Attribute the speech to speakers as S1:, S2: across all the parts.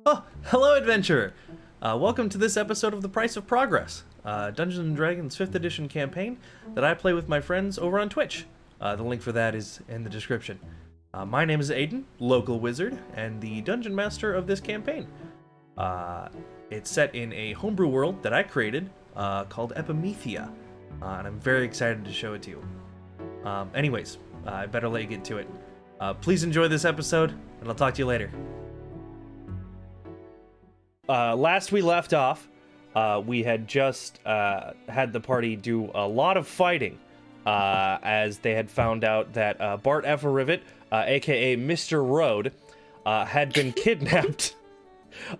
S1: Oh, hello, adventurer! Welcome to this episode of The Price of Progress, Dungeons & Dragons 5th edition campaign that I play with my friends over on Twitch. The link for that is in the description. My name is Aiden, local wizard, and the dungeon master of this campaign. It's set in a homebrew world that I created called Epimethia, and I'm very excited to show it to you. Anyways, I better let you get to it. Please enjoy this episode, and I'll talk to you later. Last we left off, we had just had the party do a lot of fighting, as they had found out that Bart Efferrivet, aka Mr. Road, had been kidnapped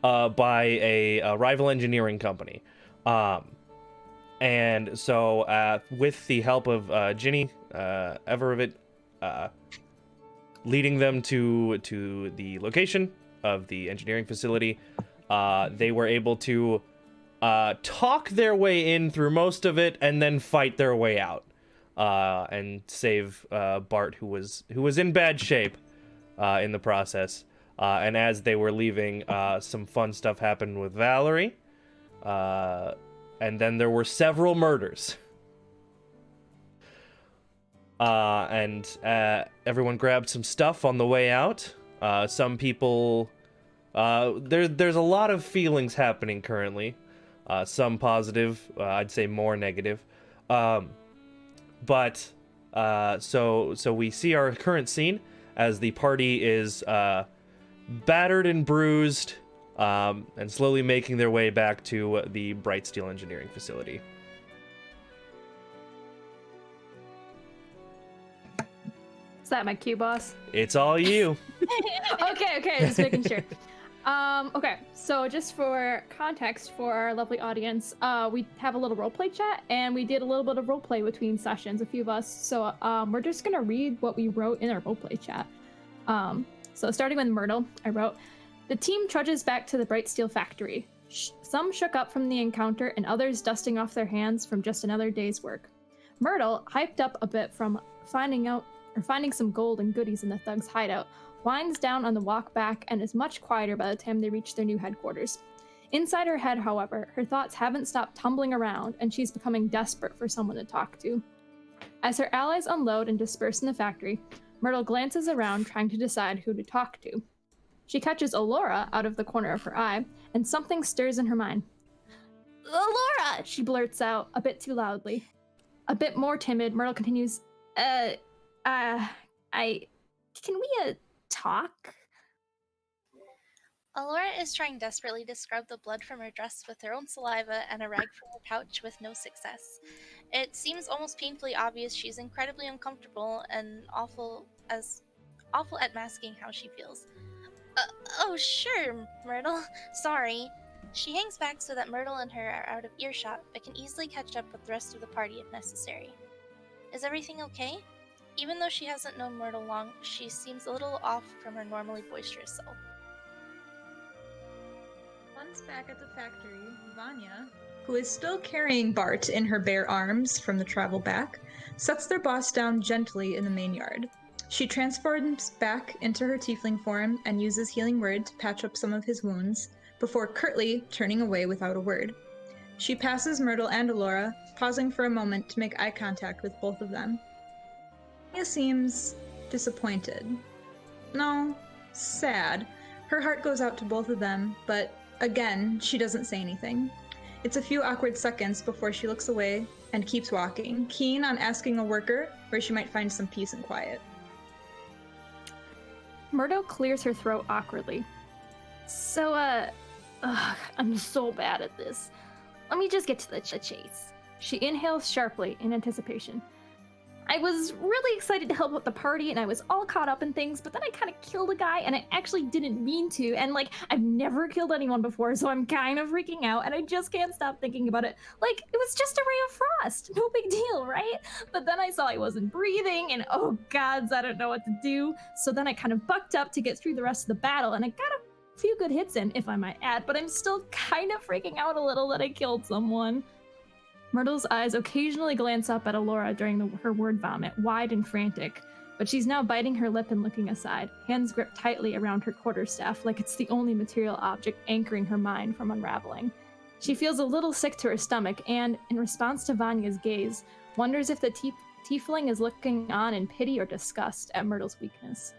S1: by a rival engineering company. And so, with the help of Ginny Everrivet, leading them to the location of the engineering facility, they were able to talk their way in through most of it and then fight their way out and save Bart, who was in bad shape in the process. And as they were leaving, some fun stuff happened with Valerie, and then there were several murders. And everyone grabbed some stuff on the way out. Some people... there's a lot of feelings happening currently. Some positive, I'd say more negative. But so we see our current scene as the party is battered and bruised, and slowly making their way back to the Brightsteel engineering facility.
S2: Is that my cue, boss?
S1: It's all you.
S2: Okay, just making sure. Okay, so just for context for our lovely audience, we have a little roleplay chat, and we did a little bit of roleplay between sessions, a few of us. So we're just gonna read what we wrote in our roleplay chat. So starting with Myrtle, I wrote, "The team trudges back to the Brightsteel factory. Some shook up from the encounter, and others dusting off their hands from just another day's work. Myrtle, hyped up a bit from finding some gold and goodies in the thug's hideout, winds down on the walk back and is much quieter by the time they reach their new headquarters. Inside her head, however, her thoughts haven't stopped tumbling around, and she's becoming desperate for someone to talk to. As her allies unload and disperse in the factory, Myrtle glances around, trying to decide who to talk to. She catches Alora out of the corner of her eye, and something stirs in her mind. "Alora!" she blurts out, a bit too loudly. A bit more timid, Myrtle continues, can we, talk?"
S3: Alora is trying desperately to scrub the blood from her dress with her own saliva and a rag from her pouch with no success. It seems almost painfully obvious she's incredibly uncomfortable and awful at masking how she feels. Oh sure, Myrtle. Sorry. She hangs back so that Myrtle and her are out of earshot, but can easily catch up with the rest of the party if necessary. Is everything okay? Even though she hasn't known Myrtle long, she seems a little off from her normally boisterous self.
S4: Once back at the factory, Vanya, who is still carrying Bart in her bare arms from the travel back, sets their boss down gently in the main yard. She transforms back into her tiefling form and uses healing word to patch up some of his wounds, before curtly turning away without a word. She passes Myrtle and Alora, pausing for a moment to make eye contact with both of them. Vanya seems disappointed. No, sad. Her heart goes out to both of them, but again, she doesn't say anything. It's a few awkward seconds before she looks away and keeps walking, keen on asking a worker where she might find some peace and quiet.
S2: Myrtle clears her throat awkwardly. So, I'm so bad at this. Let me just get to the chase. She inhales sharply in anticipation. I was really excited to help with the party, and I was all caught up in things, but then I kind of killed a guy, and I actually didn't mean to, and, I've never killed anyone before, so I'm kind of freaking out, and I just can't stop thinking about it. It was just a ray of frost. No big deal, right? But then I saw I wasn't breathing, and oh gods, I don't know what to do. So then I kind of bucked up to get through the rest of the battle, and I got a few good hits in, if I might add, but I'm still kind of freaking out a little that I killed someone. Myrtle's eyes occasionally glance up at Alora during her word vomit, wide and frantic. but she's now biting her lip and looking aside, hands gripped tightly around her quarterstaff like it's the only material object anchoring her mind from unraveling. She feels a little sick to her stomach and, in response to Vanya's gaze, wonders if the tiefling is looking on in pity or disgust at Myrtle's weakness.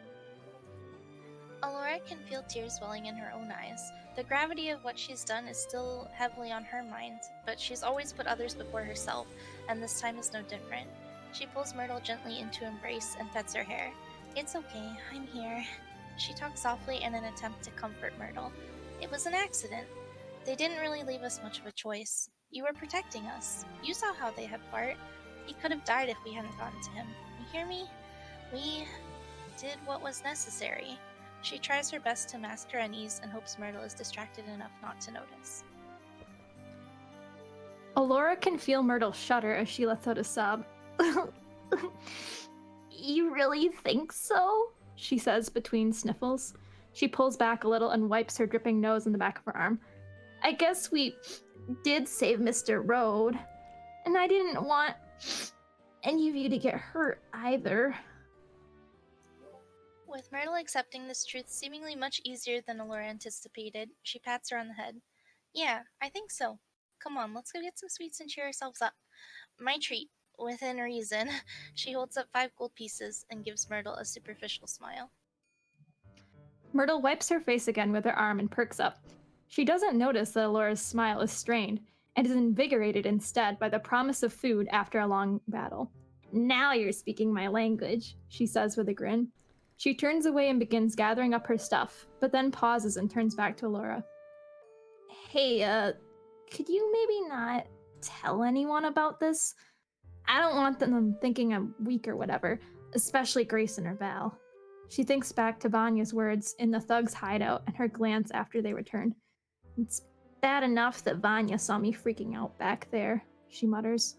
S3: Alora can feel tears welling in her own eyes. The gravity of what she's done is still heavily on her mind, but she's always put others before herself, and this time is no different. She pulls Myrtle gently into embrace and pets her hair. "It's okay, I'm here." She talks softly in an attempt to comfort Myrtle. "It was an accident. They didn't really leave us much of a choice. You were protecting us. You saw how they had Bart. He could have died if we hadn't gotten to him. You hear me? We did what was necessary." She tries her best to mask her unease and hopes Myrtle is distracted enough not to notice.
S2: Alora can feel Myrtle shudder as she lets out a sob. "You really think so?" she says between sniffles. She pulls back a little and wipes her dripping nose on the back of her arm. "I guess we did save Mr. Rode, and I didn't want any of you to get hurt either."
S3: With Myrtle accepting this truth seemingly much easier than Alora anticipated, she pats her on the head. "Yeah, I think so. Come on, let's go get some sweets and cheer ourselves up. My treat, within reason." She holds up 5 gold pieces and gives Myrtle a superficial smile.
S2: Myrtle wipes her face again with her arm and perks up. She doesn't notice that Alora's smile is strained, and is invigorated instead by the promise of food after a long battle. "Now you're speaking my language," she says with a grin. She turns away and begins gathering up her stuff, but then pauses and turns back to Alora. "Hey, could you maybe not tell anyone about this? I don't want them thinking I'm weak or whatever, especially Grayson or Val." She thinks back to Vanya's words in the thug's hideout and her glance after they returned. "It's bad enough that Vanya saw me freaking out back there," she mutters.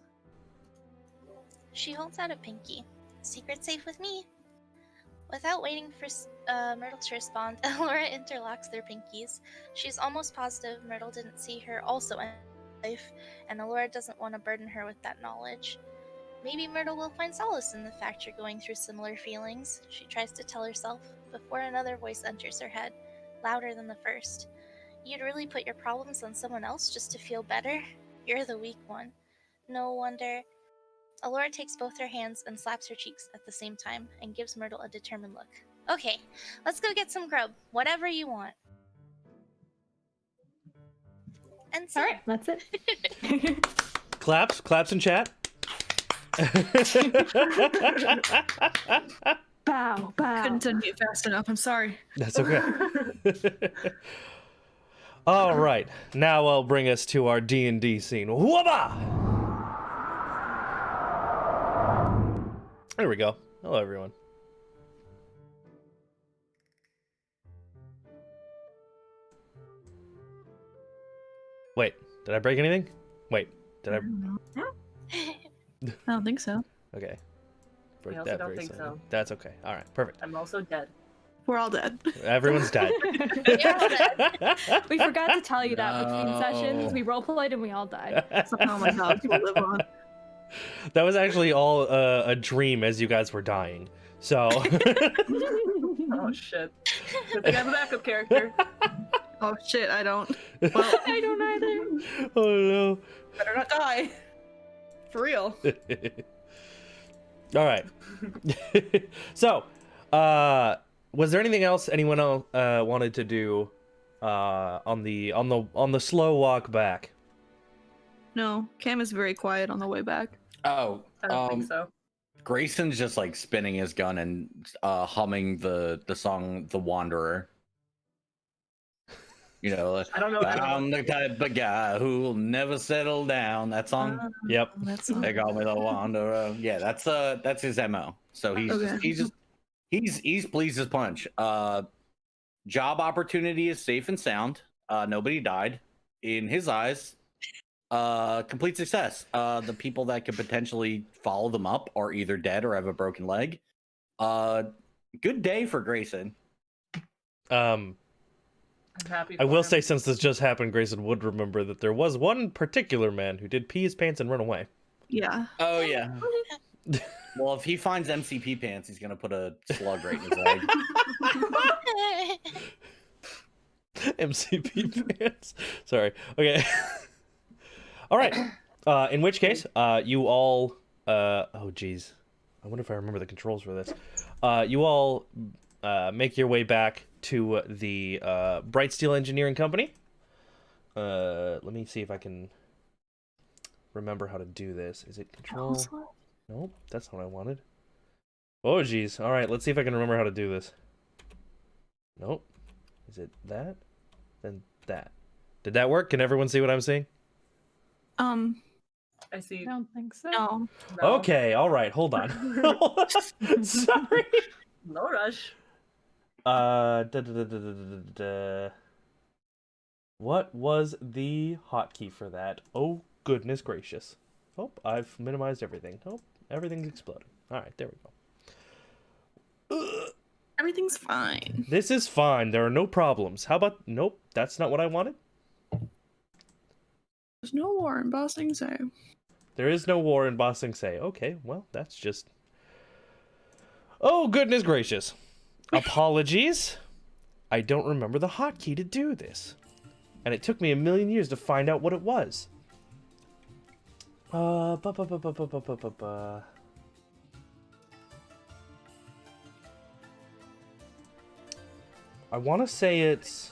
S3: She holds out a pinky. "Secret safe with me." Without waiting for Myrtle to respond, Alora interlocks their pinkies. She's almost positive Myrtle didn't see her also in life, and Alora doesn't want to burden her with that knowledge. Maybe Myrtle will find solace in the fact you're going through similar feelings, she tries to tell herself, before another voice enters her head, louder than the first. "You'd really put your problems on someone else just to feel better? You're the weak one. No wonder." Alora takes both her hands and slaps her cheeks at the same time, and gives Myrtle a determined look. "Okay, let's go get some grub, whatever you want." And so,
S2: Alright, that's it.
S1: Claps in chat.
S2: Bow, bow.
S5: Couldn't unmute fast enough. I'm sorry.
S1: That's okay. All right, now I'll bring us to our D&D scene. Whoopah! There we go. Hello, everyone. Wait, did I break anything? Wait, did I?
S5: I don't think so.
S1: Okay.
S6: I also don't think so.
S1: That's okay. All right, perfect.
S6: I'm also dead.
S5: We're all dead.
S1: Everyone's dead.
S2: We forgot to tell you that between sessions. We roleplayed and we all died.
S5: Somehow my dog will live on.
S1: That was actually all a dream as you guys were dying. So.
S6: Oh shit. Good thing I have a backup character.
S5: Oh shit, I don't. Well,
S2: I don't either.
S1: Oh no.
S5: better not die. For real.
S1: All right. So, was there anything else anyone else wanted to do on the slow walk back?
S5: No, Cam is very quiet on the way back.
S7: Oh,
S6: I don't think so.
S7: Grayson's just like spinning his gun and humming the song "The Wanderer." You know,
S6: I don't know.
S7: I'm the type of guy who'll never settle down. That song.
S1: Yep.
S5: That's
S7: They call me the Wanderer. Yeah, that's his MO. So he's pleased as punch. Job opportunity is safe and sound. Nobody died in his eyes. Complete success. The people that could potentially follow them up are either dead or have a broken leg. Good day for Grayson.
S6: I'm happy.
S1: I
S6: for
S1: will
S6: him.
S1: say, since this just happened, Grayson would remember that there was one particular man who did pee his pants and run away.
S5: Yeah.
S7: Oh yeah. Well, if he finds MCP pants, he's gonna put a slug right in his leg.
S1: MCP pants. Sorry. Okay. All right. In which case, you all. Oh, geez. I wonder if I remember the controls for this. You all make your way back to the Brightsteel Engineering Company. Let me see if I can remember how to do this. Is it control? Nope, that's not what I wanted. Oh, geez. All right, let's see if I can remember how to do this. Nope. Is it that? Then that. Did that work? Can everyone see what I'm seeing?
S6: I see.
S2: I don't think so.
S5: No.
S6: No.
S1: Okay, all right, hold on. Sorry.
S6: No rush.
S1: What was the hotkey for that? Oh, goodness gracious. Oh, I've minimized everything. Oh, everything's exploding. All right, there we go. Ugh.
S5: Everything's fine.
S1: This is fine. There are no problems. How about... Nope, that's not what I wanted.
S5: There's no war in Ba Sing Se.
S1: There is no war in Ba Sing Se. Okay, well, that's just... Oh, goodness gracious. Apologies. I don't remember the hotkey to do this. And it took me a million years to find out what it was. I want to say it's...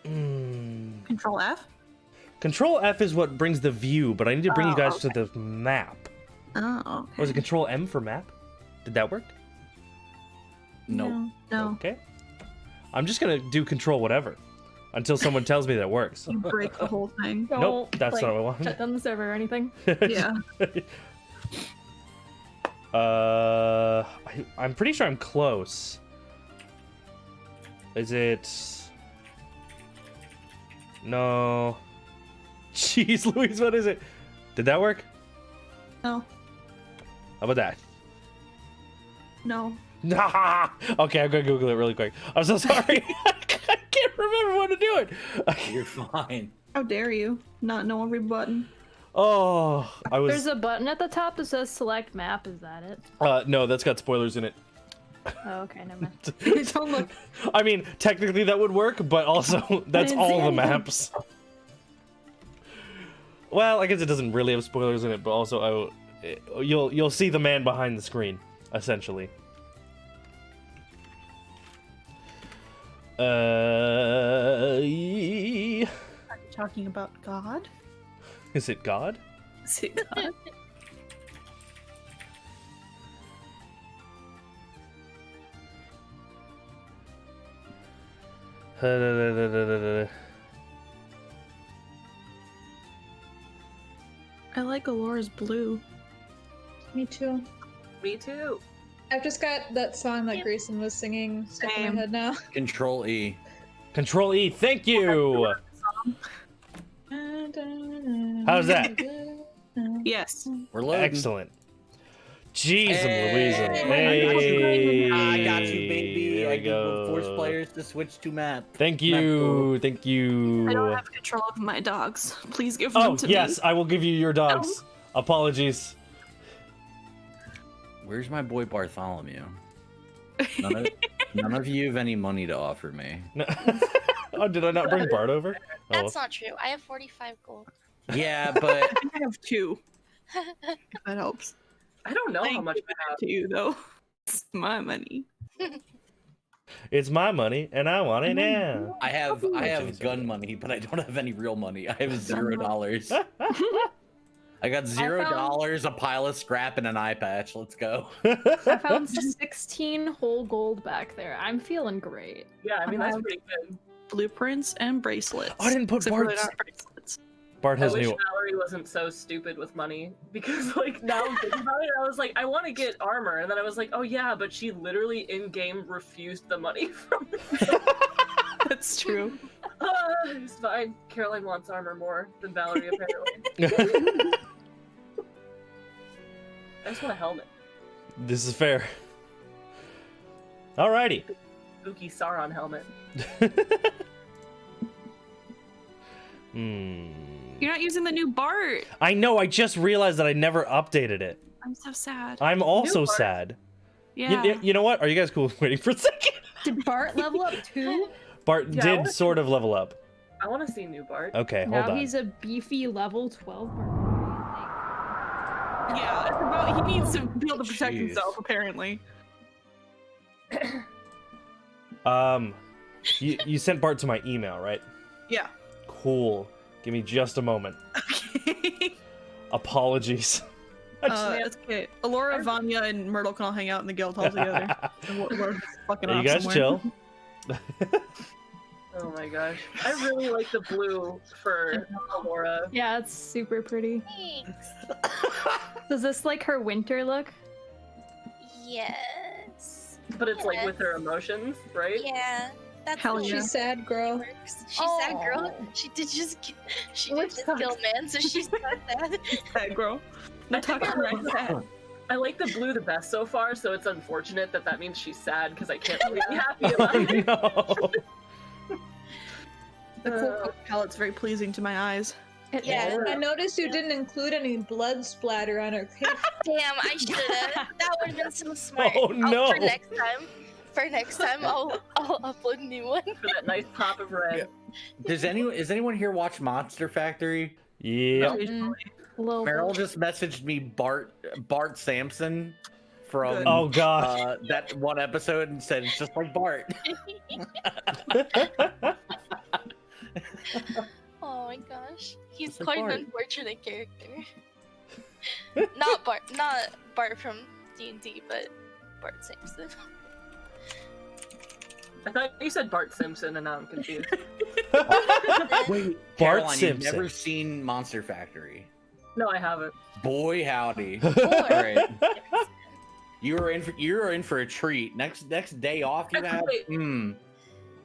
S5: Control F?
S1: Control F is what brings the view, but I need to bring you guys to the map.
S5: Oh, okay.
S1: Was it Control M for map? Did that work?
S7: Nope.
S5: No.
S1: Okay. I'm just gonna do Control whatever until someone tells me that works.
S5: You break the whole thing.
S2: Don't,
S1: Nope, that's
S2: like,
S1: not what I wanted.
S2: shut down the server or anything.
S5: Yeah.
S1: I'm pretty sure I'm close. Is it... No. Jeez Louise, what is it? Did that work?
S5: No.
S1: How about that?
S5: No.
S1: Okay, I'm gonna Google it really quick. I'm so sorry. I can't remember what to do it.
S7: You're fine.
S5: How dare you not know every button?
S1: Oh, I was...
S2: There's a button at the top that says select map. Is that it?
S1: No, that's got spoilers in it.
S2: Oh, okay, never mind.
S5: Don't look.
S1: I mean, technically that would work, but also that's
S2: didn't see
S1: all the
S2: anything.
S1: maps. Well, I guess it doesn't really have spoilers in it, but also you'll see the man behind the screen, essentially.
S5: Are you talking about God?
S1: Is it God?
S5: Is it God? I like Alora's blue.
S4: Me too.
S6: Me too.
S4: I've just got that song that Grayson was singing stuck in
S5: Same.
S4: my head now.
S7: Control E.
S1: Control E, thank you! How's that?
S5: Yes.
S7: We're loading.
S1: Excellent. Jeez, Louisa.
S7: Hey. I got you,
S1: Hey,
S7: baby.
S1: there
S7: I
S1: we
S7: can
S1: go.
S7: force players to switch to map.
S1: Thank you, thank
S5: I don't
S1: you.
S5: have control of my dogs. Please give them
S1: Oh,
S5: to
S1: yes,
S5: me.
S1: I will give you your dogs. Apologies.
S7: Where's my boy Bartholomew? None of you have any money to offer me.
S1: No. Oh, did I not bring Bart over?
S3: That's not true. I have 45 gold.
S7: Yeah, but
S5: I think I have 2. If that helps.
S6: I don't know how
S5: Thank
S6: much
S5: you
S6: I have.
S5: to you though. It's my money.
S1: It's my money, and I want it now.
S7: I have gun money, but I don't have any real money. I have $0. I got $0, a pile of scrap, and an eye patch. Let's go.
S2: I found 16 whole gold back there. I'm feeling great.
S6: Yeah, I mean that's pretty good.
S5: Blueprints and bracelets.
S1: I didn't put
S5: Except for they're
S1: Bart's-
S5: not bracelets.
S1: Bart
S6: I
S1: has
S6: wish
S1: new.
S6: Valerie wasn't so stupid with money because, like, now I'm thinking about it, I was like, I want to get armor, and then I was like, oh yeah, but she literally in game refused the money from me.
S5: That's true.
S6: It's fine. Caroline wants armor more than Valerie apparently. I just want a helmet.
S1: This is fair. Alrighty.
S6: Spooky Sauron helmet.
S5: You're not using the new Bart.
S1: I know. I just realized that I never updated it.
S5: I'm so sad.
S1: I'm also
S6: Bart.
S1: sad.
S5: Yeah.
S1: You know what? Are you guys cool with waiting for a second?
S2: Did Bart level up too?
S1: Bart
S6: Yeah, I
S1: did
S6: wanna
S1: sort of level up.
S6: I want to see new Bart.
S1: Okay, hold
S2: Now
S1: on.
S2: he's a beefy level 12
S5: Yeah, it's about he needs to be able to protect
S7: Jeez.
S5: himself, apparently.
S1: You sent Bart to my email, right?
S5: Yeah.
S1: Cool. Give me just a moment.
S5: Okay.
S1: Apologies.
S5: It's okay. Alora, Vanya, and Myrtle can all hang out in the guild hall together. And we're fucking
S1: You
S5: off
S1: guys
S5: somewhere.
S1: chill.
S6: Oh my gosh. I really like the blue for Alora.
S2: Yeah, it's super pretty.
S3: Thanks.
S2: Does this like her winter look?
S3: Yes.
S6: But it's like with her emotions, right?
S3: Yeah. That's
S5: Hell
S3: the
S5: yeah.
S4: She's sad, girl.
S3: works. She's sad girl. She did just kill man, so she's not sad.
S5: That girl.
S6: I
S5: We're
S6: think
S5: talking right now.
S6: I like the blue the best so far, so it's unfortunate that means she's sad because I can't really be happy about it.
S1: No.
S5: The cool color palette's very pleasing to my eyes.
S3: Yeah.
S4: I noticed you didn't include any blood splatter on her cape.
S3: Damn, I should have. That would have been so smart.
S1: Oh, no.
S3: For next time, I'll upload a new one.
S6: For that nice pop of red.
S7: Is anyone here watch Monster Factory?
S1: Yeah.
S2: Little
S7: Meryl just messaged me Bart Sampson from
S5: Good.
S1: Oh gosh.
S7: that one episode and said it's just like Bart.
S3: Oh my gosh, he's
S7: It's a
S3: quite
S7: Bart.
S3: an unfortunate character. Not Bart from D&D, but Bart Simpson.
S6: I thought you said Bart Simpson, and now I'm confused.
S7: Wait,
S1: Bart
S7: Caroline,
S1: Simpson.
S7: You've never seen Monster Factory?
S6: No, I haven't.
S7: Boy, howdy!
S3: Or-
S7: All right, you are in for a treat. Next day off, you have.
S6: Wait.
S7: Mm,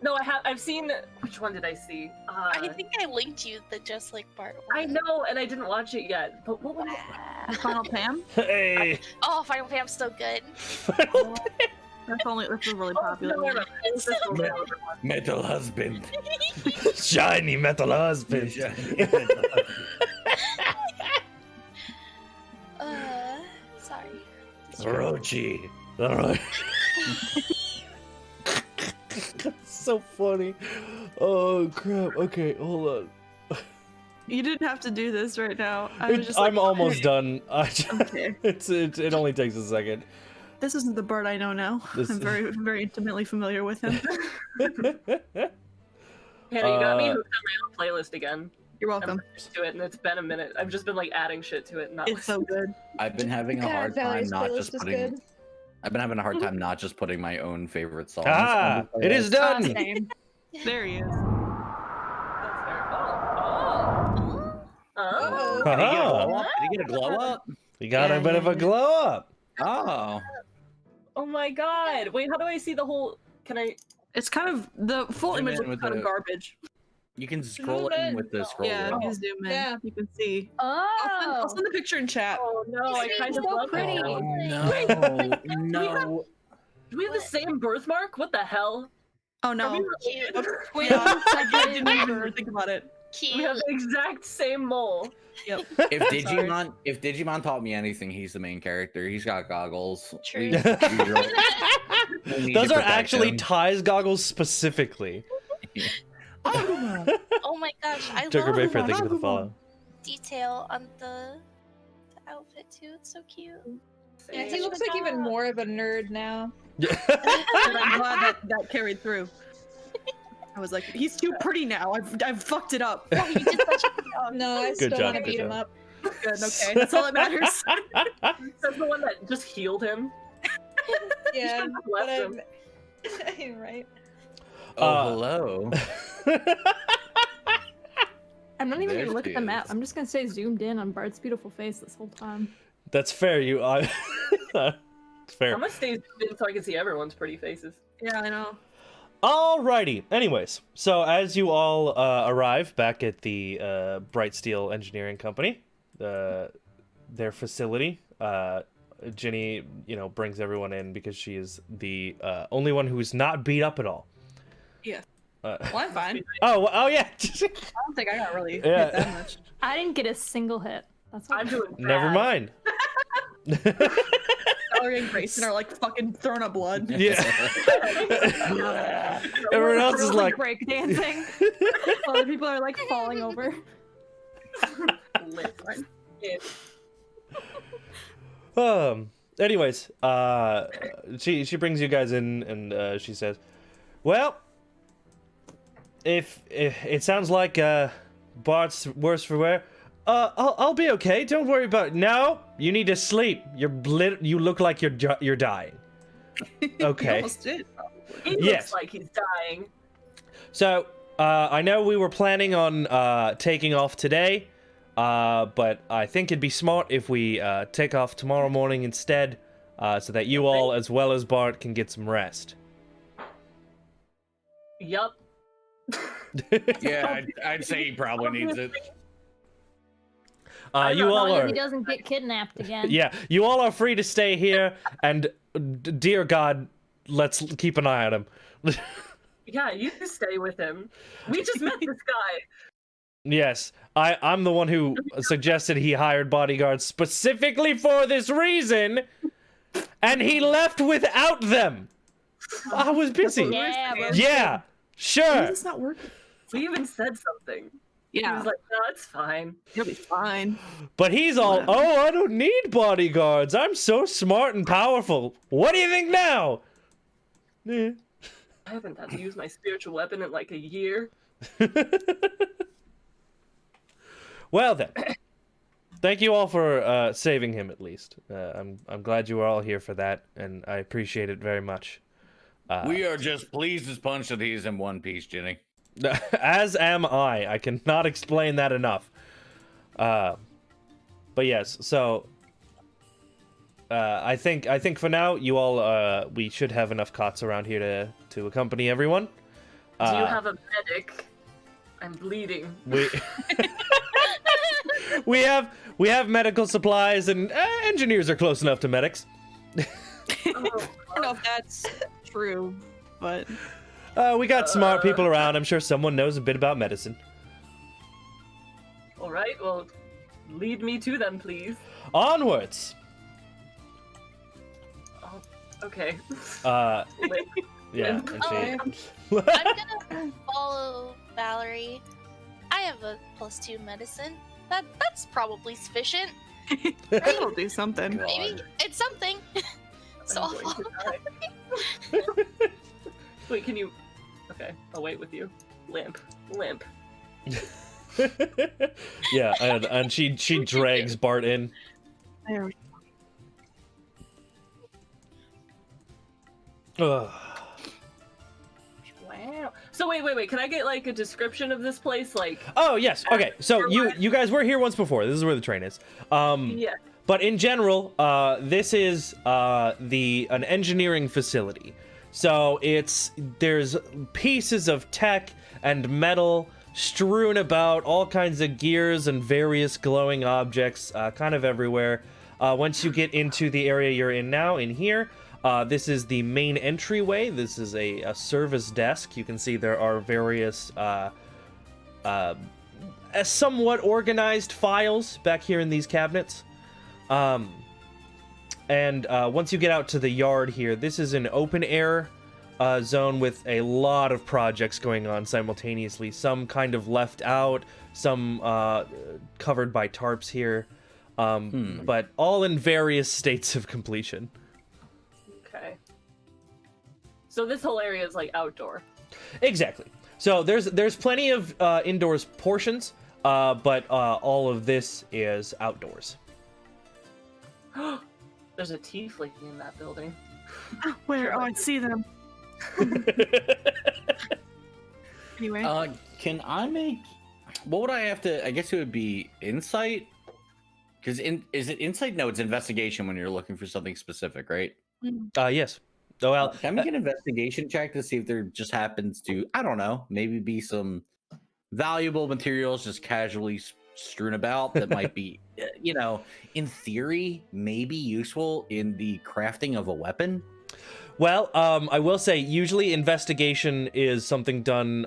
S6: No, I've seen. Which one did I see?
S3: I think I linked you the Just Like Bart one.
S6: I know, and I didn't watch it yet. But what was
S5: The Final Pam?
S1: Hey.
S3: Oh, Final Fam's so good.
S5: That's a really
S6: Oh,
S5: popular
S6: no,
S5: one.
S6: no, this is the one.
S7: metal husband.
S1: Shiny metal husband.
S3: Sorry.
S7: Orochi.
S1: Alright. So funny. Oh crap. Okay, hold on.
S5: You didn't have to do this right now. I was just
S1: I'm
S5: like,
S1: almost
S5: hey.
S1: done.
S5: Okay.
S1: It only takes a second.
S5: This isn't the Bart I know now.
S1: This-
S5: I'm very intimately familiar with him.
S6: Hannah, you got me hooked on my own playlist again.
S5: You're
S6: I'm
S5: welcome.
S6: used to it, and it's been a minute. I've just been like adding shit to it, and not
S5: It's so good.
S7: I've been having a
S4: God,
S7: hard time
S4: Valerie's
S7: not
S4: playlist
S7: just
S4: is
S7: putting.
S4: good.
S7: I've been having a hard time not just putting my own favorite songs.
S1: Ah,
S7: on the
S1: it is
S7: playlist.
S1: done.
S2: Same.
S5: There he is.
S6: That's fair. Oh.
S7: Did he get a
S1: Oh.
S7: glow up? Did he get a glow up?
S1: You got
S5: Yeah,
S1: a bit
S5: yeah,
S1: of a
S5: yeah.
S1: glow up.
S7: Oh,
S6: Oh my god. Wait, how do I see the whole. Can I.
S5: It's kind of the full
S7: Zoom
S5: image
S7: in
S5: is
S7: with
S5: kind
S7: the-
S5: of garbage.
S7: you can scroll in with the scroll
S5: Yeah,
S7: wheel.
S5: if you zoom in,
S4: Yeah.
S5: you can see.
S2: Oh.
S5: I'll send the picture in chat.
S6: Oh no, I
S3: This
S6: kind
S3: is
S6: of
S3: so
S6: love
S2: pretty.
S6: it.
S7: Oh
S6: now.
S7: no.
S6: Do we have the same birthmark? What the hell?
S5: Oh
S6: Are
S5: no.
S6: we related?
S3: Wait,
S5: Yeah, I didn't even think about it.
S6: We
S3: cute.
S6: have the exact same mole.
S7: If Digimon taught me anything, he's the main character. He's got goggles.
S3: True.
S7: We really- we need
S1: Those
S7: to
S1: are
S7: protect
S1: actually
S7: him.
S1: Ty's goggles specifically.
S3: Oh my gosh, I
S1: Joker
S3: love
S1: Bayfair, thank you for the follow.
S3: detail on the outfit too. It's so cute.
S4: Yeah, he looks like even more of a nerd now.
S5: And I'm glad that carried through. I was like, he's too pretty now. I've fucked it up.
S3: Oh, you did such a good job.
S4: No, I
S1: Good
S4: still
S1: job,
S4: want to
S1: good
S4: beat him
S1: job.
S4: up.
S5: Good, okay. That's all that matters.
S6: That's the one that just healed him.
S4: Yeah,
S6: Left
S4: but
S6: him.
S4: You're right.
S7: Oh, hello.
S2: I'm not even
S7: There
S2: gonna look
S7: she
S2: at the map.
S7: is.
S2: I'm just gonna say zoomed in on Bart's beautiful face this whole time.
S1: That's fair. It's fair.
S6: I'm gonna stay zoomed in so I can see everyone's pretty faces.
S5: Yeah, I know.
S1: Alrighty. Anyways, so as you all arrive back at the Brightsteel Engineering Company, their facility, Ginny, brings everyone in because she is the only one who's not beat up at all.
S5: Yeah. Well, I'm fine.
S1: Oh yeah.
S5: I don't think I got really
S1: Yeah.
S5: hit that much.
S2: I didn't get a single hit. That's
S6: I'm doing bad.
S1: Never mind.
S5: Valerie and Grayson are like fucking throwing up blood.
S1: Yeah. Everyone else is like
S2: break dancing. Other people are like falling over.
S1: Anyways, she brings you guys in and she says, "Well, if it sounds like Bart's worse for wear, I'll be okay. Don't worry about it. Now you need to sleep. You look like you're dying." Okay.
S5: He almost did.
S6: He looks like he's dying.
S1: So, I know we were planning on taking off today, but I think it'd be smart if we take off tomorrow morning instead, so that you all, as well as Bart, can get some rest.
S6: Yup.
S7: Yeah, I'd say he probably needs it.
S1: You all are.
S2: He doesn't get kidnapped again.
S1: Yeah, you all are free to stay here, and dear God, let's keep an eye on him.
S6: Yeah, you stay with him. We just met this guy.
S1: Yes, I'm the one who suggested he hired bodyguards specifically for this reason, and he left without them. I was busy. Yeah, sure.
S5: It's not working.
S6: We even said something. He
S5: Yeah,
S6: was like, no, it's fine.
S5: he'll be fine.
S1: But he's all, oh, I don't need bodyguards. I'm so smart and powerful. What do you think now? Eh.
S6: I haven't had to use my spiritual weapon in like a year.
S1: Well then, thank you all for saving him at least. I'm glad you were all here for that, and I appreciate it very much.
S7: We are just pleased as punch that he's in one piece, Jenny.
S1: As am I. I cannot explain that enough. But yes, so I think for now you all we should have enough cots around here to accompany everyone.
S6: Do you have a medic? I'm bleeding.
S1: We have medical supplies, and engineers are close enough to medics.
S5: I don't know if that's true, but
S1: We got smart people around. I'm sure someone knows a bit about medicine.
S6: All right, well, lead me to them, please.
S1: Onwards.
S6: Oh, okay.
S1: Yeah.
S3: I'm gonna follow Valerie. I have a +2 medicine. That's probably sufficient.
S5: that'll do something.
S3: Maybe it's something. So I'll
S6: I'm going
S3: follow.
S6: to die. Wait, can you? Okay, I'll wait with you. Limp.
S1: Yeah, and she drags Bart in.
S5: There we
S1: Ugh.
S6: Wow. So wait. Can I get like a description of this place? Like.
S1: Oh yes. Okay. So you guys were here once before. This is where the train is.
S6: Yeah.
S1: But in general, this is an engineering facility. So there's pieces of tech and metal strewn about, all kinds of gears and various glowing objects, kind of everywhere. Once you get into the area you're in now, in here, this is the main entryway. This is a service desk. You can see there are various somewhat organized files back here in these cabinets. And once you get out to the yard here, this is an open air zone with a lot of projects going on simultaneously. Some kind of left out, some covered by tarps here, but all in various states of completion.
S6: Okay. So this whole area is like outdoor.
S1: Exactly. So there's plenty of indoors portions, but all of this is outdoors.
S6: There's a tiefling in that building.
S5: Where? Oh, I see them. Anyway.
S7: Can I make? What would I have to? I guess it would be insight. Because is it insight? No, it's investigation when you're looking for something specific, right?
S1: Yes. Oh well.
S7: Can I make an investigation check to see if there just happens to, I don't know, maybe be some valuable materials just casually strewn about that might be, in theory, maybe useful in the crafting of a weapon?
S1: Well, I will say usually investigation is something done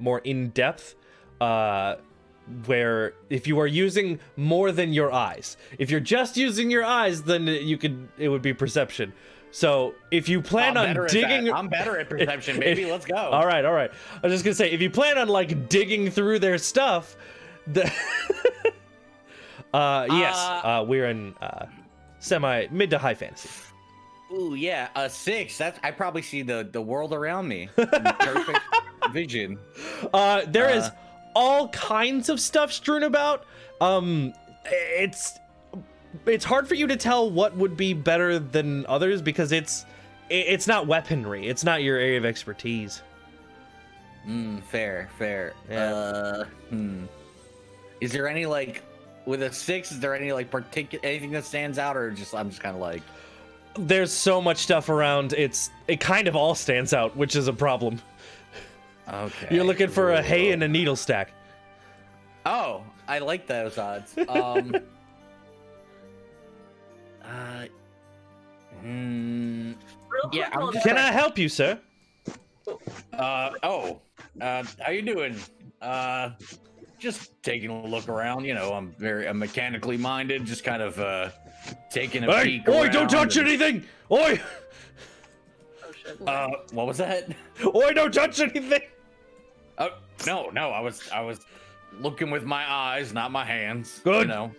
S1: more in depth, where if you are using more than your eyes. If you're just using your eyes, then it would be perception. So if you plan on digging,
S7: I'm better at perception, baby. Let's go.
S1: All right. I was just gonna say, if you plan on like digging through their stuff, yes, we're in mid to high fantasy.
S7: Ooh, yeah, 6. I probably see the world around me. Perfect vision.
S1: There is all kinds of stuff strewn about. It's hard for you to tell what would be better than others because it's not weaponry. It's not your area of expertise.
S7: Fair.
S1: Yeah.
S7: Is there any like with a 6? Is there any like particular anything that stands out, or I'm just kind of like?
S1: There's so much stuff around. It kind of all stands out, which is a problem.
S7: Okay.
S1: You're looking for a hay and a needle stack.
S7: Oh, I like those odds.
S6: Real quick,
S7: Yeah, I'm
S6: hold
S7: just
S1: Can I help you, sir?
S7: how you doing? Just taking a look around. You know, I'm mechanically minded. Just kind of taking a peek.
S1: Oi! Don't touch anything! Oi!
S6: Oh shit.
S7: What was that?
S1: Oi! Don't touch anything!
S7: Oh no, I was looking with my eyes, not my hands.
S1: Good.
S7: You know.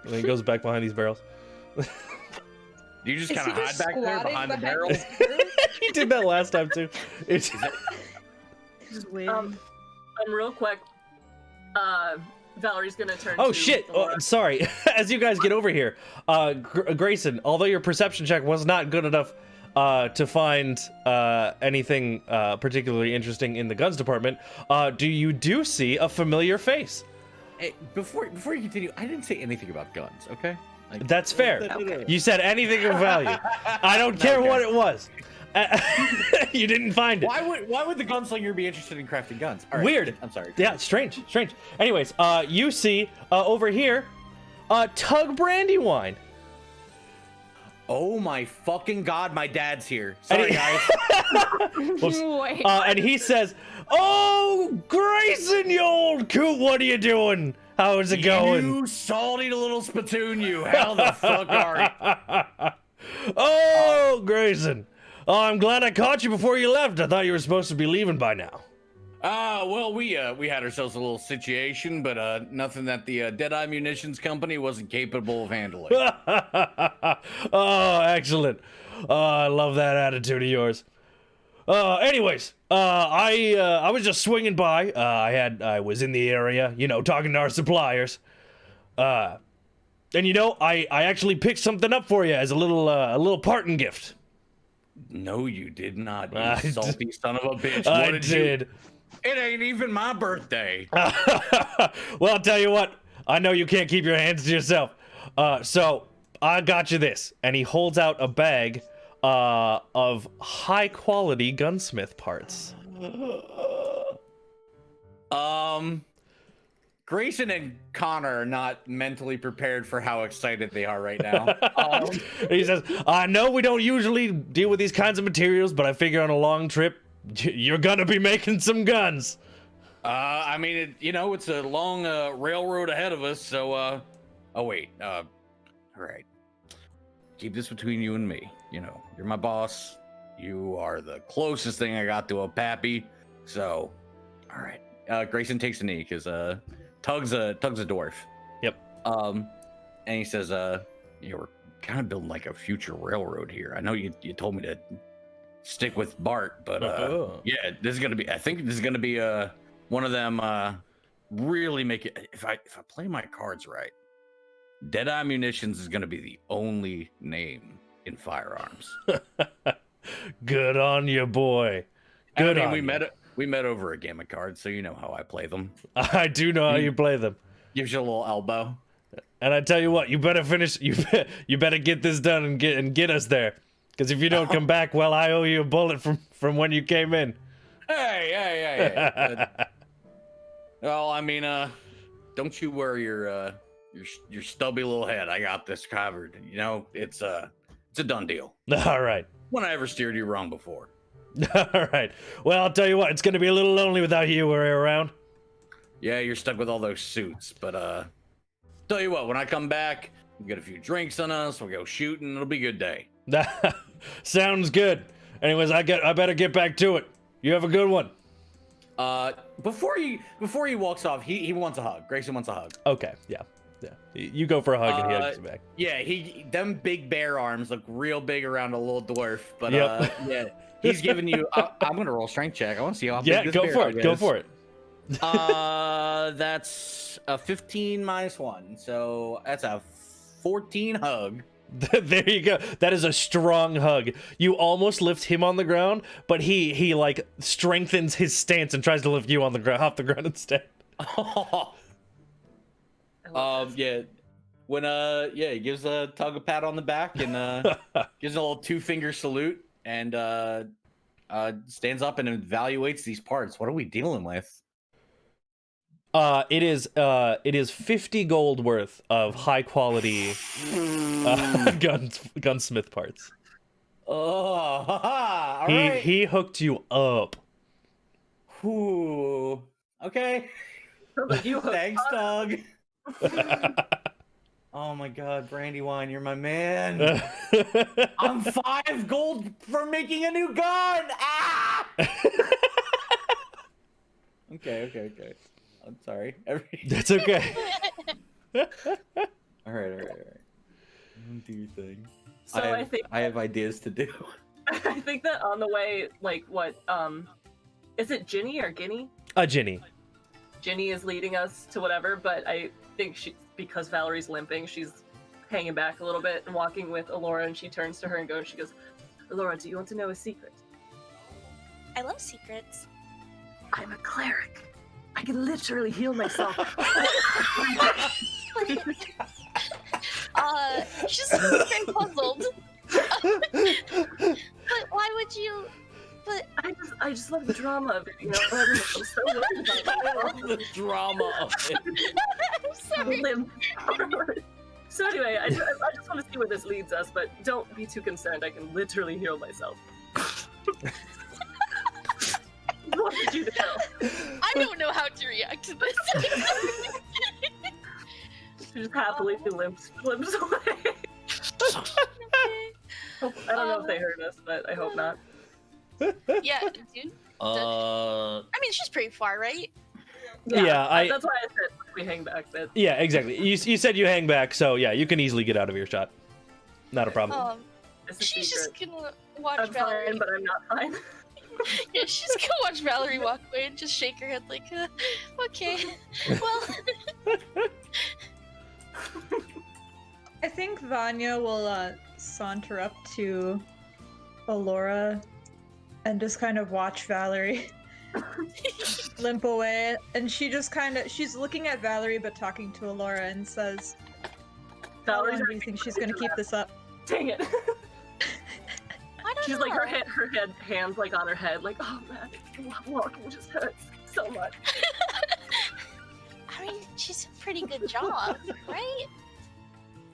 S1: And he goes back behind these barrels.
S7: You just
S4: Is
S7: kind of
S4: he
S7: hide
S4: just
S7: back there
S4: squatting
S7: behind the
S4: behind
S7: barrel.
S4: this barrel?
S1: He did that last time too. It's
S5: Just waiting.
S6: Real quick. Valorie's gonna turn.
S1: oh
S6: to
S1: shit!
S6: Thor.
S1: Oh, sorry. As you guys get over here, Grayson, although your perception check was not good enough to find anything particularly interesting in the guns department, you see a familiar face?
S7: Hey, before you continue, I didn't say anything about guns. Okay. Like,
S1: That's fair.
S7: Okay.
S1: You said anything of value. I don't care
S7: Okay.
S1: what it was. You didn't find it.
S7: Why would the gunslinger be interested in crafting guns? All right,
S1: Weird.
S7: I'm sorry.
S1: Yeah, strange. Anyways, you see over here, Tug Brandywine.
S7: Oh my fucking god, my dad's here. Sorry,
S1: he-
S7: guys.
S1: Whoops.
S2: Wait.
S1: And he says, "Oh, Grayson, you old coot, what are you doing? How's it going?"
S7: You salty little spittoon, you. How the fuck are you?
S1: Oh, Grayson. Oh, I'm glad I caught you before you left. I thought you were supposed to be leaving by now.
S7: Well, we had ourselves a little situation, but nothing that the Deadeye Munitions Company wasn't capable of handling.
S1: Oh, excellent. Oh, I love that attitude of yours. Anyways, I was just swinging by. I was in the area, talking to our suppliers. And I actually picked something up for you as a little parting gift.
S7: No, you did not, you
S1: I
S7: salty son of a bitch.
S1: I
S7: What
S1: did.
S7: It ain't even my birthday.
S1: Well, I'll tell you what. I know you can't keep your hands to yourself. So I got you this. And he holds out a bag of high quality gunsmith parts.
S7: Grayson and Connor are not mentally prepared for how excited they are right now.
S1: He says, "I know we don't usually deal with these kinds of materials, but I figure on a long trip, you're gonna be making some guns."
S7: I mean, it's a long railroad ahead of us, so, oh, wait, all right. Keep this between you and me. You're my boss. You are the closest thing I got to a pappy, so, all right. Grayson takes a knee, because, Tug's a dwarf.
S1: Yep.
S7: And he says, we're kind of building like a future railroad here. I know you told me to stick with Bart, but yeah, I think this is gonna be one of them really make it. If I play my cards right, Deadeye Munitions is gonna be the only name in firearms.
S1: Good on you, boy. Good on you.
S7: We met over a game of cards, so you know how I play them.
S1: I do know how you play them.
S7: Gives you a little elbow.
S1: And I tell you what, you better finish. You better get this done and get us there. Because if you don't come back, well, I owe you a bullet from when you came in.
S7: Hey. Well, I mean, don't you worry your stubby little head. I got this covered. It's a done deal.
S1: All right.
S7: when I ever steered you wrong before.
S1: All right. Well, I'll tell you what, it's going to be a little lonely without you around.
S7: Yeah, you're stuck with all those suits, but tell you what, when I come back, we'll get a few drinks on us, we'll go shooting, it'll be a good day.
S1: Sounds good. Anyways, I better get back to it. You have a good one.
S7: Before he walks off, he wants a hug. Grayson wants a hug.
S1: Okay, yeah. You go for a hug and he hugs you back.
S7: Yeah, them big bear arms look real big around a little dwarf, but yeah, he's giving you. I'm gonna roll strength check. I want to see how big this bear hug is.
S1: Go for it.
S7: That's a 15 minus 1, so that's a 14 hug.
S1: There you go. That is a strong hug. You almost lift him on the ground, but he like strengthens his stance and tries to lift you on the ground, off the ground instead.
S7: Yeah. When he gives Tug a pat on the back and gives a little 2-finger salute and stands up and evaluates these parts. What are we dealing with?
S1: It is 50 gold worth of high quality gunsmith parts.
S7: Oh, all right.
S1: He hooked you up.
S7: Ooh. Okay. Thanks, Doug. Oh my God, Brandywine, you're my man. I'm 5 gold for making a new gun. Ah! Okay. I'm sorry.
S1: That's okay.
S7: All right. Do your thing.
S6: So I think
S7: I have ideas to do.
S6: I think that on the way, like what, is it Ginny or Guinea?
S1: Ginny.
S6: Ginny is leading us to whatever, but I think because Valerie's limping, she's hanging back a little bit and walking with Alora, and she turns to her and she goes, Alora, do you want to know a secret?
S3: I love secrets.
S6: I'm a cleric. I can literally heal myself.
S3: She's very puzzled. But why would you? But
S6: I just love the drama of it, you know. I'm so worried about it.
S7: I love the drama of it.
S3: I'm sorry.
S6: So anyway, I just want to see where this leads us, but don't be too concerned. I can literally heal myself. What did you know?
S3: I don't know how to react to this.
S6: She just happily limps away. I don't know if they heard us, but I hope not.
S3: Yeah, dude. I mean, she's pretty far, right?
S1: Yeah,
S6: that's why I said we hang back. But
S1: yeah, exactly. You said you hang back, so yeah, you can easily get out of earshot. Not a problem.
S3: She's just gonna watch
S6: I'm
S3: Valerie.
S6: fine, but I'm not fine.
S3: Yeah, she's gonna watch Valerie walk away and just shake her head like, okay, well.
S4: I think Vanya will saunter up to Alora and just kind of watch Valerie limp away, and she just she's looking at Valerie but talking to Alora and says, "How long do you think she's gonna keep this up?"
S6: Dang it.
S3: I don't
S6: She's
S3: know.
S6: like her hands like on her head, like, oh man, walking just hurts so much.
S3: I mean, she's a pretty good job, right?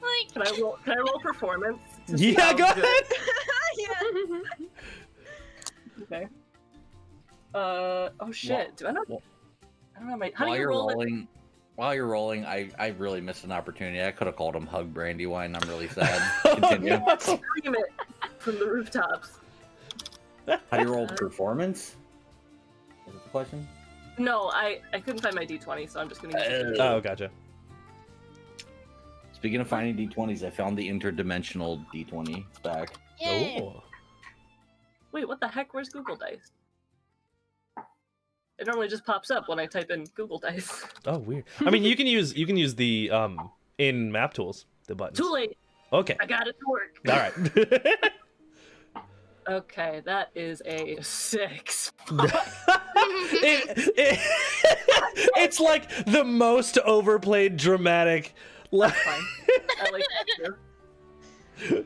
S3: Like,
S6: Can I roll performance?
S1: Yeah, go ahead.
S4: Yeah.
S6: Okay. Oh shit. I don't know how do you roll it?
S7: While you're rolling, I really missed an opportunity. I could have called him Hug Brandywine. I'm really sad. Continue.
S6: Scream it from the rooftops.
S7: How do you roll performance? Is that the question?
S6: No, I couldn't find my D20, so I'm just gonna use it.
S1: Oh, gotcha.
S7: Speaking of finding D20s, I found the interdimensional D20. It's back.
S3: yay.
S1: Oh.
S6: Wait, what the heck? Where's Google Dice? It normally just pops up when I type in Google Dice.
S1: Oh, weird. I mean, you can use the in map tools, the buttons.
S6: Too late.
S1: Okay.
S6: I got it to work.
S1: All right.
S6: Okay, that is a 6.
S1: It's like the most overplayed dramatic.
S6: Fine. I like that too.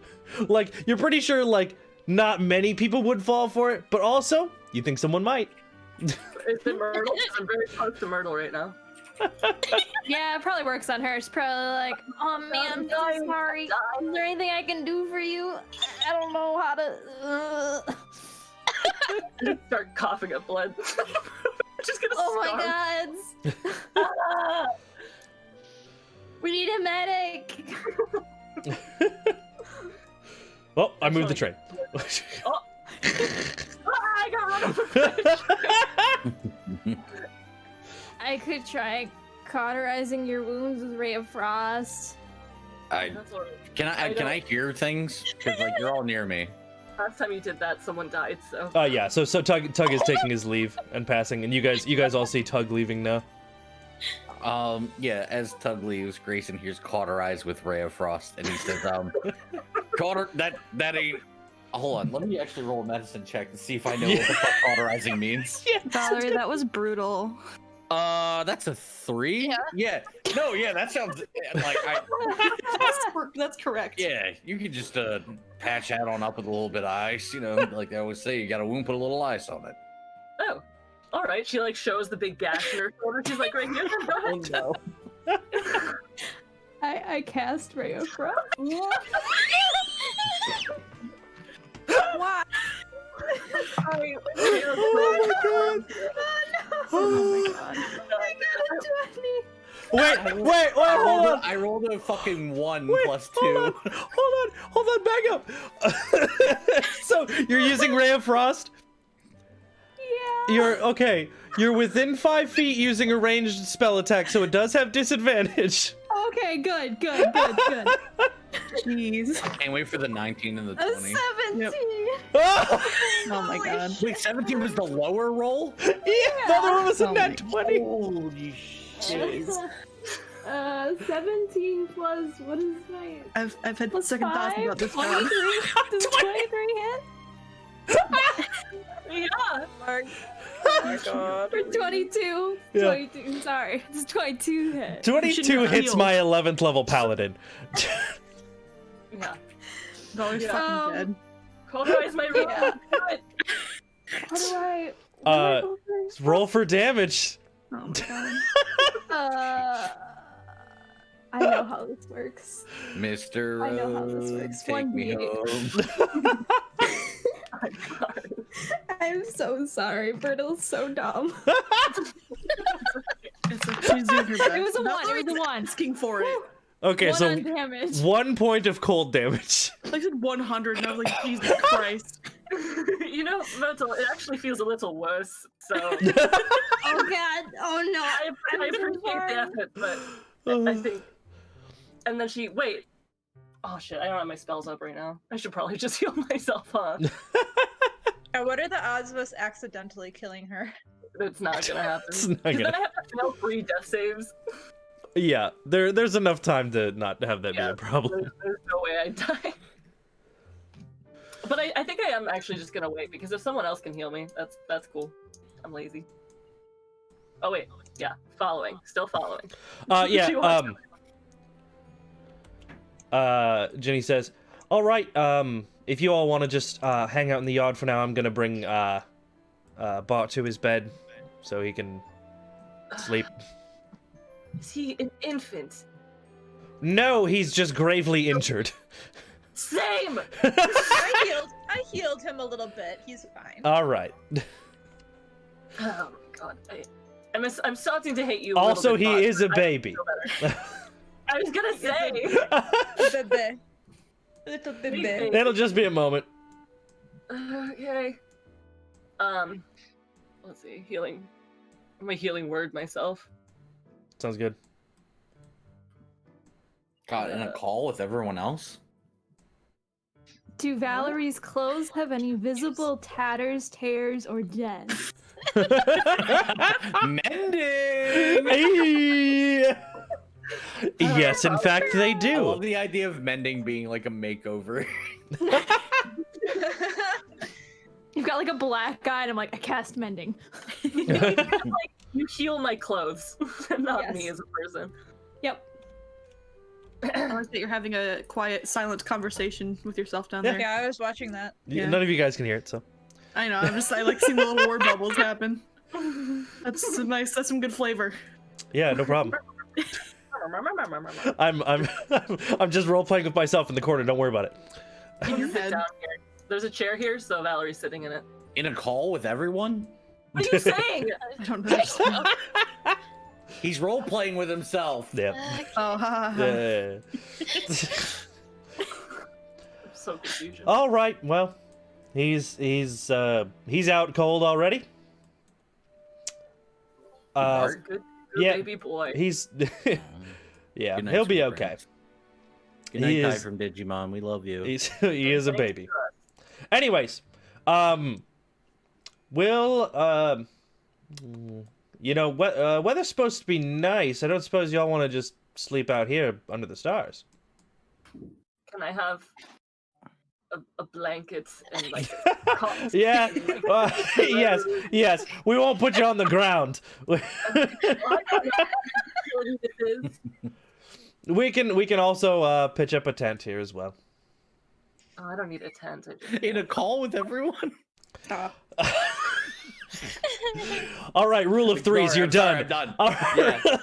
S1: Like, you're pretty sure like not many people would fall for it, but also you think someone might.
S6: Is it Myrtle? I'm very close to Myrtle right now.
S2: Yeah, it probably works on her. She's probably like, oh man, I'm so sorry. Is there anything I can do for you? I don't know how to.
S6: Start coughing up blood. Just gonna
S2: Oh
S6: starve.
S2: my god. We need a medic.
S1: Well, I moved the train.
S6: Oh. I got run over.
S2: I could try cauterizing your wounds with Ray of Frost.
S6: That's all right.
S7: Can I hear things? Because like you're all near me.
S6: Last time you did that, someone died. So.
S1: Yeah. So Tug is taking his leave and passing, and you guys all see Tug leaving now.
S7: Yeah. As Tug leaves, Grayson hears cauterize with Ray of Frost, and he says, "Cauter, that ain't." Hold on. Let me actually roll a medicine check and see if I know what the fuck cauterizing means.
S5: Valerie, that was brutal.
S7: That's a 3. Yeah. No. Yeah. That sounds like
S5: That's correct.
S7: Yeah, you could just patch that on up with a little bit of ice, like they always say, you got a wound, put a little ice on it.
S6: Oh, all right. She like shows the big gash in her shoulder. She's like, right here. Go ahead.
S7: No.
S2: I cast Ray of Frost.
S5: Why?
S2: Oh my god. I got a 20.
S1: Wait, hold on.
S7: I rolled a fucking 1 plus 2.
S1: Hold on, back up. So you're using Ray of Frost?
S2: Yeah.
S1: You're within 5 feet using a ranged spell attack, so it does have disadvantage.
S2: Okay, good.
S5: Jeez.
S7: Can't wait for the 19 and the
S2: A
S7: 20.
S2: 17.
S5: Yep.
S1: Oh
S5: Oh my god.
S7: Wait, 17 was the lower roll?
S1: yeah, the other one was a
S5: Oh
S1: nat 20.
S7: Holy shit.
S2: 17 plus, what is my...
S5: I've had
S2: Plus
S5: second thoughts
S2: 5?
S5: about this
S2: 23?
S5: one.
S2: Does 23 hit?
S6: Yeah.
S5: Oh my god.
S2: Or 22?
S1: Yeah.
S2: 22, sorry. It's 22 hit.
S1: 22 hits
S5: healed.
S1: my 11th level paladin.
S6: Yeah.
S5: Always fucking dead.
S6: Cauterize my room.
S2: Yeah. How do I...
S1: Roll for damage.
S5: Oh my god.
S2: I know how this works.
S7: Mr.
S2: I know how this
S7: Road,
S2: works.
S7: take me
S2: 1d8.
S7: home.
S2: I'm so sorry. Brittle's so dumb.
S5: It's like she's doing her best.
S2: It was a 1.
S5: Valerie's
S2: It was a 1.
S5: asking for it.
S1: Okay,
S2: 1
S1: so
S2: on damage.
S1: 1 point of cold damage.
S5: I said 100 and I was like, Jesus Christ.
S6: Mental, it actually feels a little worse. So
S2: Oh god. Oh no.
S6: I appreciate the effort, but I think. And then wait. Oh shit! I don't have my spells up right now. I should probably just heal myself, huh?
S4: What are the odds of us accidentally killing her?
S6: It's not gonna happen.
S1: It's not
S6: 'Cause
S1: gonna-
S6: then I have to fail 3 death saves.
S1: Yeah, there's enough time to not have that be a problem.
S6: There's no way I'd die. But I think I am actually just gonna wait because if someone else can heal me, that's cool. I'm lazy. Oh wait, yeah, still following.
S1: Jenny says, "All right, if you all want to just hang out in the yard for now, I'm gonna bring Bart to his bed so he can sleep."
S6: Is he an infant?
S1: No, he's just gravely injured.
S6: Same.
S4: I healed him a little bit. He's fine.
S1: All right.
S6: Oh my god, I'm starting to hate you.
S1: Also, he
S6: bit,
S1: is a baby.
S6: I was gonna say.
S4: Bebe. Little bebe.
S1: It'll just be a moment.
S6: Okay. Let's see. Healing. I'm a healing word myself.
S1: Sounds good.
S7: God, in a call with everyone else?
S2: Do Valerie's clothes have any visible tatters, tears, or dents?
S7: Mending!
S1: Hey! Yes, in fact, they
S7: I
S1: do.
S7: love the idea of mending being like a makeover.
S2: You've got like a black guy, and I'm like, I cast mending.
S6: You heal my clothes, not me
S2: Yes.
S6: as a person.
S2: Yep.
S5: I like that you're having a quiet, silent conversation with yourself down there.
S4: Yeah, I was watching that.
S5: Yeah.
S1: None of you guys can hear it, so.
S5: I know, I like seeing the little word bubbles happen. That's nice, that's some good flavor.
S1: Yeah, no problem. I'm just role playing with myself in the corner. Don't worry about it.
S5: In your
S6: Sit
S5: head.
S6: down here. There's a chair here, so Valerie's sitting in it.
S7: In a call with everyone?
S6: What are you saying?
S5: I don't understand.
S7: He's role playing with himself.
S1: Yeah.
S5: Oh, ha, ha, ha.
S1: Yeah.
S6: So confusion.
S1: All right. Well, he's out cold already.
S7: Bart?
S6: Good
S1: yeah,
S6: baby boy.
S1: He's yeah,
S7: Good night,
S1: he'll be
S7: sweet
S1: okay.
S7: friends. Good night,
S1: He
S7: Ty
S1: is-
S7: from Digimon. We love you.
S1: He is a baby. Anyways, we'll you know, weather's supposed to be nice. I don't suppose y'all want to just sleep out here under the stars.
S6: Can I have a blanket and like cot?
S1: Yeah. Yes. We won't put you on the ground. We can also pitch up a tent here as well.
S6: Oh, I don't need a tent.
S7: In a call with everyone?
S5: Stop.
S1: All right, rule of threes.
S7: Sorry,
S1: You're
S7: I'm
S1: done.
S7: sorry, I'm done.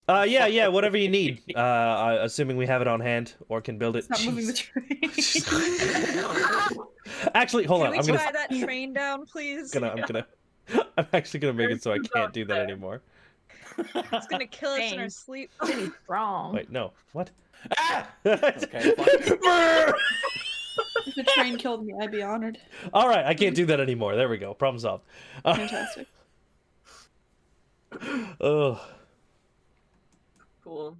S1: All right. Yeah. Whatever you need. Assuming we have it on hand or can build it.
S5: Stop moving the train.
S1: Actually, hold
S4: Can
S1: on.
S4: we
S1: I'm gonna.
S4: tie that train down, please?
S1: I'm actually gonna make it so I can't do that anymore.
S4: It's gonna kill us in our sleep.
S2: Wrong.
S1: Wait, no. What?
S7: Ah! Okay, fine.
S5: If the train killed me, I'd be honored.
S1: All right, I can't do that anymore. There we go. Problem solved.
S5: Fantastic.
S1: Oh.
S6: Cool.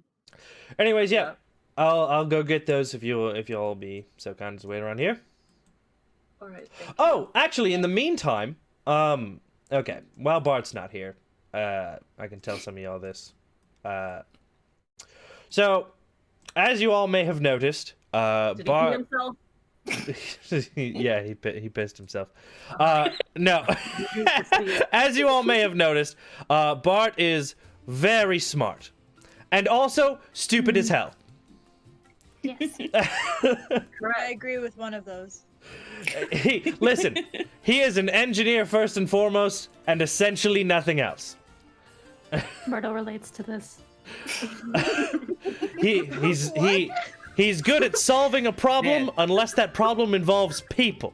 S1: Anyways, yeah.
S6: Yeah.
S1: I'll go get those if you'll be so kind as to wait around here.
S6: All right. Thank you.
S1: Oh, actually, in the meantime, okay. While Bart's not here, I can tell some of y'all this. So, as you all may have noticed,
S6: Did he pee
S1: Bart.
S6: himself?
S1: Yeah, he pissed himself. No. As you all may have noticed, Bart is very smart, and also stupid as hell.
S2: Yes.
S4: I agree with one of those.
S1: Listen, he is an engineer first and foremost, and essentially nothing else.
S2: Myrtle relates to this.
S1: He's good at solving a problem
S7: Man.
S1: unless that problem involves people.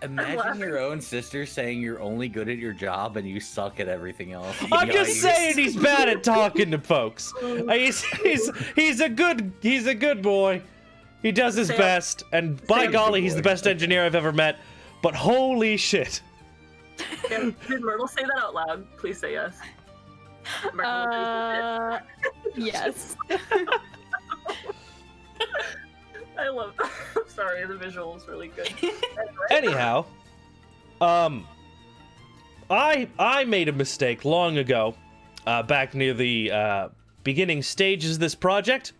S7: Imagine your own sister saying you're only good at your job and you suck at everything else.
S1: I'm
S7: You
S1: just
S7: know,
S1: saying he's bad at talking to folks. He's a good boy. He does his
S6: Sam-
S1: best, and by
S6: Sam's
S1: golly,
S7: good
S1: he's the
S7: boy.
S1: best engineer I've ever met. But holy shit.
S6: Did Myrtle say that out loud? Please say yes. Myrtle,
S2: Yes.
S6: I love that. I'm sorry, the visual is really good.
S1: Anyhow, I made a mistake long ago, back near the beginning stages of this project,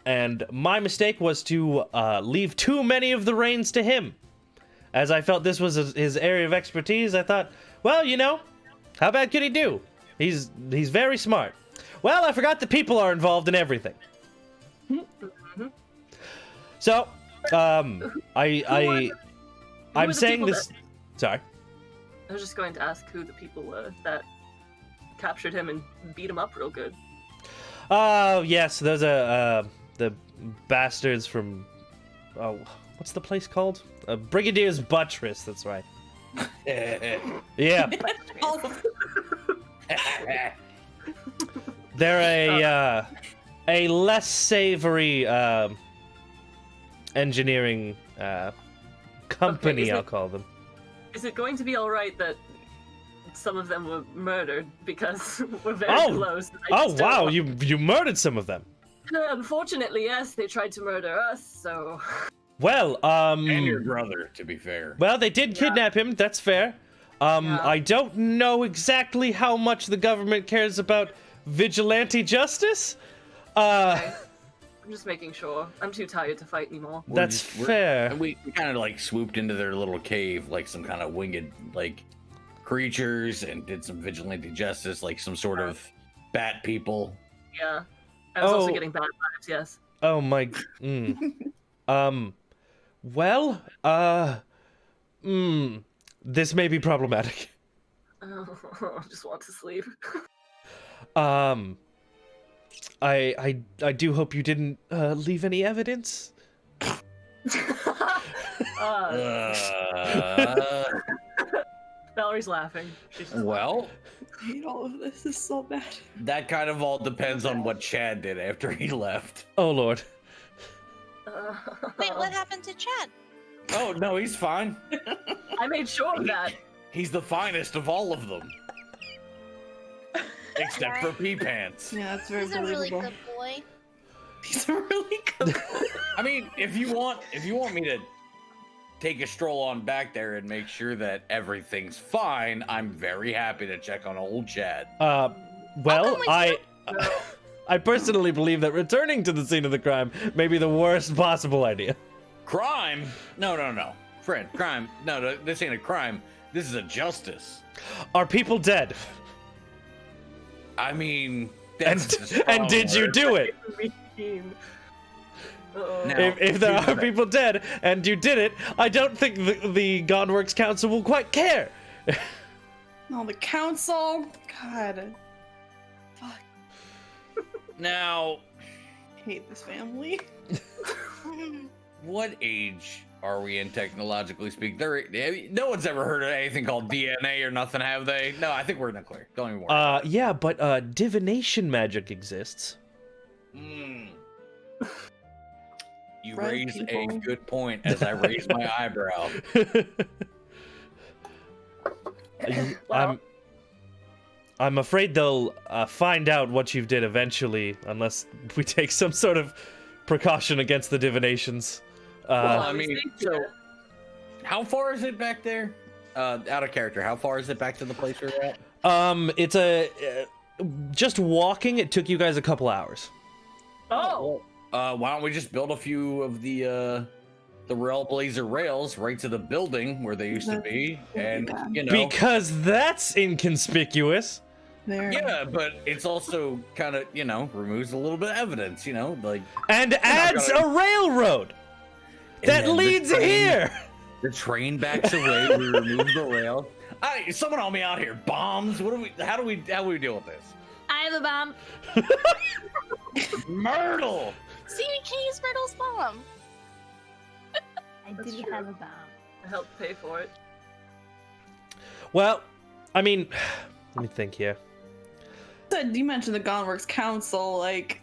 S1: and my mistake was to leave too many of the reins to him. As I felt this was his area of expertise, I thought, well, you know, how bad could he do? He's very smart. Well, I forgot that people are involved in everything. So, I'm
S6: the
S1: saying
S6: people
S1: this. Sorry.
S6: I was just going to ask who the people were that captured him and beat him up real good.
S1: Oh yes, those are the bastards from. Oh, what's the place called? Brigadier's Buttress. That's right. Yeah, they're a less savory engineering company.
S6: Okay,
S1: I'll call them.
S6: Is it going to be alright that some of them were murdered because we're very
S1: Oh!
S6: close? and I
S1: Oh
S6: just don't
S1: wow,
S6: want-
S1: you murdered some of them.
S6: Unfortunately, yes, they tried to murder us, so...
S1: Well,
S7: and your brother, to be fair.
S1: Well, they did kidnap him. That's fair.
S6: Yeah.
S1: I don't know exactly how much the government cares about vigilante justice.
S6: I'm just making sure. I'm too tired to fight anymore.
S1: That's fair.
S7: And we kind of like swooped into their little cave like some kind of winged like creatures and did some vigilante justice, like some sort of bat people.
S6: Yeah. I was also
S1: Oh.
S6: getting bad vibes, yes.
S1: Oh my. Well, this may be problematic.
S6: Oh I just want to sleep.
S1: I do hope you didn't leave any evidence.
S6: Valerie's laughing.
S7: Well,
S5: I hate all of this. This is so bad.
S7: that kind of all depends on what Chad did after he left.
S1: Oh Lord.
S3: Wait, what happened to Chad?
S7: Oh no, he's fine.
S6: I made sure of that.
S7: He's the finest of all of them. Except for Pee Pants.
S5: Yeah, that's very
S3: He's a really
S5: believable.
S3: good boy.
S5: He's a really good
S7: I mean, if you want me to take a stroll on back there and make sure that everything's fine, I'm very happy to check on old Chad.
S1: Well,
S3: with
S1: I personally believe that returning to the scene of the crime may be the worst possible idea.
S7: Crime? No. Fred, crime. No, this ain't a crime. This is a justice.
S1: Are people dead?
S7: I mean,
S1: And
S7: that's a
S1: and did you do it?
S7: Now,
S1: If there are people dead and you did it, I don't think the Godworks Council will quite care.
S5: No, the council. God. Fuck.
S7: Now,
S5: I hate this family.
S7: what age are we in technologically speaking? No one's ever heard of anything called DNA or nothing, have they? No, I think we're in the clear. Don't even worry.
S1: Yeah, but divination magic exists.
S7: You
S5: Red
S7: raise a
S5: people.
S7: good point as I raise my eyebrow.
S6: Well-
S1: I'm afraid they'll find out what you did eventually, unless we take some sort of precaution against the divinations.
S7: Well, I mean, so how far is it back there? Out of character, how far is it back to the place we're at?
S1: It's just walking. It took you guys a couple hours.
S6: Oh,
S7: Why don't we just build a few of the Railblazer rails right to the building where they used to be, and you know.
S1: Because that's inconspicuous.
S5: There.
S7: Yeah, but it's also kind of, removes a little bit of evidence, like.
S1: And adds a railroad
S7: And
S1: that
S7: then the
S1: leads
S7: train-
S1: here.
S7: The train backs away. We remove the rail. Someone help me out here. Bombs. How do we deal with this?
S2: I have a bomb.
S7: Myrtle.
S3: See, we can use Myrtle's bomb.
S2: I
S6: That's
S2: do
S6: true.
S2: have a bomb.
S6: I helped pay for it.
S1: Well, I mean, let me think here.
S5: You mentioned the Gunworks Council. Like,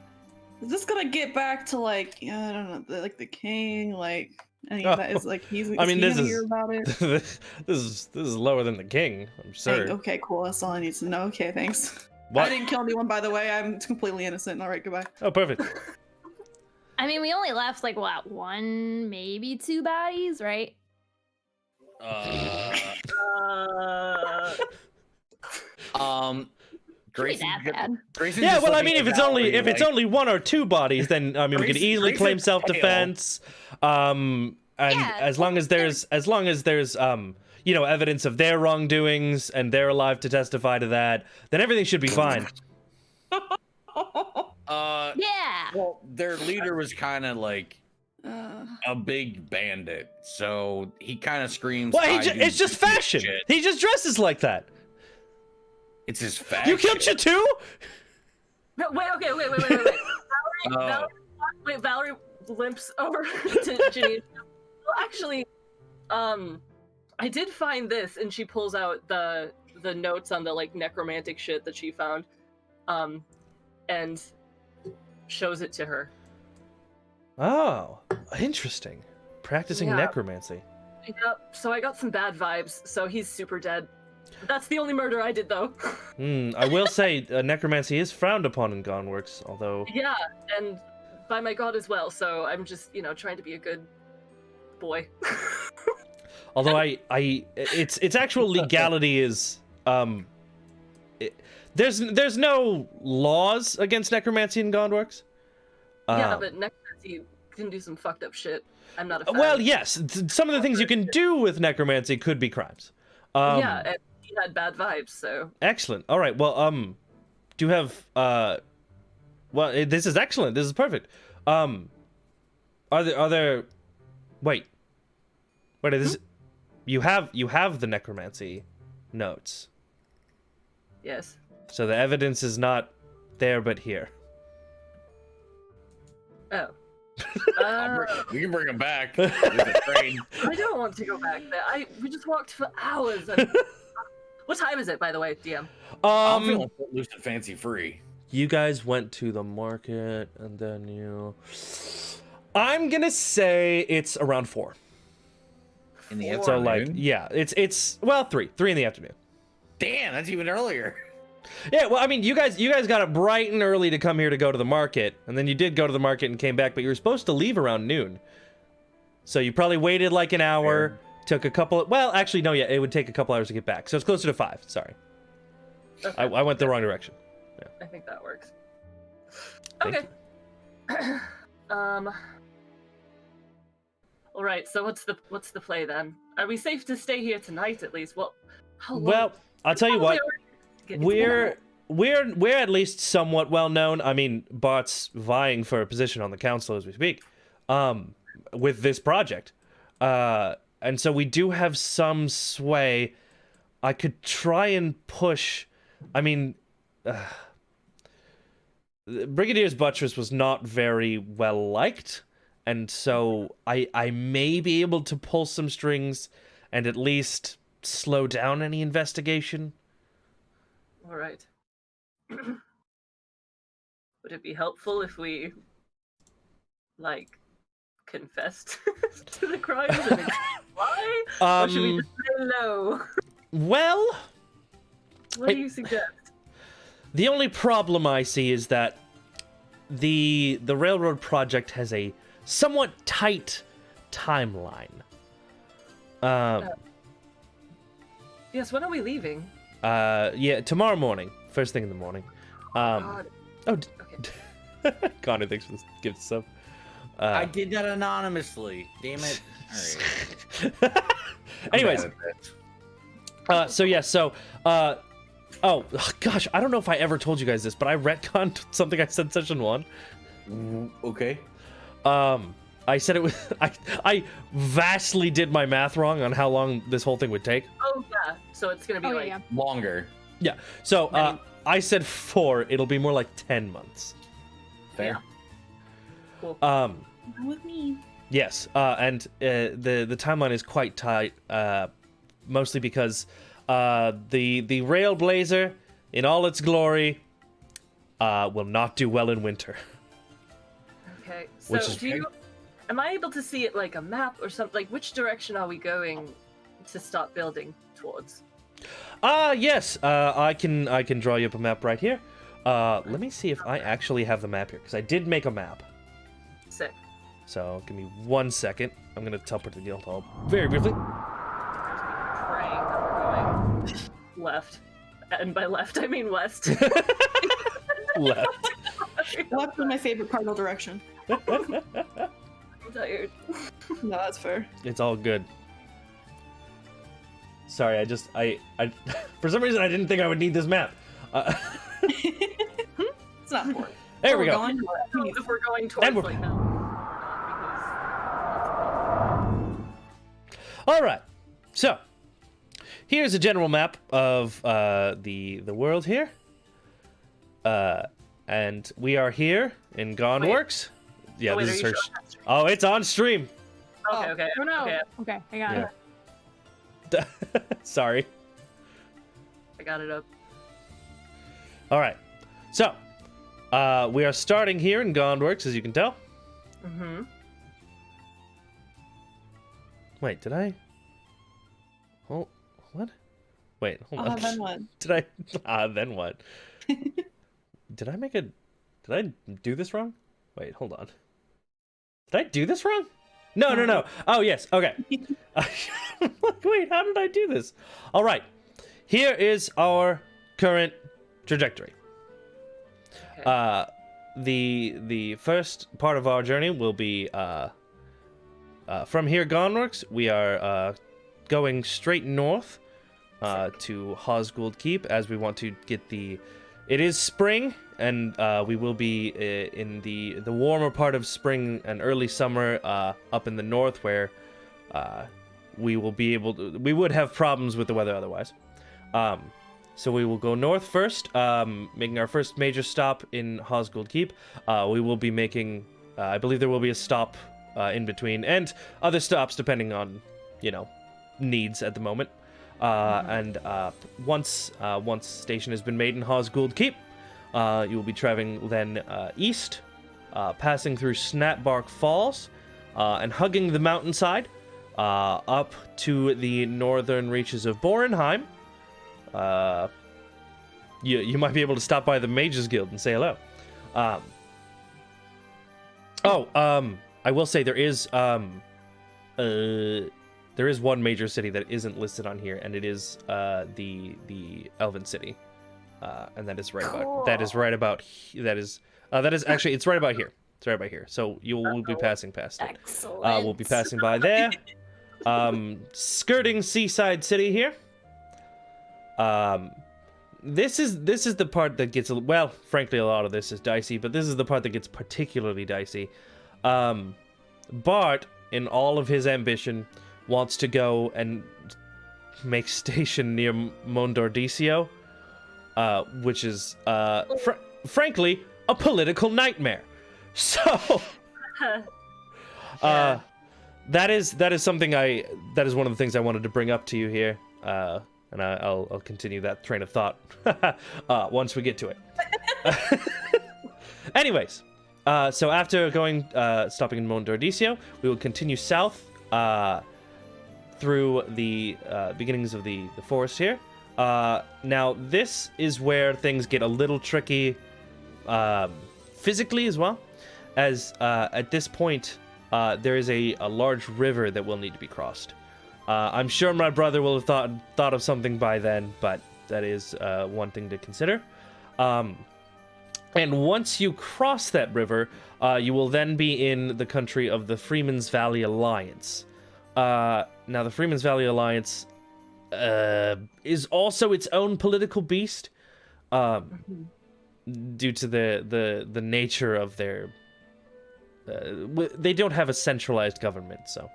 S5: is this gonna get back to I don't know, like the king? Like, any of that is like he's.
S1: I mean,
S5: is
S1: this
S5: he gonna
S1: is
S5: hear about it?
S1: this is lower than the king. I'm sure.
S5: Hey, okay, cool. That's all I need to know. Okay, thanks.
S1: What?
S5: I didn't kill anyone, by the way. I'm completely innocent. All right, goodbye.
S1: Oh, perfect.
S2: I mean, we only left like what, one, maybe two bodies, right?
S7: Grayson.
S2: that bad.
S7: Grayson's
S1: Yeah,
S7: just
S1: well, I
S7: looking
S1: mean,
S7: at
S1: if
S7: Valerie
S1: it's
S7: like,
S1: only one or two bodies, then I mean, we could
S7: Grayson-
S1: easily claim
S7: Grayson's
S1: self-defense. And
S3: Yeah,
S1: as long as there's evidence of their wrongdoings and they're alive to testify to that, then everything should be fine.
S2: Yeah.
S7: Well, their leader was kind of like
S5: Uh,
S7: a big bandit, so he kind of screams.
S1: Well,
S7: "I do
S1: it's just
S7: this
S1: fashion.
S7: shit."
S1: He just dresses like that.
S7: It's his fashion.
S1: You killed you too?
S6: No, wait. Valerie limps over to Janine. Well, actually, I did find this, and she pulls out the notes on the necromantic shit that she found, and shows it to her.
S1: Oh, interesting. Practicing
S6: Yeah.
S1: necromancy.
S6: Yep. So I got some bad vibes. So he's super dead. That's the only murder I did, though.
S1: I will say necromancy is frowned upon in Gonworks, although
S6: Yeah, and by my god as well. So I'm just trying to be a good boy.
S1: its actual legality is there's no laws against necromancy in Gonworks.
S6: Yeah, but necromancy can do some fucked up shit. I'm not a fan.
S1: Well, yes, some of the things you can do with necromancy could be crimes.
S6: Yeah, and he had bad vibes, so.
S1: Excellent. All right. Well, do you have well, this is excellent. This is perfect. Are there wait, this you have the necromancy notes.
S6: Yes.
S1: So the evidence is not there, but here.
S6: Oh.
S7: We can bring him back. With a train.
S6: I don't want to go back there. We just walked for hours. What time is it, by the way, DM?
S7: I'm feeling loose and fancy free.
S1: You guys went to the market, and then you... I'm gonna say it's around 4.
S7: In the
S1: So,
S7: afternoon?
S1: like, yeah, it's well, 3 in the afternoon.
S7: Damn, that's even earlier.
S1: Yeah, well, I mean, you guys got up bright and early to come here to go to the market, and then you did go to the market and came back, but you were supposed to leave around noon. So you probably waited like an hour, took a couple of, well, actually, no, yeah, it would take a couple hours to get back. So it's closer to 5, sorry.
S6: Okay.
S1: I went the wrong direction. Yeah.
S6: I think that works.
S1: Thank
S6: Okay. All right. So what's the play then? Are we safe to stay here tonight at least? Well, how long?
S1: Well, I'll tell you what.
S6: It's been
S1: We're at least somewhat well known. I mean, Bart's vying for a position on the council as we speak, with this project, and so we do have some sway. I could try and push. I mean, Brigadier's Buttress was not very well liked, and so I may be able to pull some strings and at least slow down any investigation.
S6: All right. Would it be helpful if we, like, confessed to the crimes and why? Or should we just say no?
S1: Well,
S6: What do you suggest?
S1: the only problem I see is that the railroad project has a somewhat tight timeline.
S6: Yes, when are we leaving?
S1: Yeah, tomorrow morning, first thing in the morning.
S6: God. Okay.
S1: Connor, thanks for this gift stuff.
S7: I did that anonymously. Damn it. All right.
S1: Anyways, oh gosh, I don't know if I ever told you guys this, but I retconned something I said session 1.
S7: Okay.
S1: I said it was I vastly did my math wrong on how long this whole thing would take.
S6: Oh yeah, so it's gonna be
S7: Longer.
S1: Yeah. So I said 4. It'll be more like 10 months.
S7: Fair.
S6: Cool.
S5: With me.
S1: Yes. And the timeline is quite tight. Mostly because the Railblazer, in all its glory, will not do well in winter.
S6: Okay. So
S1: Which is
S6: am I able to see it like a map or something? Like which direction are we going to start building towards?
S1: Yes. I can draw you up a map right here. Let me see if I actually have the map here, because I did make a map.
S6: Sick.
S1: So give me 1 second. I'm gonna teleport to the guild hall very briefly.
S6: Praying that we're going left, and by left I mean west.
S1: Left.
S5: Left is my favorite cardinal direction.
S6: I'm tired.
S5: No, that's fair.
S1: It's all good. Sorry, I for some reason I didn't think I would need this map.
S5: It's not important.
S1: There we
S5: We're
S1: go.
S5: going.
S6: If we're going towards
S1: And we're-
S6: like no.
S1: All right. So here's a general map of the world here. And we are here in Gondworks. Yeah,
S6: Wait,
S1: this
S6: are
S1: is
S6: you
S1: her.
S6: showing that stream?
S1: Oh, it's on stream.
S6: Okay, okay.
S2: Oh no.
S6: Okay,
S2: Okay, I got it.
S1: Yeah. Sorry.
S6: I got it up.
S1: All right. So we are starting here in Gondworks, as you can tell.
S6: Mm-hmm.
S1: Wait, did I? Oh, what? Wait, hold on.
S5: Then what?
S1: Did I? Then what? Did I make a? Did I do this wrong? Wait, hold on. Did I do this wrong? No. Oh, yes. Okay. Wait, how did I do this? All right. Here is our current trajectory.
S6: Okay.
S1: The first part of our journey will be from here Gondworks. We are going straight north to Hosgould Keep, as we want to get the. It is spring, and we will be in the warmer part of spring and early summer up in the north, where we will be able to. We would have problems with the weather otherwise. So we will go north first, making our first major stop in Hosgold Keep. We will be making, I believe there will be a stop in between, and other stops depending on, needs at the moment. And once station has been made in Hosgold Keep, you will be traveling then east, passing through Snapbark Falls, and hugging the mountainside, up to the northern reaches of Borenheim. You might be able to stop by the Mages Guild and say hello. I will say there is one major city that isn't listed on here, and it is the Elven City, and that is right about actually it's right about here. It's right about here. So we'll be passing past it.
S6: Excellent.
S1: We'll be passing by there. Skirting Seaside City here. This is the part that gets frankly a lot of this is dicey, but this is the part that gets particularly dicey. Bart, in all of his ambition, wants to go and make station near Mondordicio, which is frankly a political nightmare. So that is something that is one of the things I wanted to bring up to you here. And I'll continue that train of thought once we get to it. Anyways, so after stopping in Mondordicio, we will continue south through the beginnings of the forest here. Now, this is where things get a little tricky physically as well, as at this point, there is a large river that will need to be crossed. I'm sure my brother will have thought of something by then, but that is one thing to consider. And once you cross that river, you will then be in the country of the Freeman's Valley Alliance. Now, the Freeman's Valley Alliance is also its own political beast, due to the nature of their... they don't have a centralized government, so...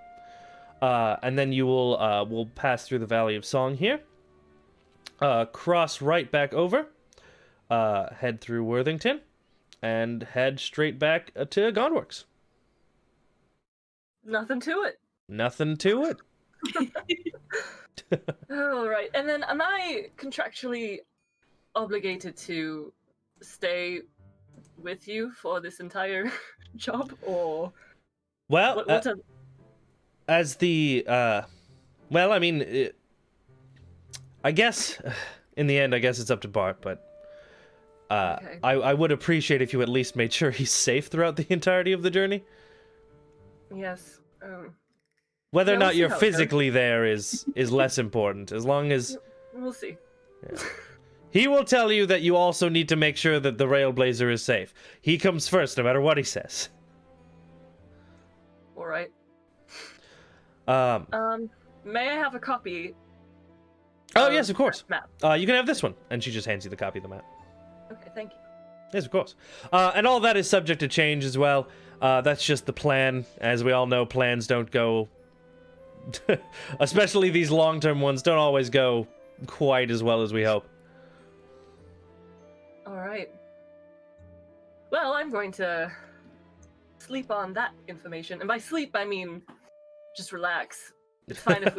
S1: and then you will pass through the Valley of Song here, cross right back over, head through Worthington, and head straight back to Godworks.
S6: Nothing to it.
S1: Nothing to it.
S6: All right. And then am I contractually obligated to stay with you for this entire job, or
S1: Well,
S6: what
S1: as the I mean, I guess in the end, I guess it's up to Bart, but
S6: Okay.
S1: I would appreciate if you at least made sure he's safe throughout the entirety of the journey.
S6: Yes.
S1: Whether or
S6: Yeah, we'll
S1: not
S6: see
S1: you're
S6: how it goes.
S1: physically there is less important, as long as
S6: We'll see.
S1: he will tell you that you also need to make sure that the Railblazer is safe. He comes first, no matter what he says.
S6: All right.
S1: Um.
S6: May I have a copy?
S1: Oh yes, of course.
S6: Map.
S1: You can have this one, and she just hands you the copy of the map.
S6: Okay, thank you.
S1: Yes, of course. And all that is subject to change as well. That's just the plan. As we all know, plans don't go... especially these long-term ones don't always go quite as well as we hope.
S6: All right. Well, I'm going to sleep on that information, and by sleep I mean just relax. It's fine if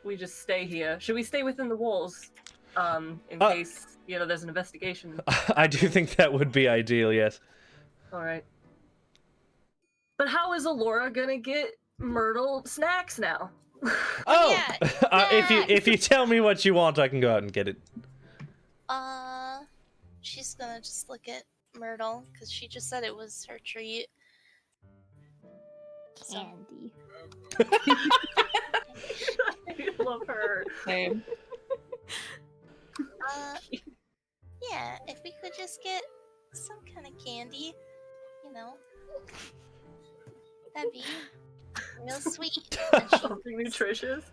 S6: we just stay here. Should we stay within the walls, in case there's an investigation?
S1: I do think that would be ideal. Yes.
S6: All right. But how is Alora gonna get Myrtle snacks now?
S1: Oh,
S3: Yeah,
S1: if you tell me what you want, I can go out and get it.
S3: She's gonna just look at Myrtle because she just said it was her treat. So,
S2: Candy.
S6: I love her.
S5: Same.
S3: yeah, if we could just get some kind of candy, that'd be real sweet.
S6: Something nutritious.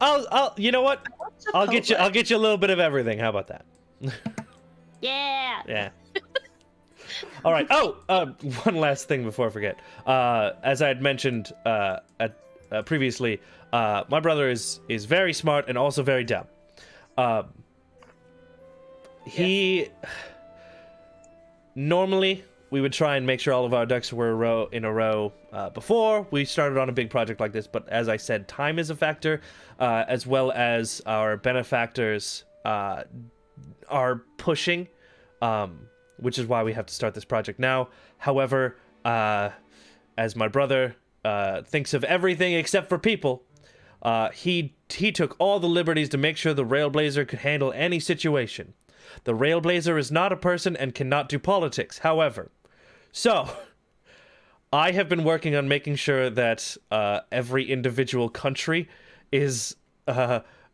S1: I'll you know what? I'll get you a little bit of everything. How about that?
S2: Yeah.
S1: Yeah. All right. Oh, one last thing before I forget. As I had mentioned previously, my brother is very smart and also very dumb. He normally we would try and make sure all of our ducks were in a row before we started on a big project like this, but as I said, time is a factor, as well as our benefactors are pushing, which is why we have to start this project now. However, as my brother thinks of everything except for people, he took all the liberties to make sure the Railblazer could handle any situation. The Railblazer is not a person and cannot do politics. However, so I have been working on making sure that every individual country is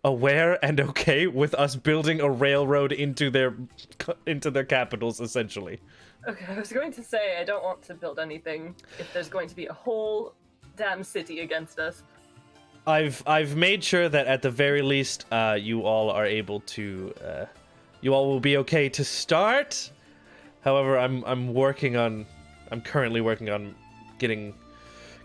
S1: aware and okay with us building a railroad into their capitals, essentially.
S6: Okay, I was going to say I don't want to build anything if there's going to be a whole damn city against us.
S1: I've made sure that at the very least you all are able to you all will be okay to start. However, I'm currently working on getting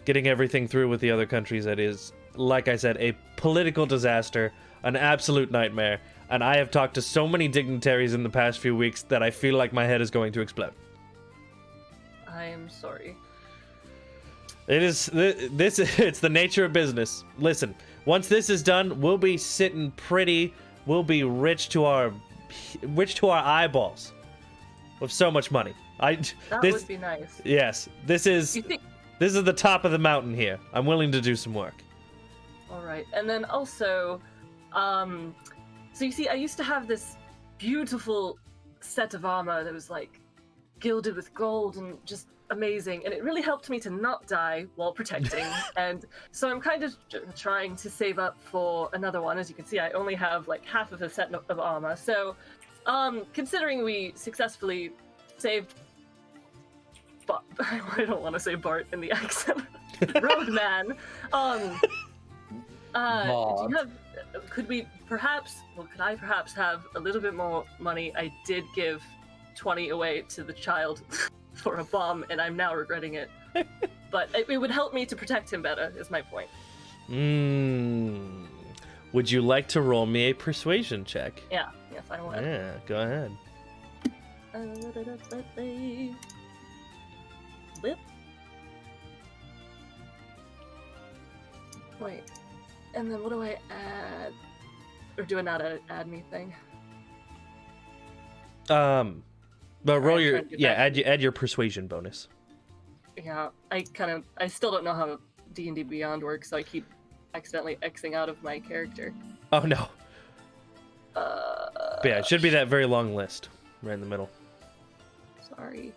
S1: everything through with the other countries. That is, like I said, a political disaster, an absolute nightmare, and I have talked to so many dignitaries in the past few weeks that I feel like my head is going to explode.
S6: I am sorry.
S1: It is this. It's the nature of business. Listen, once this is done, we'll be sitting pretty. We'll be rich to our eyeballs, with so much money.
S6: That would be nice.
S1: Yes, this is the top of the mountain here. I'm willing to do some work.
S6: All right, and then also, so you see, I used to have this beautiful set of armor that was like gilded with gold and just amazing, and it really helped me to not die while protecting. And so I'm kind of trying to save up for another one. As you can see, I only have like half of a set of armor. So, considering we successfully saved, I don't want to say Bart in the accent. Roadman. Could I perhaps have a little bit more money? I did give 20 away to the child for a bomb, and I'm now regretting it. But it would help me to protect him better, is my point.
S1: Would you like to roll me a persuasion check?
S6: Yeah, yes, I would.
S1: Yeah, go ahead.
S6: Lip. Wait, and then what do I add? Or do I not add anything?
S1: But roll your add your persuasion bonus.
S6: Yeah, I still don't know how D&D Beyond works, so I keep accidentally Xing out of my character.
S1: Oh no. But yeah, it should be that very long list right in the middle.
S6: Sorry.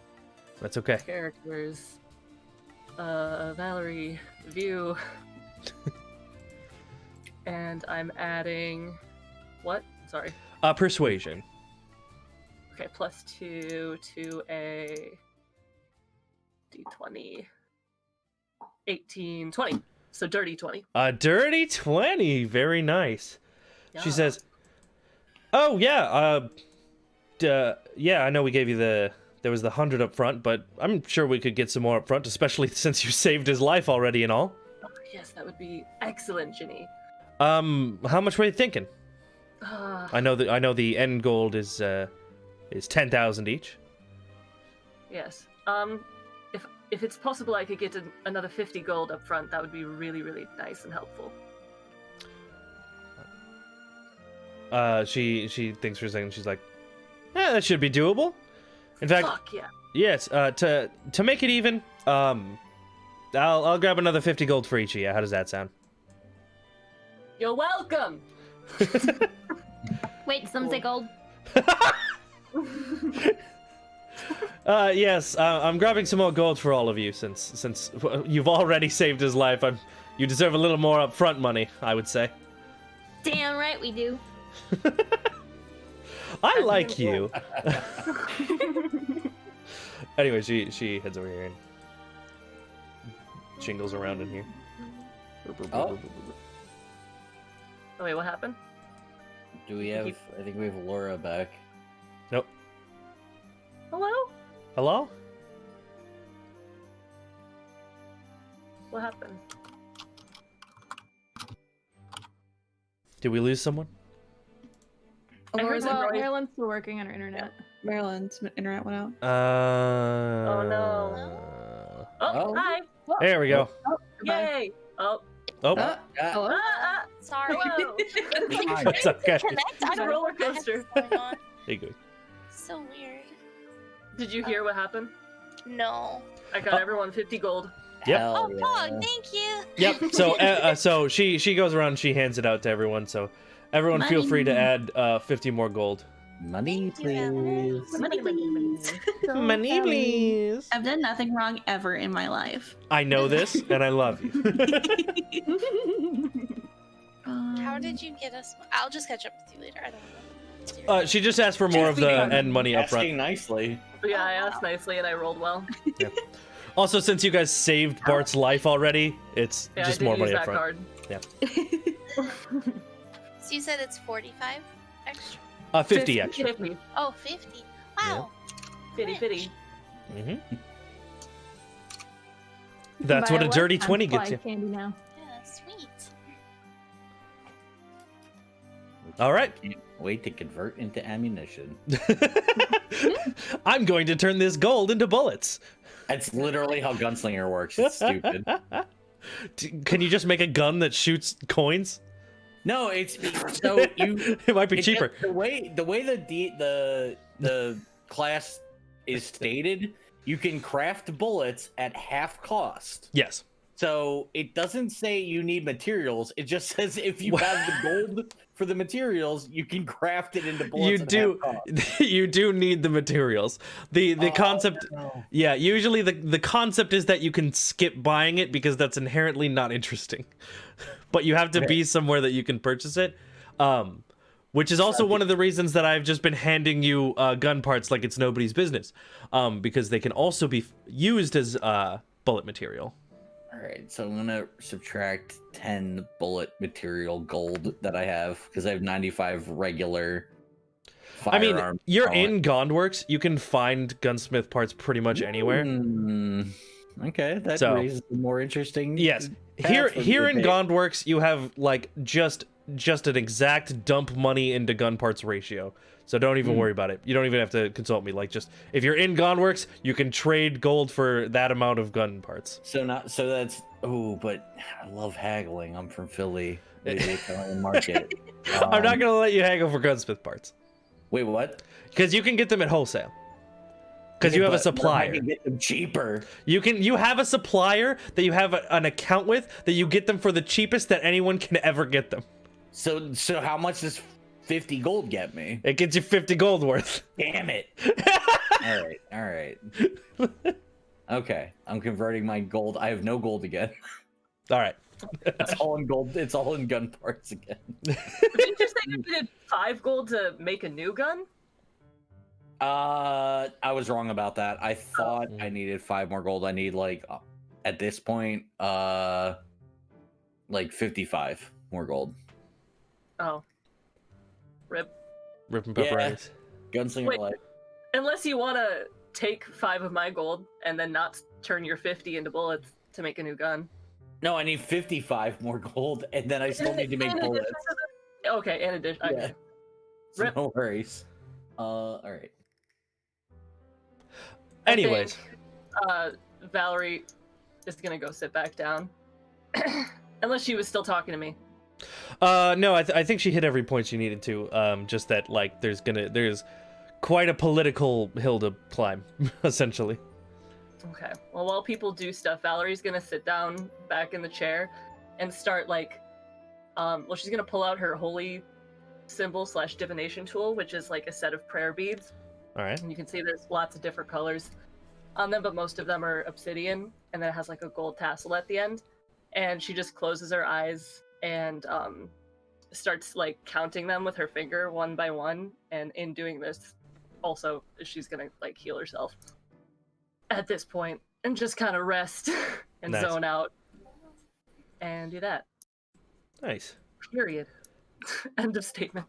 S1: That's okay.
S6: Characters. Valerie, View. And I'm adding what? Sorry.
S1: Persuasion.
S6: Okay, +2 to a d20. 18, 20. So dirty 20.
S1: A dirty 20. Very nice.
S6: Yeah.
S1: She says, "Oh yeah, yeah, I know we gave you there was the 100 up front, but I'm sure we could get some more up front, especially since you saved his life already and all."
S6: Oh, yes, that would be excellent, Ginny.
S1: How much were you thinking? I know the end gold is 10,000 each.
S6: Yes. If it's possible, I could get another 50 gold up front. That would be really, really nice and helpful.
S1: She thinks for a second. She's like, "Yeah, that should be doable." In fact,
S6: fuck yeah.
S1: Yes. To make it even, I'll grab another 50 gold for each of you. How does that sound?
S6: You're welcome.
S2: Wait, some say gold.
S1: Yes, I'm grabbing some more gold for all of you since you've already saved his life. You deserve a little more upfront money, I would say.
S2: Damn right we do.
S1: I like you. Anyway, she heads over here and jingles around in here.
S7: Oh.
S6: Oh wait, what happened?
S8: Do we have? I think we have Laura back.
S1: Nope.
S6: Hello?
S1: Hello?
S6: What happened?
S1: Did we lose someone?
S6: I heard the
S2: Well,
S6: noise.
S2: Maryland's still working on her internet.
S5: Maryland's internet went out.
S6: Oh no. Oh,
S7: Oh.
S6: hi.
S1: There we go.
S6: Yay. Oh.
S1: Oh,
S5: Hello?
S3: Sorry.
S6: Hello.
S1: it's okay.
S3: Connect? I
S6: It's a
S3: don't know
S6: roller
S3: what the heck
S6: coaster.
S3: is going on.
S1: Hey, good.
S3: So weird.
S6: Did you hear what happened?
S3: No.
S6: I got everyone 50 gold.
S1: Yep.
S7: Hell
S3: Oh,
S7: yeah.
S3: Pog, thank you.
S1: Yep. So she goes around, she hands it out to everyone. So everyone feel free to add 50 more gold.
S7: Money,
S3: Thank you,
S7: please.
S5: Money, please.
S1: Money, please.
S5: I've done nothing wrong ever in my life.
S1: I know this, and I love you.
S3: How did you get us? I'll just catch up with you later. I don't know.
S1: She just asked for more of the end money up
S7: Asking
S1: front.
S7: nicely.
S6: But yeah, I asked nicely and I rolled well.
S1: Also, since you guys saved Bart's life already, it's
S6: Yeah,
S1: just
S6: I did
S1: more
S6: use
S1: money up
S6: that
S1: front.
S6: card.
S3: So you said it's 45 extra?
S1: 50 extra.
S6: 50.
S3: Oh, 50. Wow.
S6: Fitty fitty.
S1: hmm That's what a dirty 20 gets you.
S2: Candy now.
S3: Yeah, sweet.
S1: All right.
S7: Can't wait to convert into ammunition.
S1: I'm going to turn this gold into bullets.
S7: That's literally how gunslinger works. It's stupid.
S1: Can you just make a gun that shoots coins?
S7: No, it's so you.
S1: It might be
S7: it's
S1: cheaper.
S7: just the way the class is stated, you can craft bullets at half cost.
S1: Yes.
S7: So it doesn't say you need materials. It just says if you have the gold for the materials, you can craft it into bullets.
S1: You
S7: at
S1: do.
S7: half cost.
S1: You do need the materials. The concept.
S7: No.
S1: Yeah. Usually the concept is that you can skip buying it because that's inherently not interesting. But you have to be somewhere that you can purchase it. Which is also one of the reasons that I've just been handing you gun parts like it's nobody's business. Because they can also be used as bullet material.
S7: All right, so I'm gonna subtract 10 bullet material gold that I have because I have 95 regular.
S1: I mean,
S7: firearm
S1: you're
S7: talent.
S1: in Gondworks. You can find gunsmith parts pretty much anywhere.
S7: Okay, that
S1: So-
S7: raises the more interesting.
S1: Yes,
S7: path
S1: here
S7: for me
S1: here
S7: to
S1: in
S7: take.
S1: Gondworks, you have like just an exact dump money into gun parts ratio. So don't even worry about it. You don't even have to consult me. Like, just if you're in Gondworks, you can trade gold for that amount of gun parts.
S7: So that's but I love haggling. I'm from Philly, the Italian market.
S1: I'm not gonna let you haggle for gunsmith parts
S7: Wait, what?
S1: because you can get them at wholesale. Because you have a
S7: But I
S1: supplier.
S7: can get them cheaper.
S1: You have a supplier that you have an account with that you get them for the cheapest that anyone can ever get them.
S7: So how much does 50 gold get me?
S1: It gets you 50 gold worth.
S7: Damn it! All right. Okay, I'm converting my gold. I have no gold again.
S1: All right.
S7: It's all in gold. It's all in gun parts again.
S6: Didn't you say you needed 5 gold to make a new gun?
S7: I was wrong about that. I thought I needed 5 more gold. I need at this point, 55 more gold.
S6: Oh. Rip.
S1: Rip and
S7: Yeah.
S1: pepperonis.
S7: Gunslinger
S6: Wait.
S7: life.
S6: Unless you want to take 5 of my gold and then not turn your 50 into bullets to make a new gun.
S7: No, I need 55 more gold, and then I still need to make
S6: In addition
S7: bullets.
S6: to the- Okay, in addition.
S7: Yeah.
S6: Okay.
S7: So
S6: Rip.
S7: no worries. All right.
S6: I
S1: Anyways.
S6: think, Valerie is gonna go sit back down. Unless she was still talking to me.
S1: No, I think she hit every point she needed to. Just that, like, there's quite a political hill to climb, essentially.
S6: Okay. Well, while people do stuff, Valerie's gonna sit down back in the chair and start she's gonna pull out her holy symbol / divination tool, which is like a set of prayer beads.
S1: All right.
S6: And you can see there's lots of different colors on them, but most of them are obsidian, and then it has like a gold tassel at the end. And she just closes her eyes and starts like counting them with her finger one by one. And in doing this, also she's gonna like heal herself at this point and just kind of rest and
S1: Nice.
S6: zone out and do that.
S1: Nice.
S6: Period. End of statement.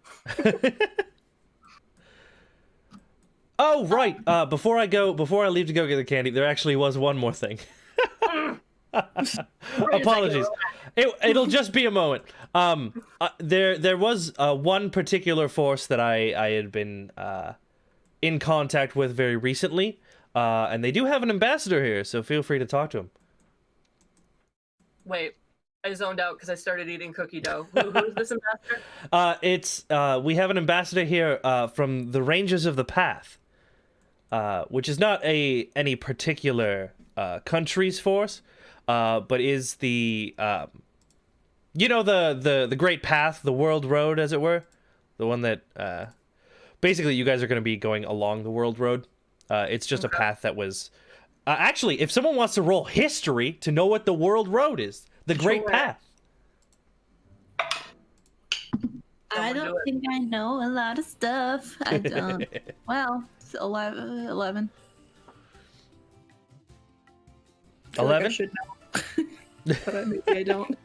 S1: Oh, right. Before I leave to go get the candy, there actually was one more thing. Apologies. It'll just be a moment. There was one particular force that I had been in contact with very recently, and they do have an ambassador here, so feel free to talk to him.
S6: Wait, I zoned out because I started eating cookie dough. Who's this ambassador?
S1: We have an ambassador here from the Rangers of the Path, which is not any particular country's force, but is the the Great Path, the World Road, as it were, the one that basically you guys are going to be going along the World Road. It's just a path that was actually, if someone wants to roll history to know what the World Road is, the Great Path.
S5: I don't think I know a lot of stuff. I don't. Well, it's 11. 11.
S1: 11?
S5: I should know. But maybe I don't.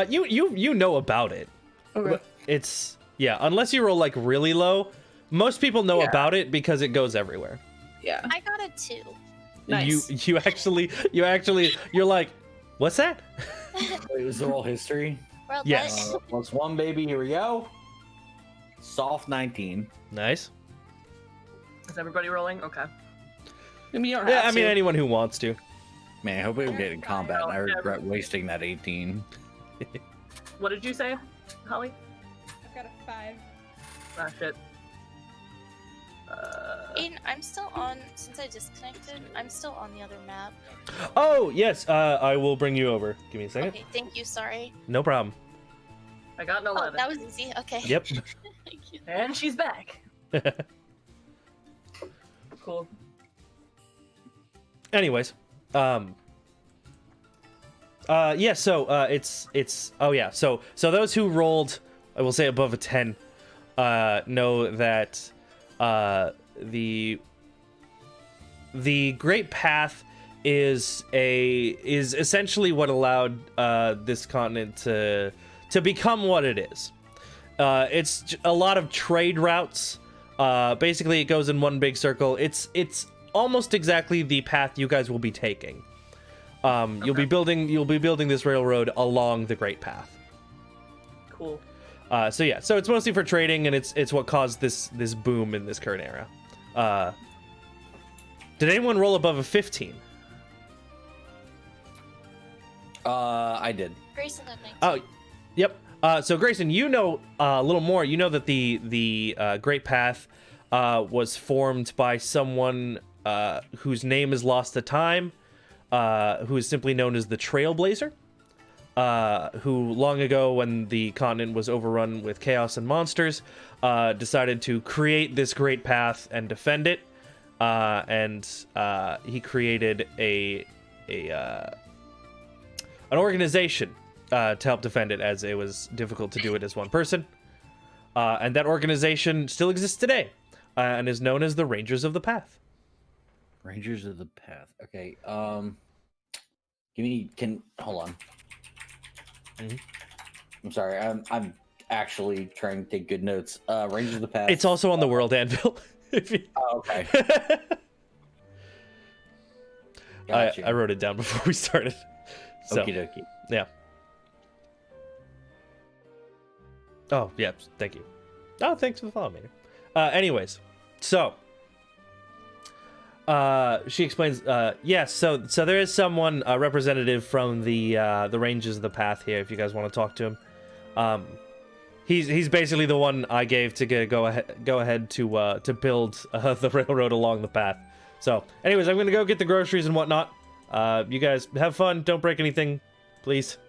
S1: You know about it.
S5: Okay.
S1: It's unless you roll like really low, most people know about it because it goes everywhere.
S5: Yeah.
S3: I got a 2.
S5: Nice.
S1: You're like, what's that?
S7: Wait, was the roll history?
S3: World
S1: Yes.
S3: what?
S7: +1, baby. Here we go. Soft 19.
S1: Nice.
S6: Is everybody rolling? Okay.
S5: I mean, you don't
S1: Yeah,
S5: have
S1: I mean
S5: to.
S1: anyone who wants to.
S7: Man, I hope we get in combat. And I regret wasting that 18.
S6: What did you say, Holly?
S4: I've got a 5.
S6: Ah, shit.
S3: Aiden, I'm still on, since I disconnected, I'm still on the other map.
S1: Oh, yes, I will bring you over. Give me a second.
S3: Okay, thank you, sorry.
S1: No problem.
S6: I got an
S3: Oh,
S6: 11.
S3: that was easy, okay.
S1: Yep.
S3: Thank you.
S6: And she's back. Cool.
S1: Anyways, so those who rolled, I will say above a 10, know that the Great Path is essentially what allowed this continent to become what it is. It's a lot of trade routes. Basically, it goes in one big circle. It's almost exactly the path you guys will be taking. You'll be building this railroad along the Great Path.
S6: Cool.
S1: So it's mostly for trading, and it's what caused this boom in this current era. Did anyone roll above a 15?
S7: I did.
S3: Grayson at 19.
S1: Oh, yep. So Grayson, you know a little more. You know that the Great Path was formed by someone whose name is lost to time, who is simply known as the Trailblazer, who long ago, when the continent was overrun with chaos and monsters, decided to create this Great Path and defend it. And he created an organization to help defend it, as it was difficult to do it as one person. And that organization still exists today, and is known as the Rangers of the Path.
S7: Rangers of the Path. Okay. Hold on.
S1: Mhm.
S7: I'm sorry. I'm actually trying to take good notes. Rangers of the Path.
S1: It's also on the World Anvil.
S7: Oh, okay.
S1: I wrote it down before we started. So,
S7: Okie dokie.
S1: yeah. Oh, yeah. Thank you. Oh, thanks for the follow, Mater. Anyways, so she explains. Yes, so there is someone, a representative from the Rangers of the Path here. If you guys want to talk to him, he's basically the one I gave to go ahead to build the railroad along the path. So, anyways, I'm gonna go get the groceries and whatnot. You guys have fun. Don't break anything, please.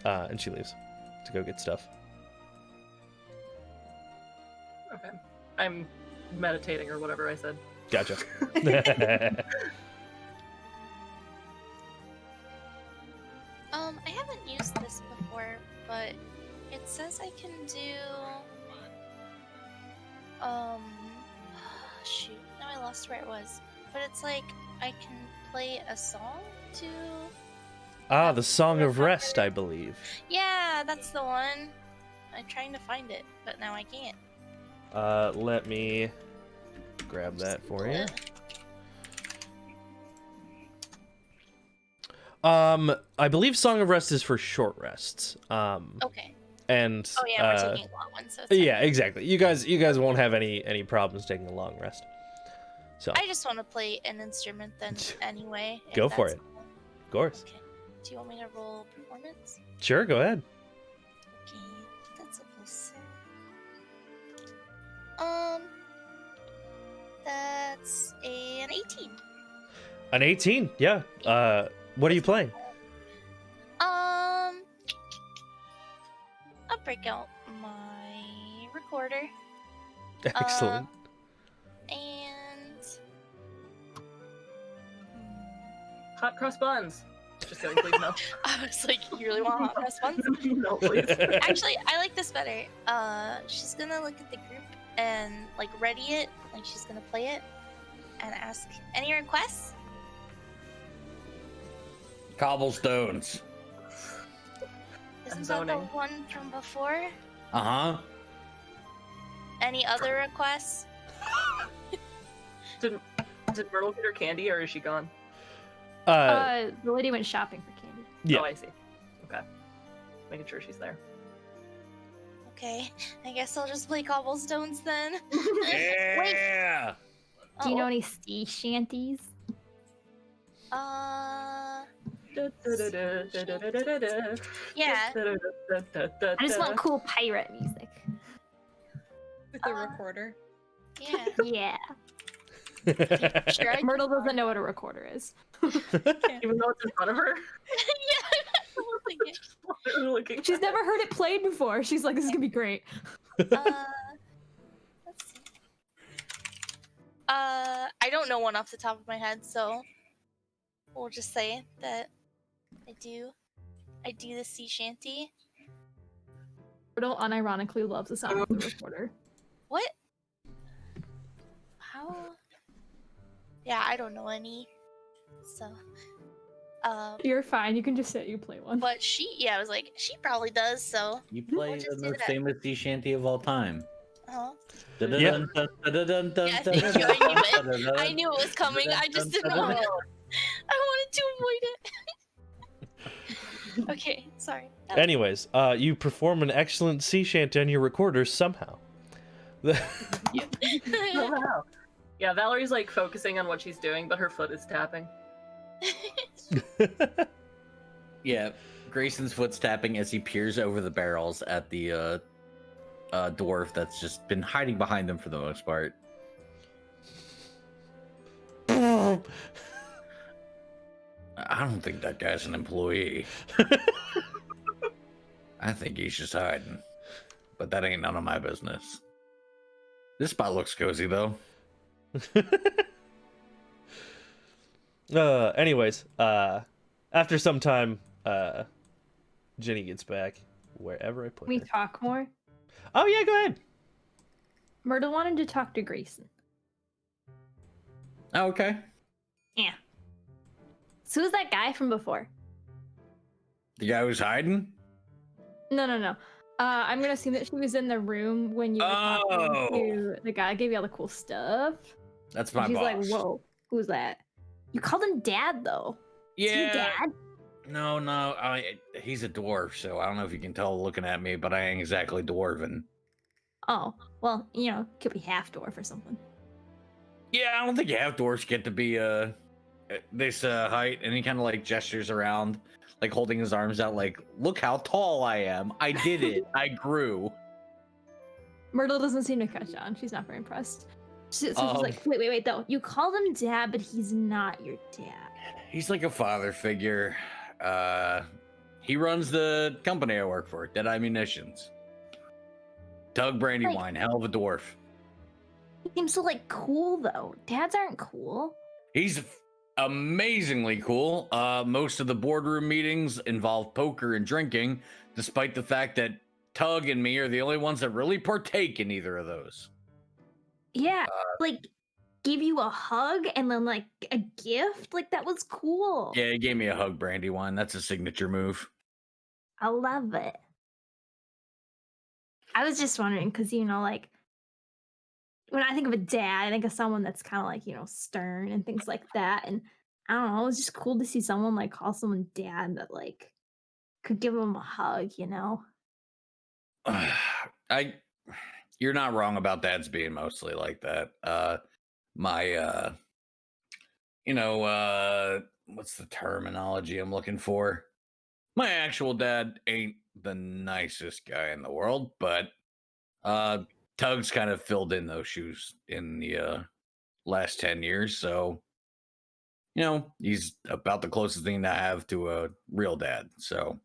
S1: And she leaves to go get stuff.
S6: Okay. I'm meditating or whatever I said.
S1: Gotcha.
S3: I haven't used this before, but it says I can do shoot, now I lost where it was. But it's like I can play a song to
S1: The Song of Rest, I believe.
S3: Yeah, that's the one. I'm trying to find it, but now I can't.
S1: Let me grab that for you. I believe Song of Rest is for short rests.
S3: Okay.
S1: And
S3: Oh yeah, we're taking a long one, so it's
S1: yeah, exactly. You guys won't have any problems taking a long rest. So
S3: I just want to play an instrument then anyway. if
S1: Go for
S3: that's
S1: it.
S3: cool.
S1: Of course.
S3: Okay. Do you want me to roll performance?
S1: Sure, go ahead.
S3: Okay, that's a plus. That's an 18.
S1: An 18. Yeah. What are you playing?
S3: I'll break out my recorder.
S1: Excellent.
S3: And
S6: Hot cross buns. Just kidding, please no.
S3: I was like, you really want hot cross buns?
S6: No, please.
S3: Actually, I like this better. She's gonna look at the group and like ready it, like she's gonna play it, and ask any requests.
S7: Cobblestones.
S3: Isn't that the
S6: zoning.
S3: one from before?
S7: Uh-huh.
S3: Any other requests?
S6: Did Myrtle get her candy, or is she gone?
S2: The lady went shopping for candy.
S1: Yeah.
S6: Oh, I see. Okay. Making sure she's there.
S3: Okay, I guess I'll just play cobblestones then.
S7: Yeah.
S2: Do you know any sea shanties?
S3: Yeah.
S2: I just want cool pirate music.
S4: With a recorder.
S3: Yeah.
S2: Yeah.
S3: Sure.
S2: Myrtle doesn't know what a recorder is.
S6: Even though it's in front of her?
S3: Yeah.
S6: Looking
S2: She's never heard it played before. She's like, this is gonna be great.
S3: Let's see. I don't know one off the top of my head, so we'll just say that I do the sea shanty.
S2: Myrtle unironically loves the sound of the recorder.
S3: What? How? Yeah, I don't know any. So,
S2: You're fine. You can just sit. You play one.
S3: but I was like, she probably does. So,
S7: You play
S3: We'll just
S7: the
S3: do
S7: most
S3: that.
S7: famous sea shanty of all time.
S3: uh
S1: Yeah.
S3: Yeah, thank you. I knew it was coming. I just didn't want to. I wanted to avoid it. Okay, sorry.
S1: Anyways, you perform an excellent sea shanty on your recorder somehow.
S6: Wow. Yeah, Valerie's like focusing on what she's doing, but her foot is tapping.
S7: Yeah, Grayson's foot's tapping as he peers over the barrels at the dwarf that's just been hiding behind them for the most part. I don't think that guy's an employee. I think he's just hiding. But that ain't none of my business. This spot looks cozy, though.
S1: Anyways, after some time, Jenny gets back wherever I put
S2: Can we
S1: her.
S2: talk more?
S1: Oh yeah, go ahead.
S2: Myrtle wanted to talk to Grayson.
S7: Oh, okay.
S2: Yeah. So who's that guy from before?
S7: The guy who's hiding?
S2: No. I'm gonna assume that she was in the room when you were talking to the guy who gave you all the cool stuff.
S7: That's
S2: And
S7: my
S2: she's
S7: boss.
S2: like, whoa, who's that? You called him Dad, though. Is he
S7: Yeah.
S2: Dad?
S7: No. He's a dwarf, so I don't know if you can tell looking at me, but I ain't exactly dwarven.
S2: Oh, well, could be half dwarf or something.
S7: Yeah, I don't think half dwarfs get to be this height, and he kind of like gestures around, like holding his arms out, like, look how tall I am. I did it. I grew.
S2: Myrtle doesn't seem to catch on. She's not very impressed. So she's
S7: Um,
S2: like, wait, though. You called him Dad, but he's not your dad.
S7: He's like a father figure. He runs the company I work for, Deadeye Munitions. Doug Brandywine, hell of a dwarf.
S2: He seems so, cool, though. Dads aren't cool.
S7: He's amazingly cool. Most of the boardroom meetings involve poker and drinking, despite the fact that Tug and me are the only ones that really partake in either of those.
S2: Yeah, give you a hug and then, a gift? That was cool.
S7: Yeah, he gave me a hug, Brandywine. That's a signature move.
S2: I love it. I was just wondering, because, when I think of a dad, I think of someone that's kind of stern and things like that. And I don't know. It's just cool to see someone like call someone dad that like could give him a hug, you know?
S7: I you're not wrong about dads being mostly like that. My what's the terminology I'm looking for? My actual dad ain't the nicest guy in the world, but Tug's kind of filled in those shoes in the last 10 years, so he's about the closest thing I have to a real dad. So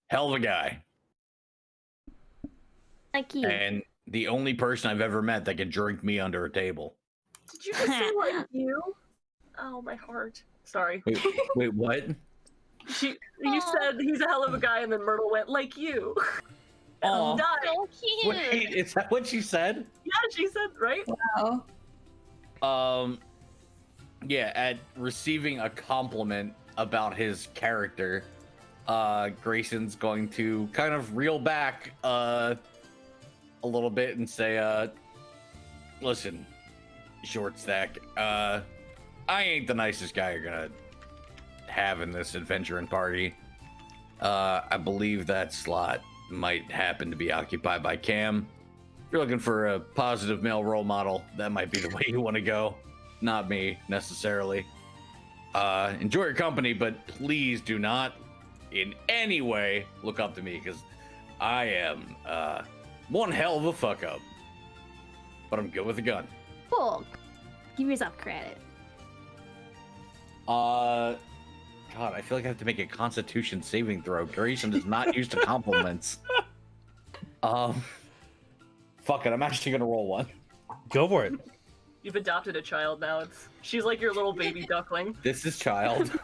S7: hell of a guy.
S2: Like you.
S7: And the only person I've ever met that can drink me under a table.
S6: Did you just say like you? Oh, my heart. Sorry.
S7: Wait, what?
S6: You said he's a hell of a guy, and then Myrtle went like you.
S7: Oh,
S3: So cute.
S7: wait, is that what she said?
S6: Yeah, she said right.
S5: Wow.
S7: Yeah, at receiving a compliment about his character, Grayson's going to kind of reel back a little bit and say, listen, short stack, I ain't the nicest guy you're gonna have in this adventuring party. I believe that slot might happen to be occupied by Cam. If you're looking for a positive male role model, that might be the way you want to go. Not me, necessarily. Enjoy your company, but please do not in any way look up to me, because I am one hell of a fuck up. But I'm good with a gun.
S2: Cool. Give yourself credit.
S7: God, I feel like I have to make a Constitution saving throw. Grayson is not used to compliments. Fuck it, I'm actually gonna roll one.
S1: Go for it.
S6: You've adopted a child now. She's like your little baby duckling.
S7: This is child.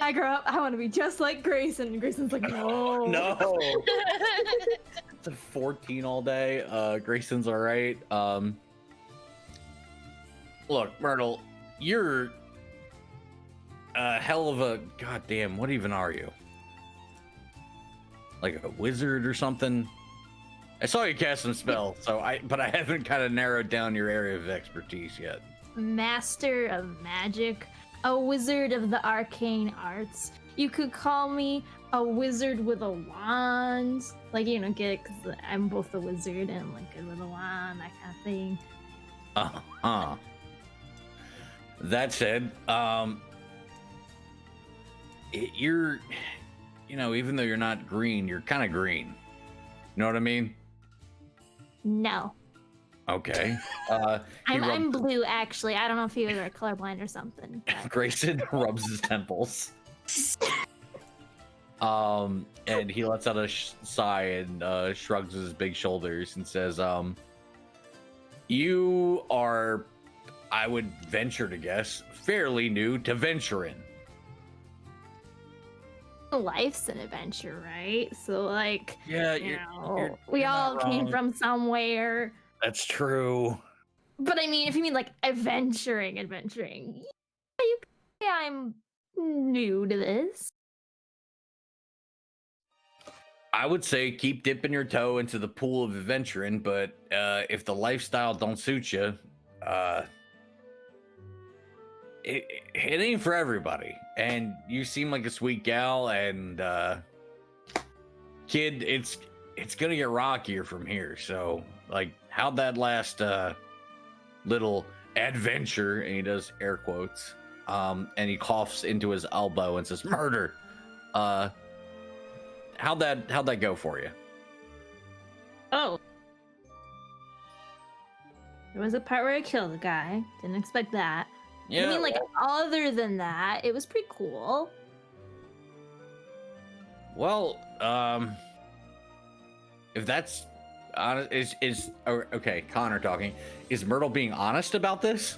S2: I grew up, I want to be just like Grayson. And Grayson's like, no.
S7: No. It's a 14 all day. Grayson's all right. Look, Myrtle, you're a hell of a goddamn. What even are you? Like a wizard or something? I saw you cast some spells, but I haven't kind of narrowed down your area of expertise yet.
S2: Master of magic, a wizard of the arcane arts. You could call me a wizard with a wand. Like, get it, because I'm both a wizard and like good with a wand, that kind of thing.
S7: Uh-huh. That said, you're, even though you're not green, you're kind of green. You know what I mean?
S2: No.
S7: Okay.
S2: I'm blue, actually. I don't know if you are colorblind or something. But...
S7: Grayson rubs his temples. And he lets out a sigh and shrugs his big shoulders and says, you are, I would venture to guess, fairly new to venturing.
S2: Life's an adventure, right? So, like,
S7: yeah,
S2: we all came from somewhere.
S7: That's true.
S2: But I mean, if you mean like adventuring, yeah, you could say I'm new to this.
S7: I would say keep dipping your toe into the pool of adventuring, but if the lifestyle don't suit you, it ain't for everybody. And you seem like a sweet gal, and kid, it's gonna get rockier from here. So, like, how'd that last little adventure? And he does air quotes, and he coughs into his elbow and says, "Murder." How'd that go for you?
S2: Oh. There was a part where I killed a guy. Didn't expect that.
S7: Yeah.
S2: I mean, like, other than that, it was pretty cool.
S7: Well, if that's honest, okay, Connor talking. Is Myrtle being honest about this?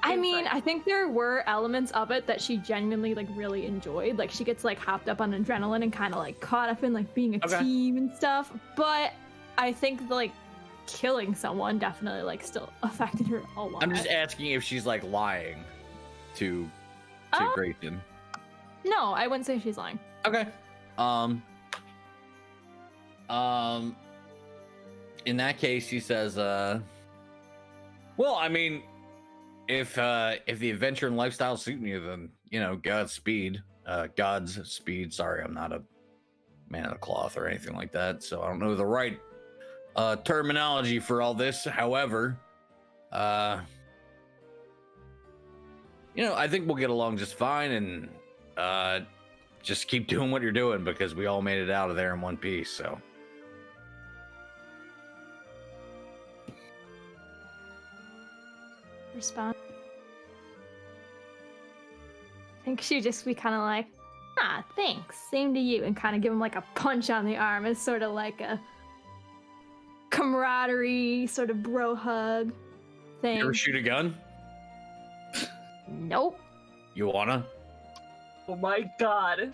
S2: I mean, I think there were elements of it that she genuinely, like, really enjoyed. Like, she gets, like, hopped up on adrenaline and kind of, like, caught up in, like, being a team and stuff. But I think, like, killing someone definitely, like, still affected her a lot.
S7: I'm just asking if she's, like, lying to Grayson.
S2: No, I wouldn't say she's lying.
S7: Okay. In that case, he says, well, I mean, if the adventure and lifestyle suit you, then Godspeed. God's speed. Sorry, I'm not a man of the cloth or anything like that, so I don't know the right terminology for all this. However, I think we'll get along just fine, and just keep doing what you're doing because we all made it out of there in one piece. So.
S2: Respond. I think she'd just be kind of like, thanks, same to you, and kind of give him like a punch on the arm. It's sort of like a camaraderie, sort of bro hug thing.
S7: You ever shoot a gun?
S2: Nope.
S7: You wanna?
S6: Oh my god.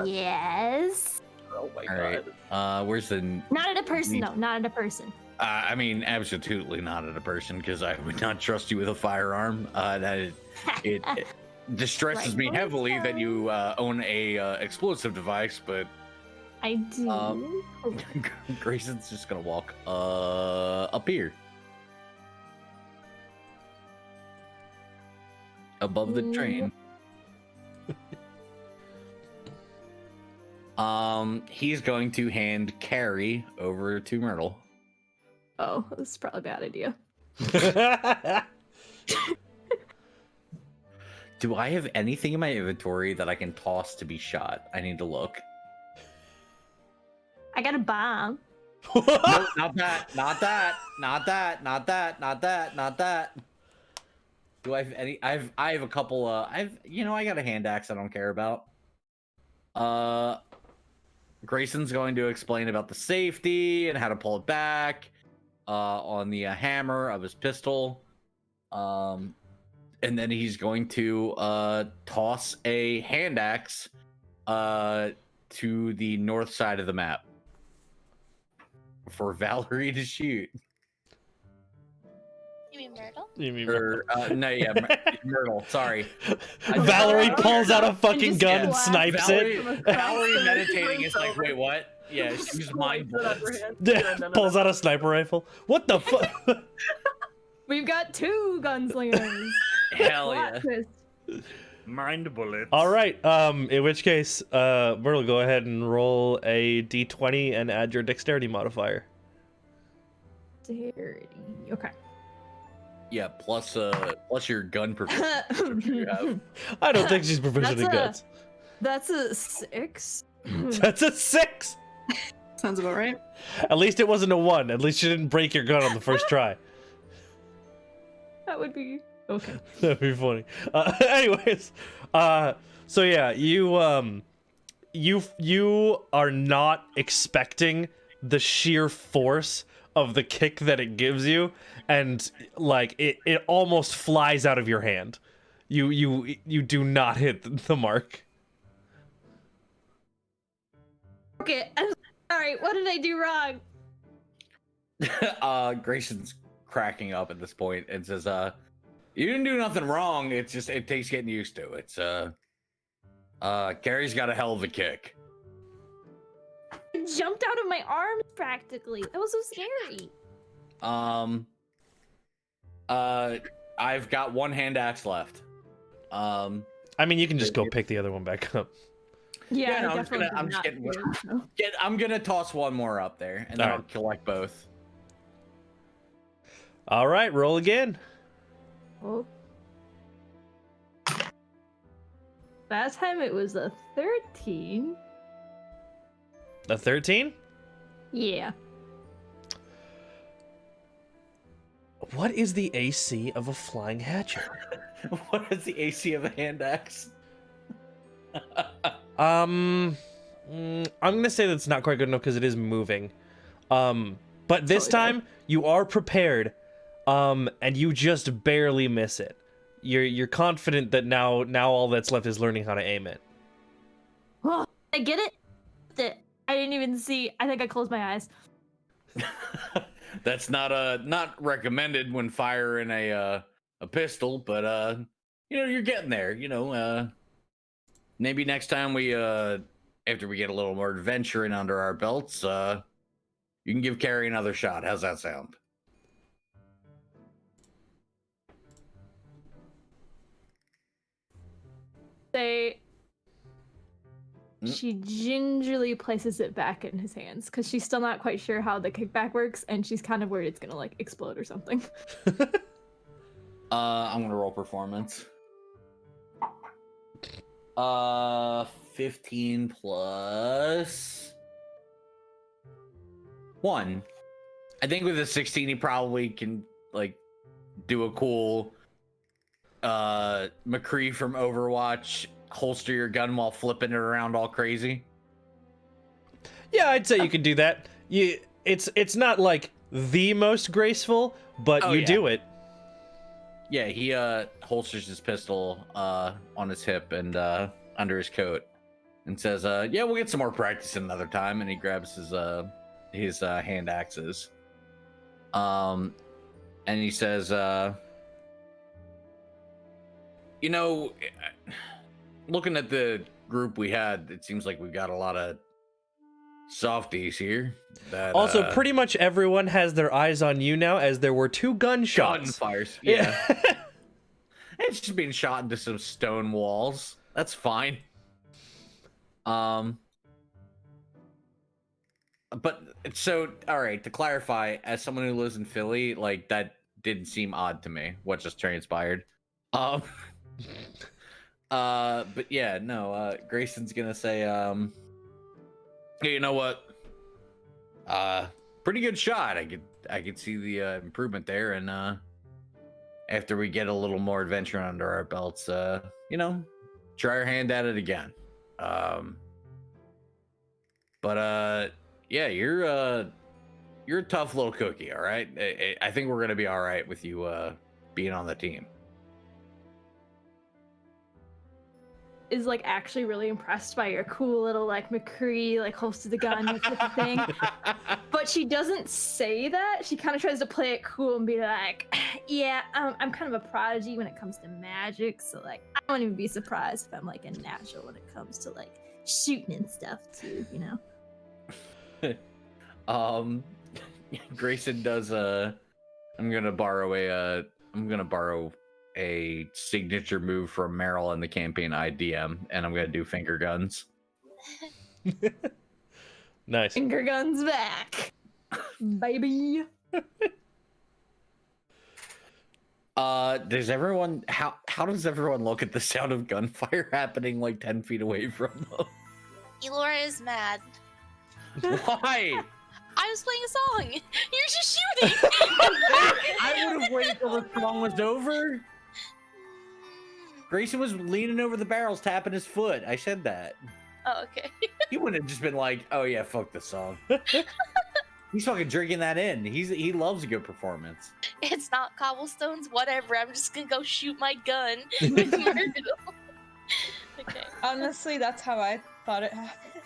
S2: Yes.
S6: Oh my
S7: All
S6: god.
S7: right. Where's the?
S2: Not at a person, though. Not at a person.
S7: I mean, absolutely not at a person, because I would not trust you with a firearm. It distresses me heavily that you own a explosive device, but
S2: I do.
S7: Grayson's just gonna walk up here, above the train. He's going to hand Carrie over to Myrtle.
S2: Oh, this is probably a bad idea.
S7: Do I have anything in my inventory that I can toss to be shot? I need to look.
S2: I got a bomb.
S7: Nope, not that. Not that. Not that. Not that. Not that. Not that. Do I have any? I have a couple. I got a hand axe I don't care about. Grayson's going to explain about the safety and how to pull it back. On the hammer of his pistol, and then he's going to toss a hand axe to the north side of the map for Valerie to shoot.
S3: You mean Myrtle?
S7: No, yeah, Myrtle. Sorry.
S1: Valerie pulls out a fucking gun and snipes
S7: Valerie
S1: it.
S7: meditating is like, wait, what? Yeah, she's mind blown.
S1: Pulls out a sniper rifle. What the fuck?
S2: We've got 2 gunslingers.
S7: Hell yeah.
S9: Mind bullets.
S1: All right. In which case, Myrtle, go ahead and roll a d20 and add your dexterity modifier.
S2: Dexterity. Okay.
S7: Yeah, plus your gun proficiency you have.
S1: I don't think she's proficient in guns.
S2: That's a 6.
S1: That's a 6.
S5: Sounds about right.
S1: At least it wasn't a 1. At least you didn't break your gun on the first try.
S2: That would be okay.
S1: That'd be funny. Anyways, so yeah, you are not expecting the sheer force of the kick that it gives you, and like it almost flies out of your hand. You do not hit the mark.
S2: Okay, I'm sorry. What did I do wrong?
S7: Grayson's cracking up at this point and says, you didn't do nothing wrong. It's just, it takes getting used to. It's, Carrie's got a hell of a kick.
S2: It jumped out of my arms practically. That was so scary.
S7: I've got one hand axe left.
S1: I mean, you can just go pick the other one back up.
S2: Yeah,
S7: no, I'm gonna toss one more up there, and then I'll collect both.
S1: All right, roll again.
S2: Oh. Last time it was a 13.
S1: A 13?
S2: Yeah.
S1: What is the AC of a flying hatchet?
S7: What is the AC of a hand axe?
S1: I'm gonna say that's not quite good enough because it is moving. But this time you are prepared, and you just barely miss it. You're confident that now all that's left is learning how to aim it.
S2: Oh, I get it. I didn't even see. I think I closed my eyes.
S7: That's not recommended when firing a pistol, but you're getting there. Maybe next time we after we get a little more adventuring under our belts, you can give Carrie another shot. How's that sound?
S2: say she gingerly places it back in his hands because she's still not quite sure how the kickback works, and she's kind of worried it's gonna like explode or something.
S7: I'm gonna roll performance. 15 plus 1. I think with a 16 he probably can like do a cool McCree from Overwatch, holster your gun while flipping it around all crazy.
S1: Yeah, I'd say you could do that. It's not like the most graceful, but you do it.
S7: Yeah, he holsters his pistol on his hip and under his coat and says, yeah, we'll get some more practice another time, and he grabs his hand axes. And he says, you know, looking at the group we had, it seems like we've got a lot of softies here. That,
S1: also, pretty much everyone has their eyes on you now, as there were 2 gunshots.
S7: Gunfires, yeah. It's just being shot into some stone walls. That's fine. But so, all right, to clarify, as someone who lives in Philly, like that didn't seem odd to me. What just transpired? But yeah, no. Grayson's gonna say, hey, you know what? Pretty good shot. I could see the improvement there, and after we get a little more adventure under our belts, you know, try our hand at it again. But yeah, you're a tough little cookie, all right? I think we're gonna be all right with you being on the team.
S2: Is like actually really impressed by your cool little like McCree like holster the gun type of thing, but she doesn't say that. She kind of tries to play it cool and be like, yeah, I'm kind of a prodigy when it comes to magic, so like I won't even be surprised if I'm like a natural when it comes to like shooting and stuff too, you know.
S7: Grayson does I'm gonna borrow a signature move from Meryl in the campaign IDM, and I'm gonna do finger guns.
S1: Nice.
S2: Finger guns back, baby.
S7: Does everyone how does everyone look at the sound of gunfire happening like 10 feet away from them?
S3: Elora is mad.
S7: Why?
S3: I was playing a song. You're just shooting.
S7: I would have waited till the song was over. Grayson was leaning over the barrels, tapping his foot. I said that.
S3: Oh, okay.
S7: He wouldn't have just been like, "Oh yeah, fuck the song." He's fucking drinking that in. He loves a good performance.
S3: It's not cobblestones, whatever. I'm just gonna go shoot my gun with Myrtle. Okay.
S4: Honestly, that's how I thought it happened.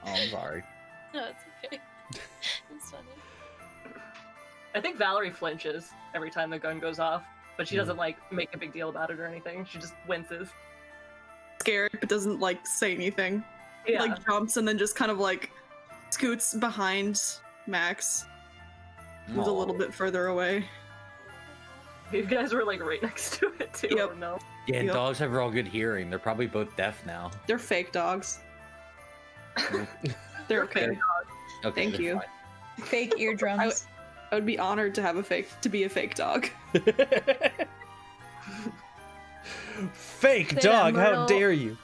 S7: Oh, I'm sorry.
S3: No, it's okay. It's funny.
S6: I think Valerie flinches every time the gun goes off, but she doesn't like make a big deal about it or anything. She just winces.
S5: Scared, but doesn't like say anything.
S6: Yeah.
S5: Like jumps and then just kind of like scoots behind Max. Moves a little bit further away.
S6: You guys were like right next to it too.
S5: Yep.
S6: Oh, no.
S7: Yeah,
S5: Yep.
S7: dogs have real good hearing. They're probably both deaf now.
S5: They're fake dogs. They're okay.
S7: Okay,
S5: Thank
S7: they're
S5: you.
S7: fine.
S4: Fake eardrums.
S5: I would be honored to have be a fake dog.
S1: Fake
S2: Say that,
S1: dog, how
S2: Myrtle.
S1: dare you?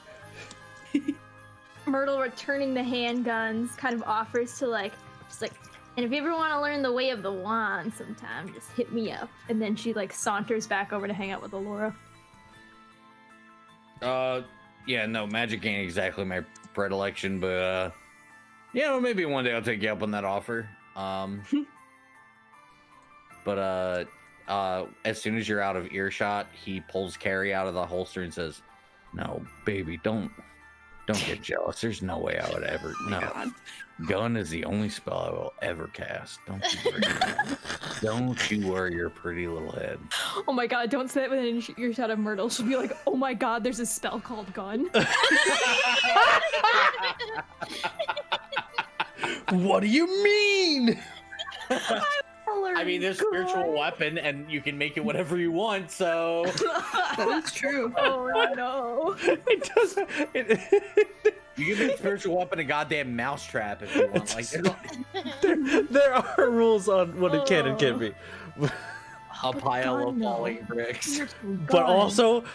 S2: Myrtle, returning the handguns, kind of offers to like, just like, and if you ever want to learn the way of the wand sometime, just hit me up. And then she like saunters back over to hang out with Elora.
S7: Yeah, no, magic ain't exactly my predilection, but yeah, well, maybe one day I'll take you up on that offer. But as soon as you're out of earshot, he pulls Carrie out of the holster and says, "No, baby, don't get jealous. There's no way I would ever. No,
S5: God.
S7: gun is the only spell I will ever cast. Don't you worry. Don't you worry your pretty little head."
S2: Oh my god, don't say that within earshot of Myrtle. She'll be like, oh my god, there's a spell called gun.
S1: What do you mean?
S2: Tell her
S7: I mean, there's spiritual weapon, and you can make it whatever you want. So
S5: That is true.
S2: Oh no.
S1: It doesn't.
S7: you can make spiritual weapon a goddamn mousetrap if you want. Like,
S1: there are rules on what it can and can't be.
S7: a pile of
S2: God, no.
S7: falling bricks.
S1: But also,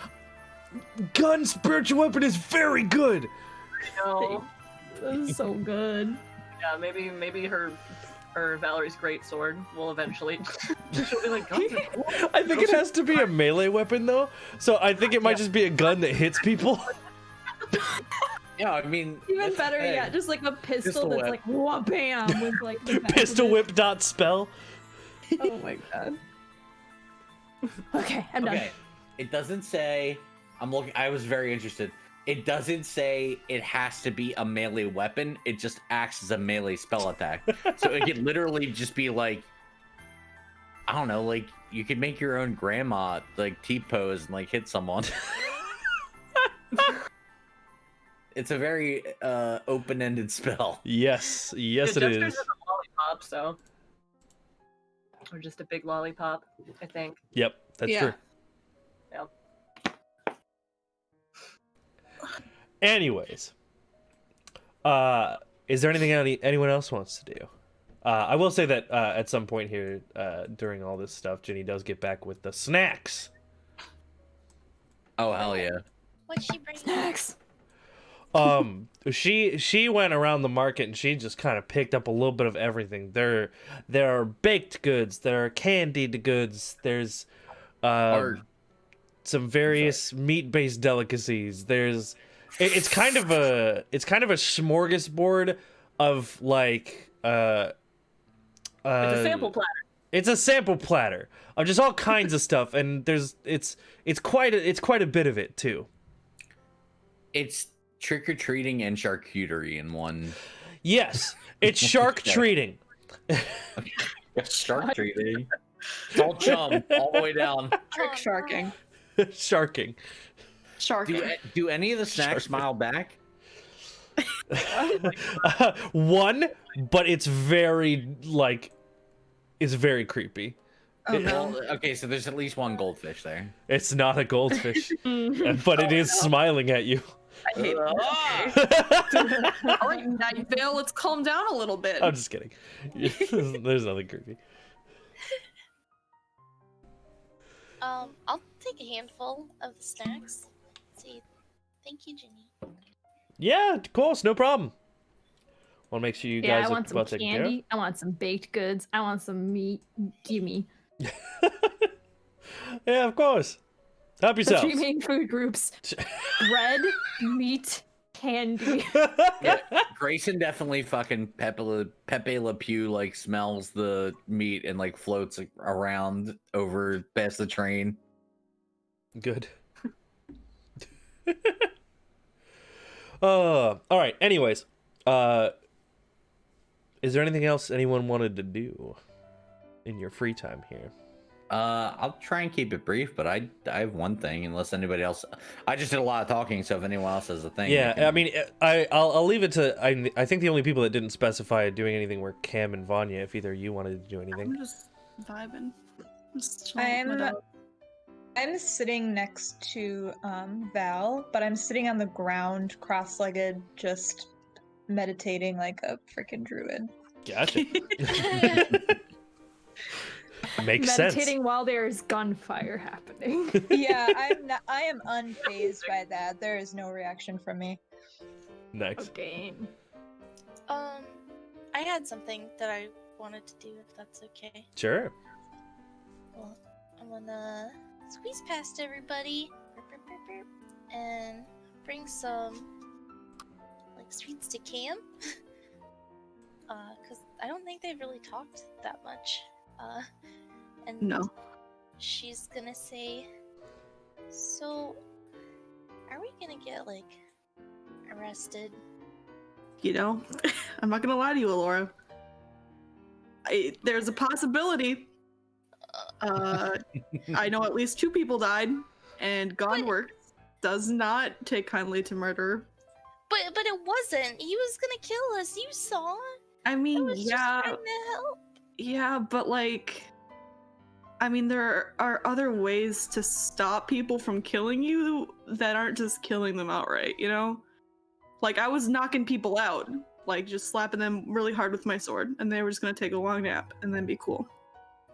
S1: gun spiritual weapon is very good.
S6: No.
S2: This is so good.
S6: Yeah, maybe her Valerie's great sword will eventually. She'll be like, guns are cool.
S1: I think it has to be a melee weapon though, so I think it might just be a gun that hits people.
S7: Yeah, I mean,
S2: Even
S7: that's
S2: better
S7: the thing.
S2: yet, just like a pistol
S7: Pistol
S2: that's
S7: whip.
S2: like wha bam with like the back of
S1: Pistol
S2: it.
S1: whip dot spell.
S2: Oh my god. Okay, I'm done.
S7: Okay, it doesn't say. I'm looking. I was very interested. It doesn't say it has to be a melee weapon. It just acts as a melee spell attack. So it could literally just be like, I don't know, like you could make your own grandma like T-pose and like hit someone. It's a very open-ended spell.
S1: Yes, yes,
S6: Yeah,
S1: it
S6: Jester's
S1: is.
S6: is a lollipop, so. Or just a big lollipop, I think.
S1: Yep, that's
S5: Yeah.
S1: true.
S6: Yeah.
S1: Anyways, is there anything anyone else wants to do? I will say that at some point here, during all this stuff, Ginny does get back with the snacks.
S7: Oh hell yeah!
S3: What'd she bring?
S2: Snacks.
S1: She went around the market and she just kind of picked up a little bit of everything. There are baked goods, there are candied goods, there's some various meat-based delicacies. It's kind of a smorgasbord of like
S6: It's a sample platter.
S1: It's a sample platter of just all kinds of stuff, and it's quite a bit of it too.
S7: It's trick-or-treating and charcuterie in one.
S1: Yes, it's shark treating.
S7: Shark treating. It's all chum all the way down.
S5: Trick sharking.
S1: Sharking.
S5: Sharking.
S7: Do any of the snacks smile back?
S1: One, but it's very creepy.
S5: Oh no.
S7: Well, okay, so there's at least one goldfish there.
S1: It's not a goldfish, but it is smiling at you.
S5: I hate that. All right, Night Vale, let's calm down a little bit.
S1: I'm just kidding. There's nothing creepy.
S3: I'll take a handful of the snacks. Let's see. Thank you, Ginny.
S1: Yeah, of course, no problem. Want to make sure you
S2: Yeah,
S1: guys
S2: I
S1: are
S2: want some
S1: well taken care of.
S2: candy. I want some baked goods. I want some meat. Gimme.
S1: Yeah, of course. Help
S2: The
S1: yourself.
S2: three main food groups: bread, meat, candy.
S7: Grayson definitely fucking Pepe Le Pew like smells the meat and like floats around over past the train.
S1: Good. All right. Anyways, is there anything else anyone wanted to do in your free time here?
S7: I'll try and keep it brief, but I have one thing. Unless anybody else, I just did a lot of talking. So if anyone else has a thing,
S1: Yeah,
S7: they can-
S1: I mean, I'll leave it to. I think the only people that didn't specify doing anything were Cam and Vanya. If either of you wanted to do anything.
S5: I'm just vibing. Just chilling with my dog.
S4: I'm sitting next to Val, but I'm sitting on the ground, cross-legged, just meditating like a freaking druid.
S1: Gotcha. Makes sense.
S2: Meditating while there's gunfire happening.
S4: Yeah, I am unfazed by that. There is no reaction from me.
S1: Nice.
S2: Okay.
S3: I had something that I wanted to do, if that's okay.
S1: Sure.
S3: Well, I'm gonna squeeze past everybody and bring some like sweets to Cam. Cause I don't think they've really talked that much. And
S5: No.
S3: she's gonna say, so are we gonna get like arrested?
S5: You know, I'm not gonna lie to you, Alora. There's a possibility. I know at least 2 people died, and Gonworks does not take kindly to murder.
S3: But it wasn't. He was gonna kill us. You saw.
S5: I
S3: I
S5: mean,
S3: was just
S5: yeah,
S3: trying to help.
S5: yeah, but like, I mean, there are other ways to stop people from killing you that aren't just killing them outright, you know? Like, I was knocking people out, like, just slapping them really hard with my sword, and they were just gonna take a long nap and then be cool.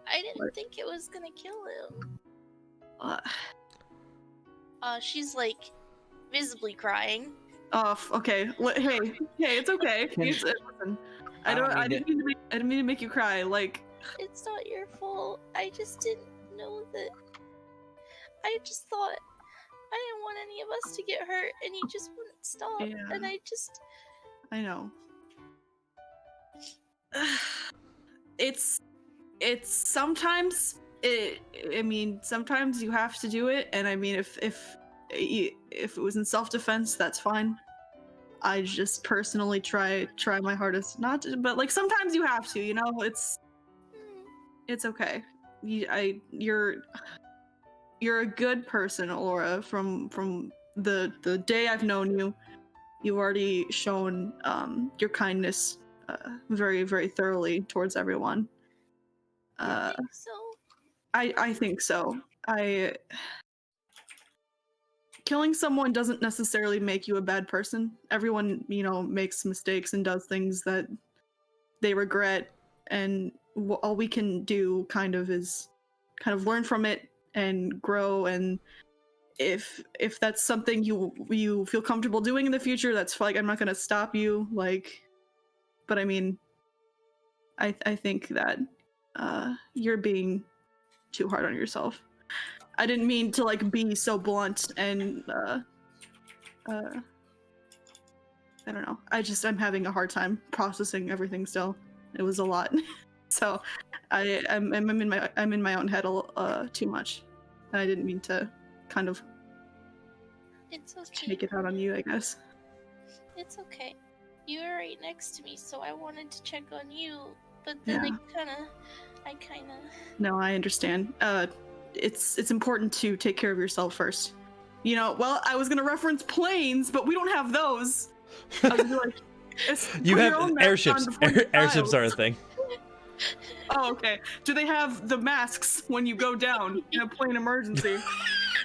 S3: I didn't think it was gonna kill him. She's, like, visibly crying.
S5: Okay. Hey, it's okay. Listen, I didn't mean to make you cry. Like,
S3: It's not your fault. I just didn't know that. I just thought I didn't want any of us to get hurt, and he just wouldn't stop.
S5: Yeah.
S3: And
S5: I know. It's sometimes I mean, sometimes you have to do it, and I mean, if it was in self-defense, that's fine. I just personally try my hardest not to, but like sometimes you have to, you know. It's okay. You're a good person, Laura. From the day I've known you, you've already shown your kindness very, very thoroughly towards everyone.
S3: I think so.
S5: I think so. Killing someone doesn't necessarily make you a bad person. Everyone, you know, makes mistakes and does things that they regret, and all we can do kind of is kind of learn from it and grow. And if that's something you feel comfortable doing in the future, that's like, I'm not gonna stop you. Like, but I mean, I think that you're being too hard on yourself. I didn't mean to like be so blunt and I don't know. I'm having a hard time processing everything still. It was a lot. So I'm in my own head too much. I didn't mean to kind of
S3: It's okay.
S5: take it out on you, I guess.
S3: It's okay. You were right next to me, so I wanted to check on you, but then I kinda.
S5: No, I understand. It's important to take care of yourself first. You know, well, I was gonna reference planes, but we don't have those. I was like,
S1: You have airships. Airships are a thing.
S5: Oh, okay. Do they have the masks when you go down in a plane emergency?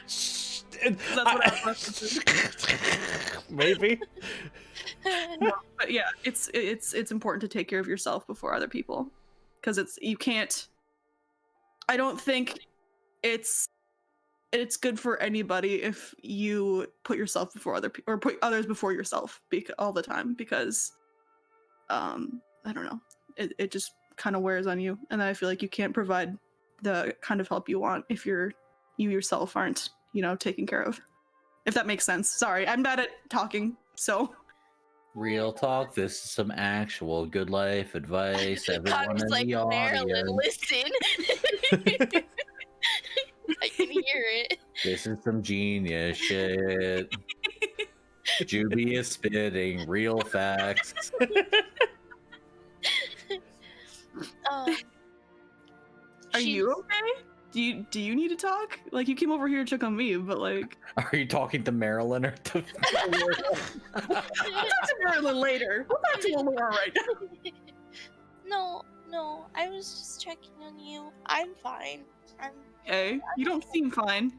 S5: That's what I was referencing.
S1: Maybe.
S5: No, but yeah, it's important to take care of yourself before other people, because you can't. I don't think it's good for anybody if you put yourself before other people or put others before yourself all the time, because I don't know, it just kind of wears on you, and I feel like you can't provide the kind of help you want if you yourself aren't, you know, taken care of. If that makes sense. Sorry, I'm bad at talking, so.
S8: Real talk. This is some actual good life advice. Everyone in
S3: like,
S8: the
S3: Marilyn,
S8: audience.
S3: listen. I can hear it.
S8: This is some genius shit. Juby is spitting real facts.
S5: Are you okay? Do you need to talk? Like, you came over here to check on me, but like.
S8: Are you talking to Marilyn or to?
S5: I'll talk to Marilyn later. We'll talk to Laura right now.
S3: No. I was just checking on you. I'm fine.
S5: Okay, you don't seem fine.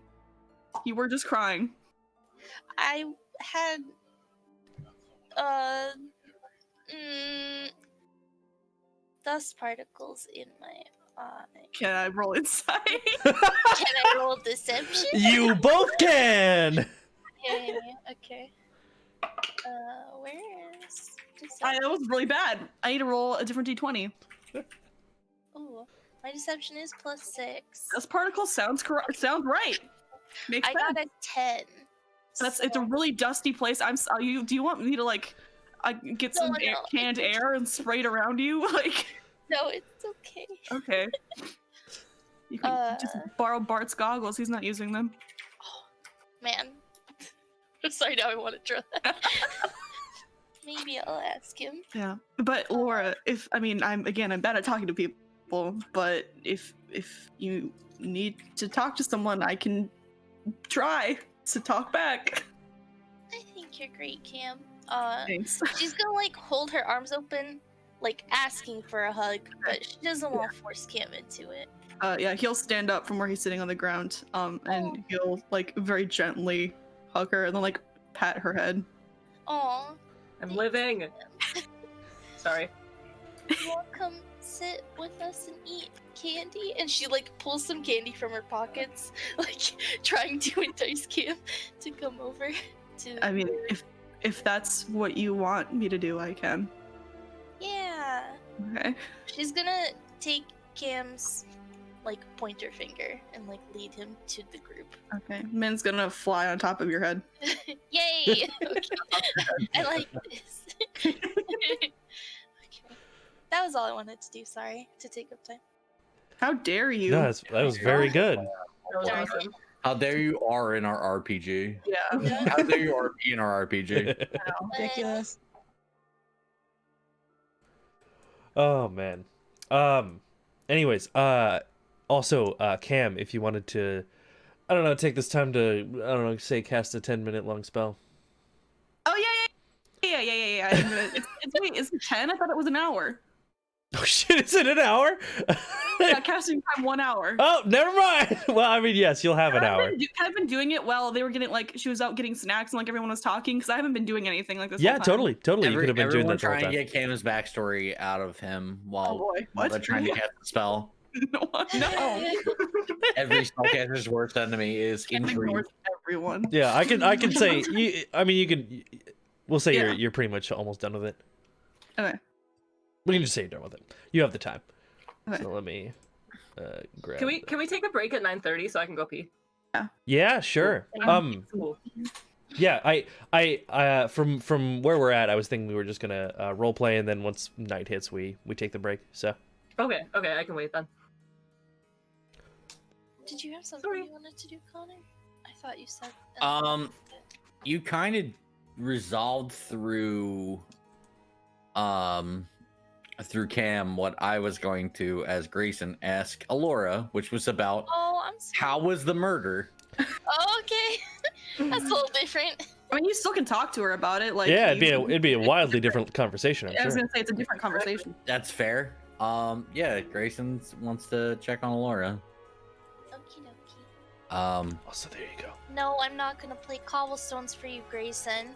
S5: You were just crying.
S3: I had dust particles in my eye.
S5: Can I roll insight?
S3: Can I roll deception?
S1: You both can.
S3: Okay. Where is deception?
S5: That was really bad. I need to roll a different d20.
S3: Ooh, my deception is +6.
S5: Dust particles sounds right. Makes
S3: I
S5: sense.
S3: got a 10.
S5: It's a really dusty place. Do you want me to like get some canned air and spray it around you? Like.
S3: No, it's okay.
S5: Okay. You can just borrow Bart's goggles. He's not using them.
S3: Oh, man. I'm sorry, now I want to draw that. Maybe I'll ask him.
S5: Yeah. But Laura, I'm bad at talking to people, but if you need to talk to someone, I can try to talk back.
S3: I think you're great, Cam.
S5: Thanks.
S3: She's gonna like hold her arms open, like asking for a hug, but she doesn't want to force Cam into it.
S5: he'll stand up from where he's sitting on the ground, and he'll like very gently hug her and then like pat her head.
S3: Aw.
S6: I'm living. Sorry.
S3: You wanna come sit with us and eat candy? And she like pulls some candy from her pockets, like trying to entice Cam to come over to.
S5: I mean, if that's what you want me to do, I can.
S3: Yeah.
S5: Okay.
S3: She's gonna take Cam's like pointer finger and like lead him to the group.
S5: Okay. Min's gonna fly on top of your head.
S3: Yay! Okay. I like this. Okay. That was all I wanted to do. Sorry to take up time.
S5: How dare you?
S1: No, that was very good.
S6: That was
S3: Darn
S6: awesome.
S7: How dare you are in our RPG?
S5: Yeah.
S7: How dare you are in our RPG?
S4: Ridiculous.
S1: Oh man. Anyways, also, Cam, if you wanted to, I don't know, take this time to, I don't know, say cast a 10-minute long spell.
S5: Oh yeah. Wait, is it 10? I thought it was an hour.
S1: Oh shit, is it an hour?
S5: Yeah, casting time 1 hour.
S1: Oh, never mind. Well, I mean, yes, you'll have an hour.
S5: I've been doing it while they were getting like she was out getting snacks and like everyone was talking because I haven't been doing anything like this.
S1: Yeah,
S5: whole time.
S1: totally. You could have been doing
S7: Everyone
S1: that the whole
S7: trying to
S1: time.
S7: get Cam's backstory out of him while,
S5: boy.
S7: while
S5: What?
S7: they're trying to cast the spell.
S5: No.
S7: Every spellcaster's worst enemy is
S5: Can't
S7: intrigue.
S5: ignore everyone.
S1: Yeah, I can say. You can. We'll say
S5: Yeah.
S1: you're pretty much almost done with it.
S5: Okay.
S1: We can just say you're done with it. You have the time.
S5: Okay.
S1: So let me grab.
S6: Can we take a break at 9:30 so I can go pee?
S1: Yeah, sure.
S6: Cool.
S1: Yeah, I from where we're at, I was thinking we were just gonna role play, and then once night hits, we take the break. So.
S6: Okay, I can wait then.
S3: Did you have something you wanted to do, Connor? I thought you said.
S7: You kind of resolved through Cam what I was going to, as Grayson, ask Alora, which was about
S3: Oh, I'm sorry.
S7: how was the murder.
S3: Oh, okay. That's a little different.
S5: I mean, you still can talk to her about it. Like,
S1: Yeah,
S5: you-
S1: it'd be a wildly different conversation, I'm
S5: I was
S1: sure.
S5: gonna say it's a different conversation.
S7: That's fair. Yeah, Grayson wants to check on Alora.
S3: Okie dokie.
S1: Also, there you go.
S3: No, I'm not gonna play cobblestones for you, Grayson.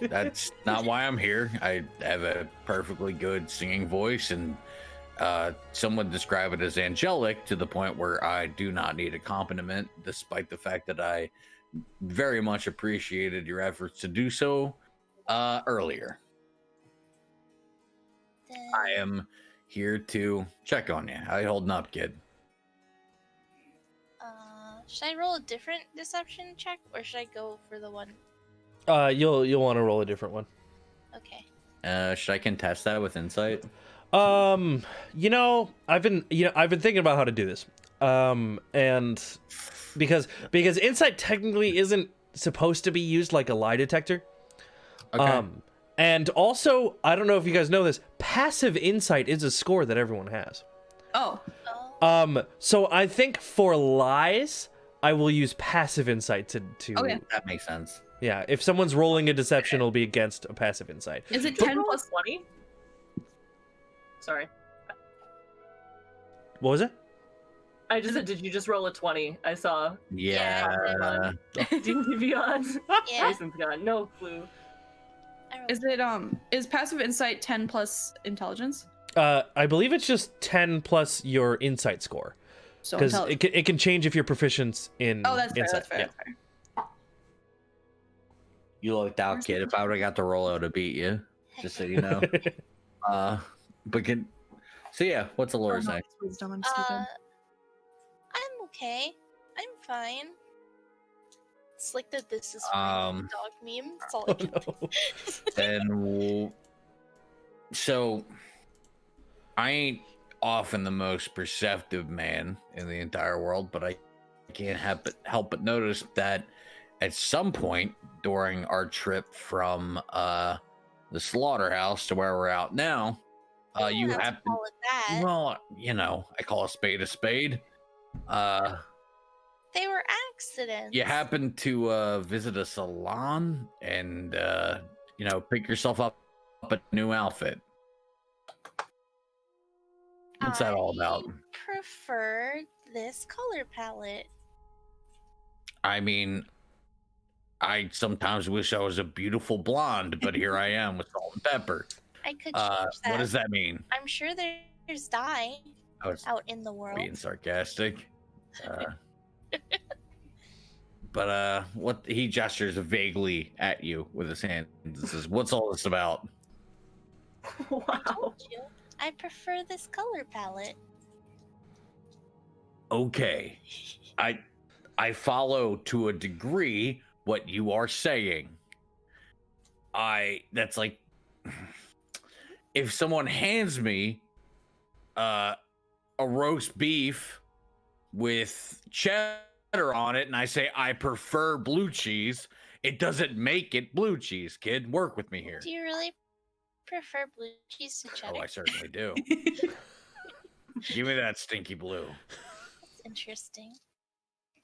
S7: That's not why I'm here. I have a perfectly good singing voice, and some would describe it as angelic to the point where I do not need accompaniment, despite the fact that I very much appreciated your efforts to do so earlier.
S3: Then,
S7: I am here to check on you. How you holding up, kid?
S3: should I roll a different deception check, or should I go for the one?
S1: You'll want to roll a different one.
S3: Okay.
S7: Should I contest that with insight?
S1: I've been thinking about how to do this. And because insight technically isn't supposed to be used like a lie detector.
S7: Okay.
S1: And also, I don't know if you guys know this, passive insight is a score that everyone has.
S5: Oh.
S1: So I think for lies, I will use passive insight to
S5: Okay.
S7: That makes sense.
S1: Yeah, if someone's rolling a deception, it'll be against a passive insight.
S5: Is it
S6: Did you
S5: 10
S6: roll
S5: plus
S6: 20? Sorry.
S1: What was it?
S6: I just said, did you just roll a 20? I saw
S7: Yeah.
S6: D&D Beyond.
S3: Yeah.
S6: Jason's got no clue.
S3: I rolled
S5: Is it is passive insight 10 plus intelligence?
S1: I believe it's just 10 plus your insight score.
S5: So
S1: Because it can change if you're proficient in
S5: Oh, that's fair.
S1: insight.
S5: That's fair.
S1: Yeah.
S5: That's fair.
S7: You looked out, kid. If I would have got the roll, I would have beat you. Just so you know. So yeah, what's Alora saying?
S5: Wisdom, I'm stupid.
S3: I'm okay. I'm fine. It's like the "this is
S7: Um,
S3: dog" meme. That's all I can do.
S7: Then so I ain't often the most perceptive man in the entire world, but I can't help but notice that at some point during our trip from the slaughterhouse to where we're out now, you
S3: have to
S7: happen,
S3: call it that.
S7: well, I call a spade a spade.
S3: They were accidents.
S7: You happen to visit a salon and pick yourself up a new outfit. What's that all about?
S3: prefer this color palette.
S8: I mean, I sometimes wish I was a beautiful blonde, but here I am with salt and pepper.
S3: I could change that.
S8: What does that mean?
S3: I'm sure there's dye
S8: I was
S3: out in the world.
S8: being sarcastic. But what he gestures vaguely at you with his hand and says, "What's all this about?"
S3: I
S6: Wow.
S3: told you. I prefer this color palette.
S8: Okay, I follow to a degree what you are saying. That's like if someone hands me a roast beef with cheddar on it and I say I prefer blue cheese, it doesn't make it blue cheese, kid. Work with me here.
S3: Do you really prefer blue cheese to cheddar?
S8: Oh, I certainly do. Give me that stinky blue.
S3: That's interesting.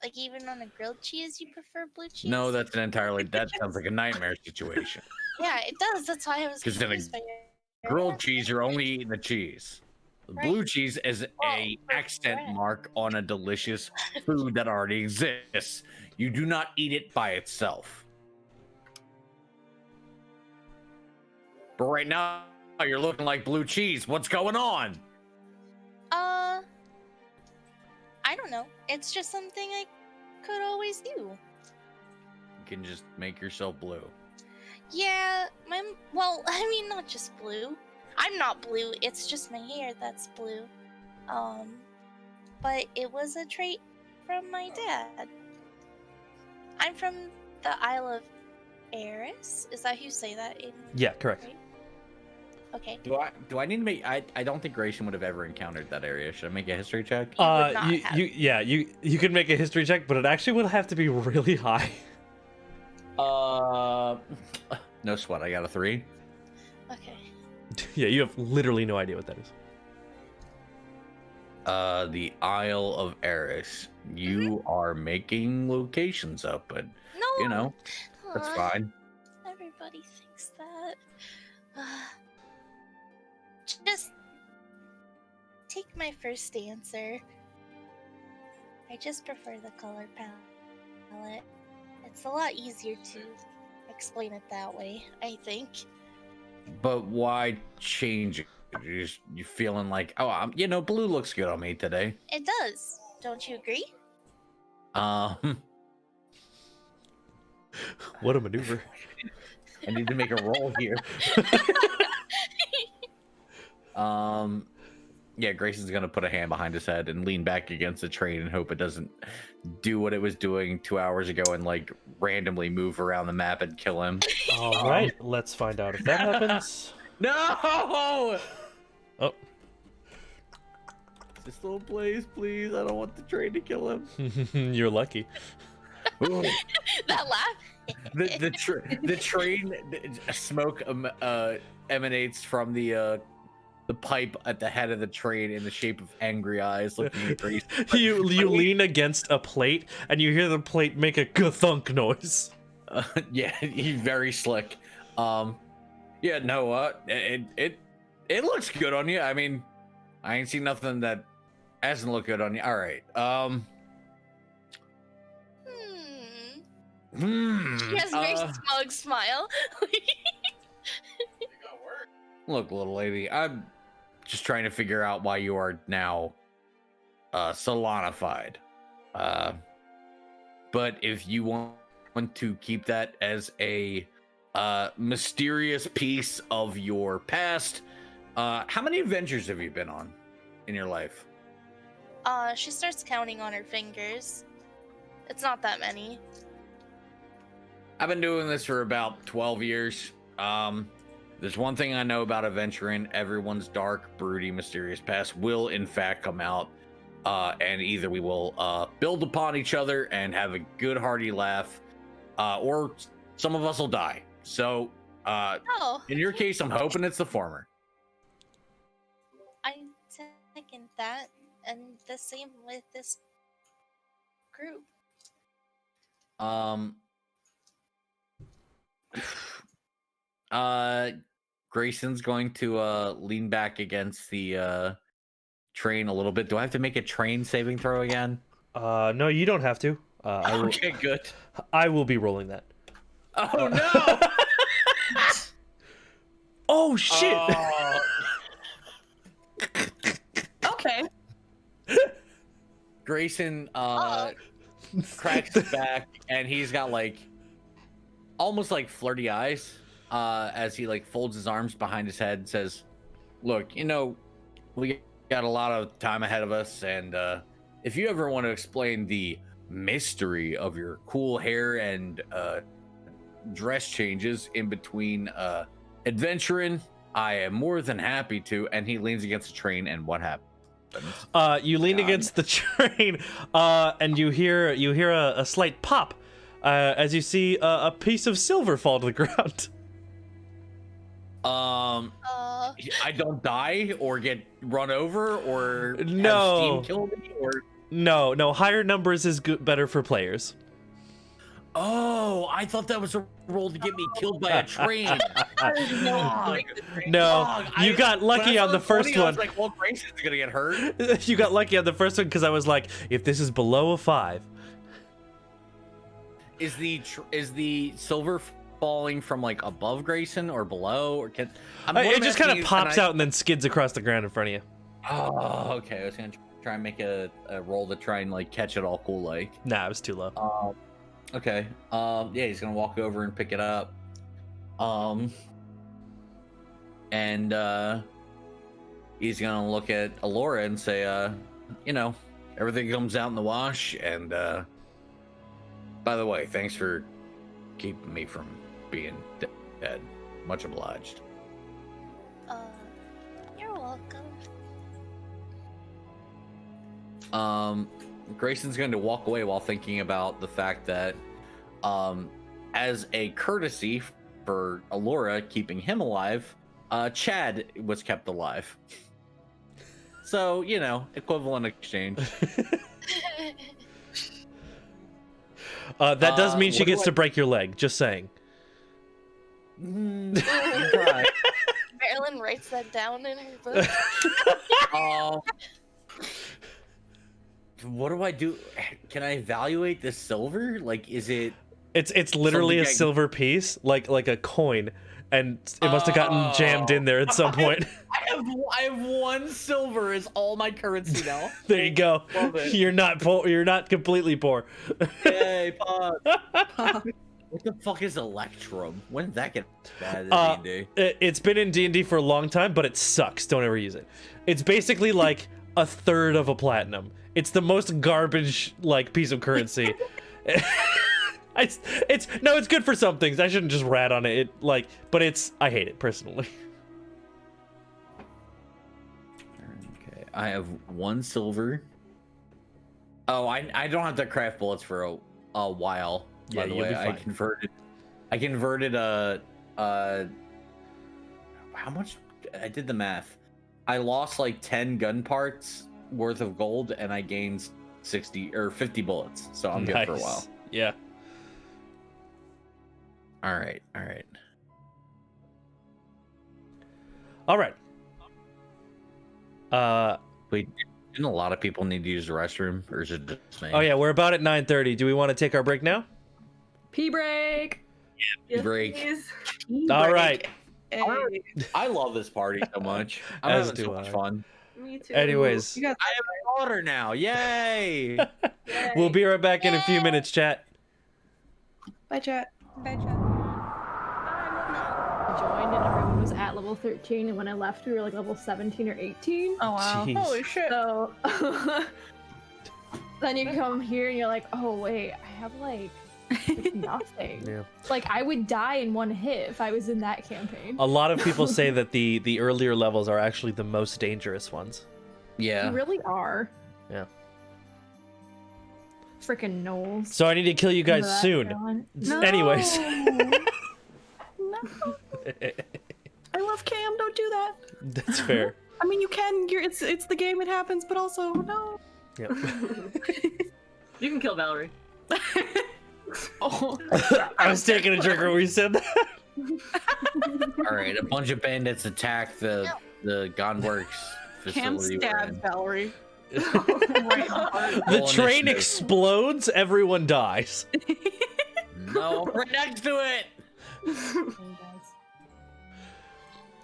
S3: Like even on a grilled cheese, you prefer blue cheese?
S8: No, that sounds like a nightmare situation.
S3: Yeah, it does. That's why I was
S8: 'Cause then
S3: confused by your
S8: Grilled cheese, you're only eating the cheese. The blue
S3: Right.
S8: cheese is a
S3: for
S8: accent
S3: bread.
S8: mark on a delicious food that already exists. You do not eat it by itself. But right now, you're looking like blue cheese. What's going on?
S3: I don't know. It's just something I could always do.
S8: You can just make yourself blue.
S3: Yeah, not just blue. I'm not blue. It's just my hair that's blue. But it was a trait from my dad. I'm from the Isle of Eris. Is that how you say that?
S1: Yeah, correct.
S3: Right? Okay.
S8: Do I need to make? I don't think Grayson would have ever encountered that area. Should I make a history check?
S3: would not have.
S1: You could make a history check, but it actually would have to be really high.
S8: No sweat. I got a 3.
S3: Okay.
S1: Yeah, you have literally no idea what that is.
S8: The Isle of Eris. You are making locations up, but
S3: No.
S8: you know that's
S3: Aw,
S8: fine.
S3: Everybody thinks that. Just take my first answer. I just prefer the color palette. It's a lot easier to explain it that way, I think.
S8: But why change it? You feeling like, blue looks good on me today.
S3: It does. Don't you agree?
S1: What a maneuver.
S8: I need to make a roll here. Yeah, Grayson's gonna put a hand behind his head and lean back against the train and hope it doesn't do what it was doing 2 hours ago and like randomly move around the map and kill him.
S1: All right, let's find out if that happens.
S8: No!
S1: Oh,
S8: Just little Blaze, please. I don't want the train to kill him.
S1: you're lucky.
S8: Ooh.
S3: That laugh?
S8: The train smoke emanates from the pipe at the head of the train in the shape of angry eyes looking at Grace.
S1: You lean against a plate and you hear the plate make a thunk noise.
S8: Yeah, he's very slick. Yeah, no, it looks good on you. I mean, I ain't seen nothing that hasn't looked good on you. All right.
S3: She has a very smug smile.
S8: Look, little lady, I'm just trying to figure out why you are now Solanified. But if you want to keep that as a mysterious piece of your past, how many adventures have you been on in your life?
S3: She starts counting on her fingers. It's not that many.
S8: I've been doing this for about 12 years. There's one thing I know about adventuring. Everyone's dark, broody, mysterious past will in fact come out. And either we will build upon each other and have a good hearty laugh, or some of us will die. So in your case, I'm hoping it's the former.
S3: I second that, and the same with this group.
S8: Grayson's going to lean back against the train a little bit. Do I have to make a train saving throw again?
S1: No, you don't have to.
S8: Okay, good.
S1: I will be rolling that.
S8: Oh no!
S1: Oh shit!
S5: Okay.
S8: Grayson cracks his back, and he's got like almost like flirty eyes as he like folds his arms behind his head and says, "Look, you know, we got a lot of time ahead of us, and if you ever want to explain the mystery of your cool hair and dress changes in between adventuring, I am more than happy to." And he leans against a train, and what happens?
S1: You lean against the train, and you hear a slight pop as you see a piece of silver fall to the ground.
S8: I don't die or get run over or
S1: No.
S8: have steam kill me or
S1: No. Higher numbers is better for players.
S8: Oh, I thought that was a roll to get me killed by a train.
S1: No, you got lucky on the first one.
S8: I was like, well, Grayson's gonna get hurt.
S1: You got lucky on the first one because I was like, if this is below a 5.
S8: Is the silver falling from like above Grayson or below, or can
S1: it just kind of pops out and then skids across the ground in front of you?
S8: Oh, okay. I was gonna try and make a roll to try and like catch it all cool like.
S1: Nah, it was too low.
S8: Okay. Yeah, he's gonna walk over and pick it up. And he's gonna look at Alora and say, you know, everything comes out in the wash, and by the way, thanks for keeping me from being dead. Much obliged.
S3: You're welcome.
S8: Grayson's going to walk away while thinking about the fact that, as a courtesy for Alora keeping him alive, Chad was kept alive. So, you know, equivalent exchange.
S1: That does mean she gets to break your leg, just saying.
S3: Marilyn writes that down in her book.
S8: What do I do? Can I evaluate this silver? Like, is it?
S1: It's literally a silver piece, like a coin, and it must have gotten jammed in there at some point.
S8: I have 1 silver as all my currency now.
S1: There you go. You're not poor. You're not completely poor.
S8: Hey, Pog. What the fuck is Electrum? When did that get bad in D&D?
S1: It's been in D&D for a long time, but it sucks. Don't ever use it. It's basically like a third of a platinum. It's the most garbage like piece of currency. It's good for some things. I shouldn't just rat on it. I hate it personally.
S8: Okay, I have 1 silver. Oh, I don't have to craft bullets for a while.
S1: Yeah,
S8: by the
S1: you'll
S8: way,
S1: be fine.
S8: I converted how much? I did the math. I lost like 10 gun parts worth of gold, and I gained 60 or 50 bullets. So I'm good for a while.
S1: Yeah.
S8: All right. Wait, didn't a lot of people need to use the restroom, or is it just me?
S1: Oh yeah, we're about at 9:30. Do we want to take our break now?
S2: Pee break.
S8: Yeah, break.
S1: All right.
S8: I love this party so much. I'm
S1: As
S8: having so
S1: do
S8: much
S1: I.
S8: fun.
S5: Me too.
S1: Anyways,
S8: I have a daughter now. Yay!
S1: we'll be right back in a few minutes, chat.
S5: Bye, chat.
S4: Bye, chat.
S2: I joined and everyone was at level 13, and when I left, we were like level 17 or 18.
S5: Oh wow.
S1: Jeez.
S5: Holy shit.
S2: So then you come here and you're like, oh wait, I have like nothing.
S1: Yeah.
S2: Like I would die in 1 hit if I was in that campaign.
S1: A lot of people say that the earlier levels are actually the most dangerous ones.
S8: Yeah.
S2: You really are.
S1: Yeah.
S2: Freaking Knowles.
S1: So I need to kill you guys
S2: That
S1: soon.
S2: villain.
S1: Anyways.
S5: I love Cam. Don't do that.
S1: That's fair.
S5: I mean, you can. It's the game. It happens. But also, no.
S1: Yep.
S6: You can kill Valerie.
S5: Oh.
S1: I was taking a drink when we said that.
S8: All right, a bunch of bandits attack the Gunworks
S5: Cam
S8: facility we're
S5: stabbed
S8: in.
S5: Valerie.
S1: The train
S8: initiative.
S1: explodes, everyone dies.
S8: No, I'm right next to it.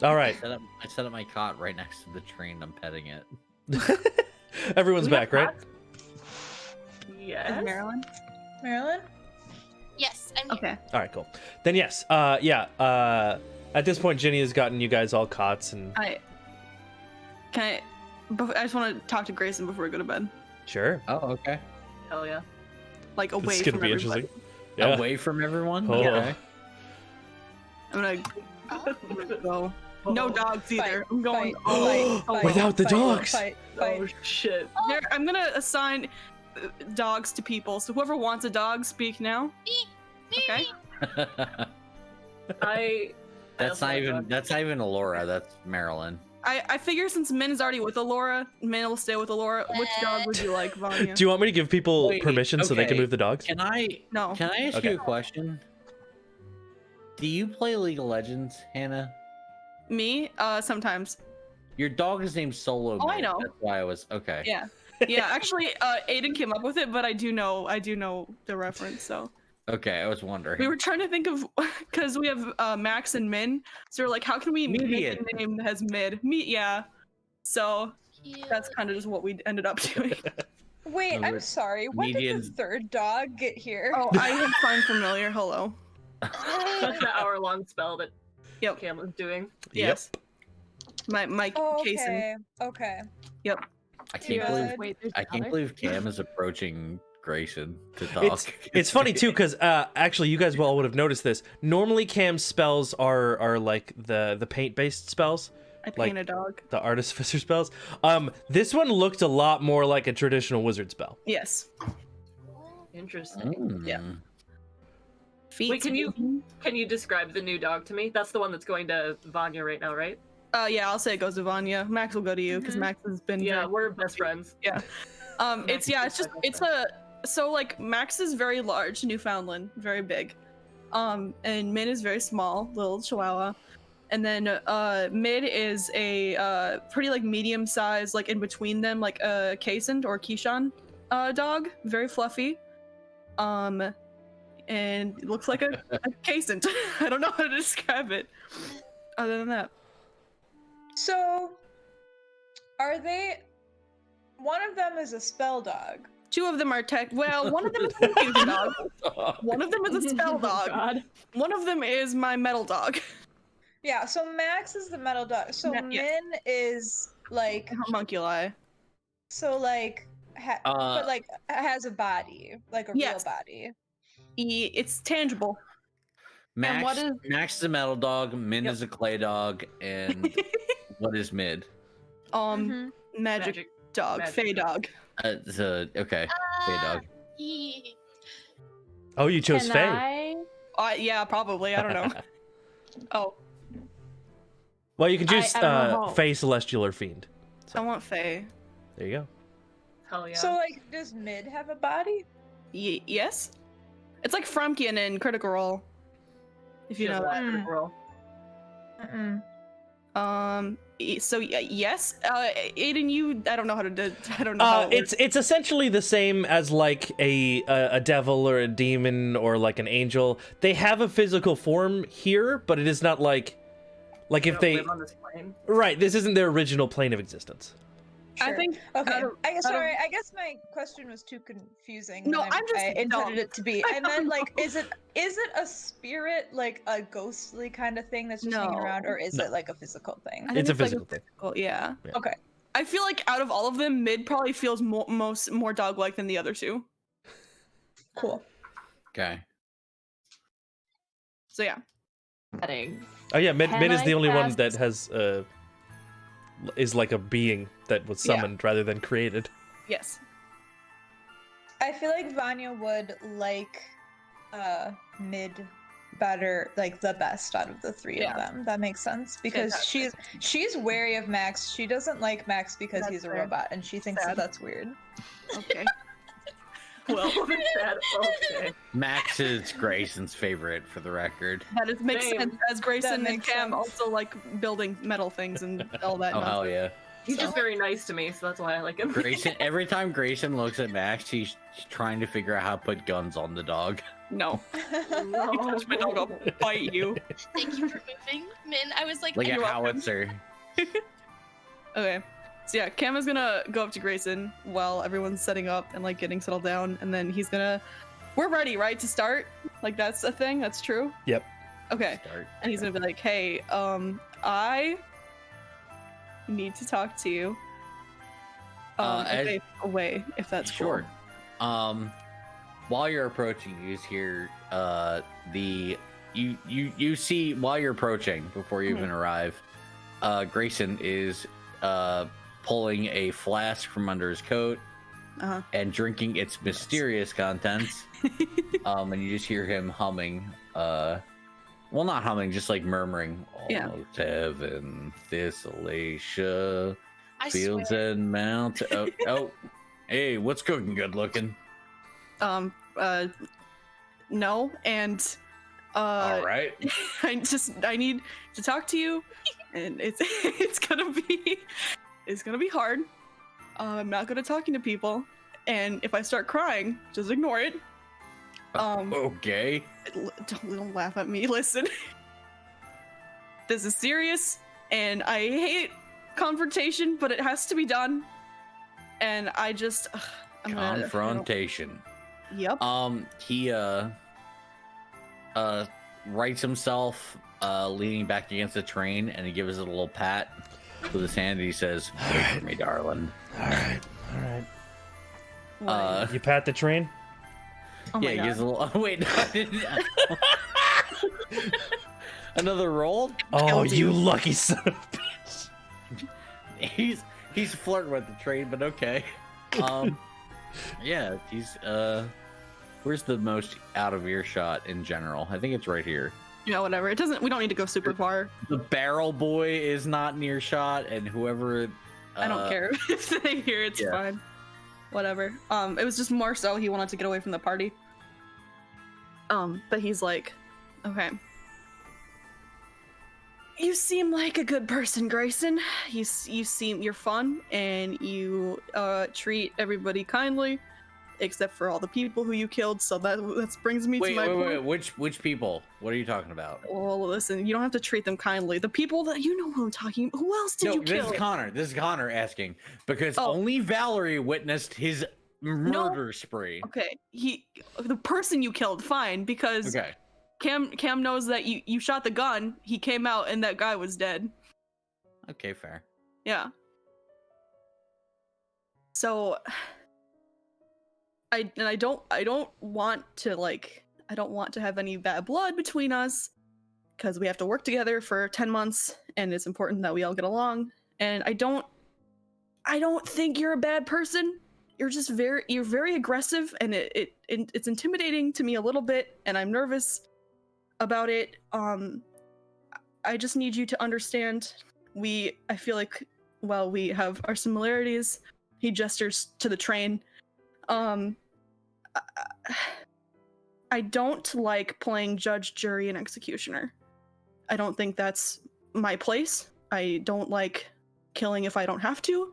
S1: All right.
S8: I set up my cot right next to the train. I'm petting it.
S1: Everyone's
S6: We have
S1: back, right?
S6: cats? Yes.
S5: Is Marilyn?
S4: Marilyn?
S3: Yes, I'm here.
S5: Okay.
S1: All right, cool. Then yes, at this point, Ginny has gotten you guys all cots, and
S5: I just want to talk to Grayson before we go to bed.
S1: sure.
S8: Oh, okay.
S6: Hell yeah.
S5: Like away
S1: This is gonna
S5: from
S1: be
S5: everybody.
S1: interesting. Yeah.
S8: Away from everyone.
S1: Oh.
S8: Okay.
S5: I'm gonna go. No dogs either. I'm going
S1: Without the dogs.
S6: Oh shit.
S5: There, I'm gonna assign dogs to people. So whoever wants a dog, speak now. Okay.
S8: That's not even Alora. That's Marilyn.
S5: I figure since Min is already with Alora, Min will stay with Alora. Which dog would you like, Vanya?
S1: Do you want me to give people
S8: Wait,
S1: permission so they can
S8: okay.
S1: move the dogs?
S8: Can I
S5: No.
S8: ask
S1: Okay.
S8: you a question? Do you play League of Legends, Hannah?
S5: Me? Sometimes.
S8: Your dog is named Solo.
S5: Oh, I
S8: Mid.
S5: know.
S8: That's why I was okay.
S5: Yeah. Yeah. Actually, Aiden came up with it, but I do know the reference. So
S8: Okay, I was wondering.
S5: we were trying to think of because we have Max and Min. So we're like, how can we
S8: Median.
S5: make a name that has mid? Yeah. So
S3: Cute.
S5: that's kind of just what we ended up doing.
S4: Wait,
S8: No,
S4: I'm
S8: we're-
S4: sorry. When did
S8: medians-
S4: the third dog get here?
S5: Oh, I have find familiar. Hello.
S6: That's the hour-long spell that
S5: Yep.
S6: Cam was doing.
S5: Yes. My
S4: Oh,
S5: Kason.
S4: okay.
S5: Yep.
S8: I can't
S4: Good.
S8: believe
S2: Wait, there's
S8: I can't
S2: another?
S8: believe Cam is approaching Grayson to talk.
S1: It's funny too, because actually, you guys all would have noticed this. Normally, Cam's spells are like the paint-based spells,
S5: I
S1: like-
S5: paint a dog.
S1: the artificer spells. This one looked a lot more like a traditional wizard spell.
S5: Yes.
S6: Interesting.
S5: Yeah.
S8: Mm.
S5: Feet.
S6: Wait, can you describe the new dog to me? That's the one that's going to Vanya right now, right?
S5: Yeah, I'll say it goes to Vanya. Max will go to you because
S2: Mhm.
S5: Max has been.
S6: Yeah,
S5: very-
S6: we're best friends.
S5: So like Max is very large, Newfoundland, very big. And Min is very small, little Chihuahua. And then Mid is a pretty like medium size, like in between them, like a Kason or Keyshawn dog, very fluffy. And it looks like a Kason. I don't know how to describe it. Other than that.
S4: So, are they? One of them is a spell dog.
S5: Two of them are well, one of them is a confusion dog. One of them is a spell dog.
S2: God.
S5: One of them is my metal dog.
S4: Yeah. So Max is the metal dog. So
S5: Yeah.
S4: Min is like
S5: Homunculi.
S4: but like has a body, like a real
S5: Yes.
S4: body.
S5: It's tangible.
S8: Max,
S2: what is-
S8: Max is a metal dog. Min
S5: Yep.
S8: is a clay dog, and what is Mid?
S4: Mhm.
S5: Magic dog,
S6: Magic
S5: fey dog.
S8: It's a okay, clay dog.
S3: Yee.
S1: Oh, you chose
S2: Can
S1: Fae.
S2: I?
S5: Yeah, probably. I don't know. Oh,
S1: Well, you can choose
S2: I don't know how.
S1: Fae, Celestial, or Fiend.
S5: I want fey.
S1: There you go.
S6: Hell yeah.
S4: So like, does Mid have a body?
S5: Yes. It's like Frumkian in Critical Role. If you know that.
S6: Roll.
S4: Mm-mm.
S5: So yes, Aiden, I don't know how to do. I don't know. How it works.
S1: It's essentially the same as like a devil or a demon or like an angel. They have a physical form here, but it is not like
S6: They
S1: if
S6: don't
S1: they
S6: live on this plane.
S1: right. This isn't their original plane of existence.
S5: I
S4: Sure.
S5: think.
S4: Okay.
S5: out of-
S4: I guess
S5: out of-
S4: sorry. I guess my question was too confusing.
S5: No,
S4: than
S5: I'm just
S4: I intended
S5: dumb.
S4: it to be. I meant like, is it a spirit, like a ghostly kind of thing that's just hanging
S5: No.
S4: around, or is
S1: No.
S4: it like a physical thing?
S5: I think
S1: It's a
S5: like
S1: physical thing.
S5: Yeah.
S4: Okay.
S5: I feel like out of all of them, Mid probably feels more dog-like than the other two.
S4: Cool.
S8: Okay.
S5: So yeah.
S2: Setting.
S1: Oh yeah, Mid
S2: Can
S1: is
S2: I
S1: the only one
S2: cast-
S1: that has is like a being that was
S5: Yeah.
S1: summoned rather than created.
S5: Yes.
S4: I feel like Vanya would like Mid better, like the best out of the three
S5: Yeah.
S4: of them. That makes sense because
S6: Fantastic.
S4: she's wary of Max. She doesn't like Max because
S5: That's
S4: he's a
S5: fair.
S4: robot, and she thinks that
S5: Sad.
S4: that's weird.
S5: Okay.
S6: Well, sad. Okay.
S8: Max is Grayson's favorite, for the record.
S5: That makes
S6: Same.
S5: sense. As Grayson and
S4: makes
S5: Cam
S4: sense.
S5: also like building metal things and all that.
S8: Oh hell
S5: nonsense.
S8: yeah.
S6: He's just very nice to me, so that's why I like him.
S7: Grayson, every time Grayson looks at Max, she's trying to figure out how to put guns on the dog.
S5: No.
S6: No.
S5: You touch my dog, I'll bite you.
S3: Thank you for moving, Min. I was like,
S7: Like
S5: You're
S7: a
S5: welcome.
S7: howitzer.
S5: Okay. So yeah, Cam is gonna go up to Grayson while everyone's setting up and like getting settled down, and then he's gonna. We're ready, right, to start? Like that's a thing. That's true.
S1: Yep.
S5: Okay.
S7: Start.
S5: And he's gonna be like, "Hey, I need to talk to you. Away, if that's
S7: Sure.
S5: cool."
S7: While you're approaching, you hear you see while you're approaching before you even arrive, Grayson is pulling a flask from under his coat
S5: Uh-huh.
S7: and drinking its mysterious contents. And you just hear him humming. Well, not humming, just like murmuring.
S5: Yeah.
S7: Almost heaven, Thessalacia,
S3: I
S7: fields
S3: swear.
S7: and mountains. Oh, hey, what's cooking good looking?
S5: No, and
S7: All right.
S5: I need to talk to you, and it's gonna be hard. I'm not good at talking to people, and if I start crying, just ignore it.
S7: Okay.
S5: Don't laugh at me. Listen, this is serious, and I hate confrontation, but it has to be done. And I just
S7: Confrontation.
S5: Yep.
S7: He rights himself, leaning back against the train, and he gives it a little pat with his hand. And he says, "Wait for me, darling."
S1: All right.
S5: What?
S1: You pat the train?
S5: Oh my
S7: Yeah, he
S5: God.
S7: gives a little. Oh, wait, no, I didn't. Another roll.
S1: Oh,
S5: Killed
S1: you
S5: you.
S1: lucky son of a bitch.
S7: He's flirting with the train, but okay. Yeah, he's where's the most out of earshot in general? I think it's right here.
S5: Yeah, whatever. It doesn't. We don't need to go super far.
S7: The barrel boy is not near shot, and whoever
S5: I don't care if they hear. It's
S7: yeah.
S5: fine. Whatever. It was just more so he wanted to get away from the party. But he's like, okay. You seem like a good person, Grayson. You're fun, and you point everybody kindly, except for all the people who you killed. So that brings me to my point.
S7: Wait, which people? What are you talking about?
S5: Well, listen, you don't have to treat them kindly. The people that you know who I'm talking. Who else did you kill?
S7: This is Connor asking because
S5: Oh.
S7: only Valerie witnessed his murder spree.
S5: Okay, the person you killed, fine, because
S7: Okay.
S5: Cam knows that you shot the gun. He came out and that guy was dead.
S7: Okay, fair.
S5: Yeah. So I don't want to have any bad blood between us because we have to work together for 10 months and it's important that we all get along. And I don't think you're a bad person. You're just very aggressive, and it's intimidating to me a little bit, and I'm nervous about it. I just need you to understand. I feel like, well, we have our similarities. He gestures to the train. I don't like playing judge, jury, and executioner. I don't think that's my place. I don't like killing if I don't have to.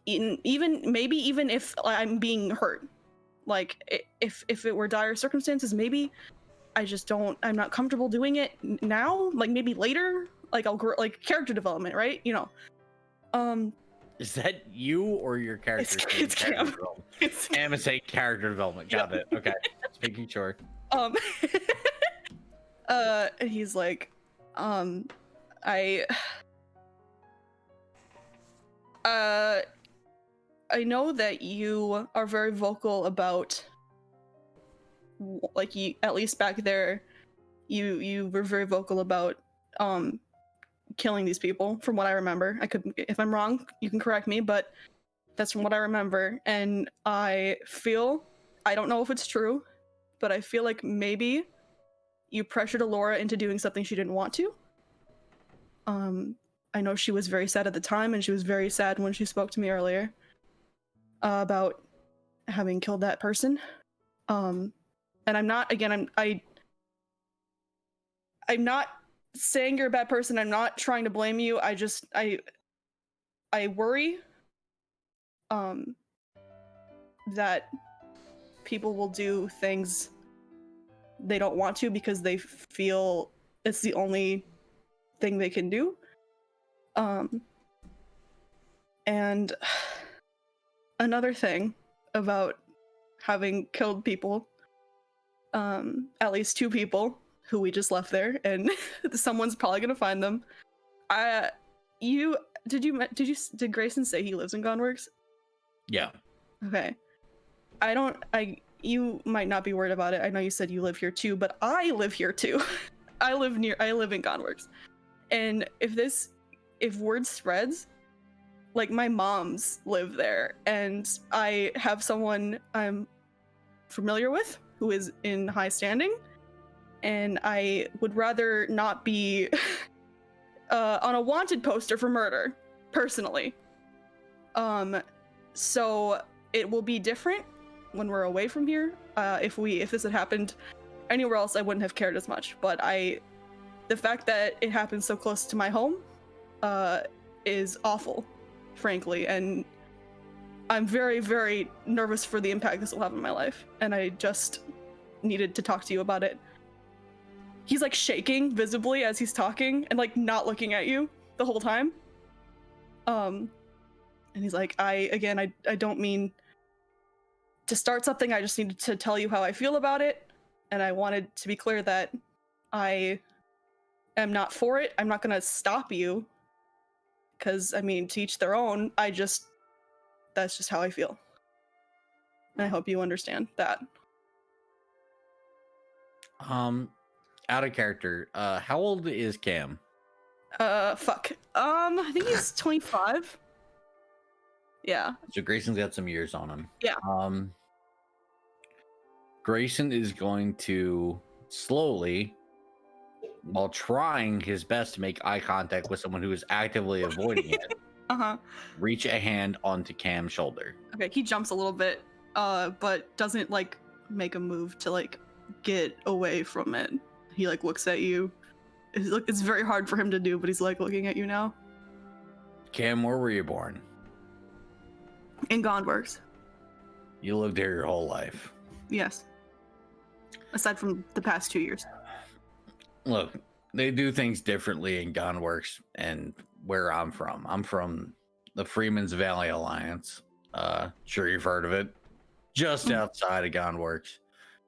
S5: Maybe even if I'm being hurt. Like, if it were dire circumstances, maybe. I'm not comfortable doing it now. Like, maybe later. Like, I'll grow, like, character development, right? You know.
S7: Is that you or your character?
S5: It's Cam.
S7: Development?
S5: It's
S7: Cam is saying character development. Got it. Okay. Just making sure.
S5: and he's like, I know that you are very vocal about, like, at least back there, you were very vocal about killing these people, from what I remember. If I'm wrong, you can correct me, but that's from what I remember. And I don't know if it's true, but I feel like maybe you pressured Alora into doing something she didn't want to. I know she was very sad at the time, and she was very sad when she spoke to me earlier about having killed that person. And I'm not saying you're a bad person. I'm not trying to blame you. I worry that people will do things they don't want to because they feel it's the only thing they can do. And another thing about having killed people, at least 2 people who we just left there, and someone's probably gonna find them. Did Grayson say he lives in Gunworks?
S8: Yeah.
S5: Okay. You might not be worried about it. I know you said you live here too, but I live here too. I live in Gunworks. And if word spreads, like my moms live there, and I have someone I'm familiar with who is in high standing, and I would rather not be on a wanted poster for murder, personally. So it will be different when we're away from here. If this had happened anywhere else, I wouldn't have cared as much. But the fact that it happened so close to my home is awful, frankly, and I'm very, very nervous for the impact this will have in my life, and I just needed to talk to you about it. He's like shaking visibly as he's talking and like not looking at you the whole time. And he's like, I don't mean to start something. I just needed to tell you how I feel about it, and I wanted to be clear that I am not for it. I'm not gonna stop you, because I mean, to each their own. That's just how I feel, and I hope you understand that.
S8: Out of character, how old is Cam?
S5: Fuck. I think he's 25. Yeah.
S8: So Grayson's got some years on him.
S5: Yeah.
S8: Grayson is going to slowly, while trying his best to make eye contact with someone who is actively avoiding it, reach a hand onto Cam's shoulder.
S5: Okay, he jumps a little bit, but doesn't like make a move to like get away from it. He like looks at you. It's very hard for him to do, but he's like looking at you now.
S8: Cam, where were you born?
S5: In Gunworks.
S8: You lived here your whole life.
S5: Yes. Aside from the past 2 years.
S8: Look, they do things differently in Gunworks and where I'm from. I'm from the Freeman's Valley Alliance. Sure you've heard of it. Just outside of Gunworks.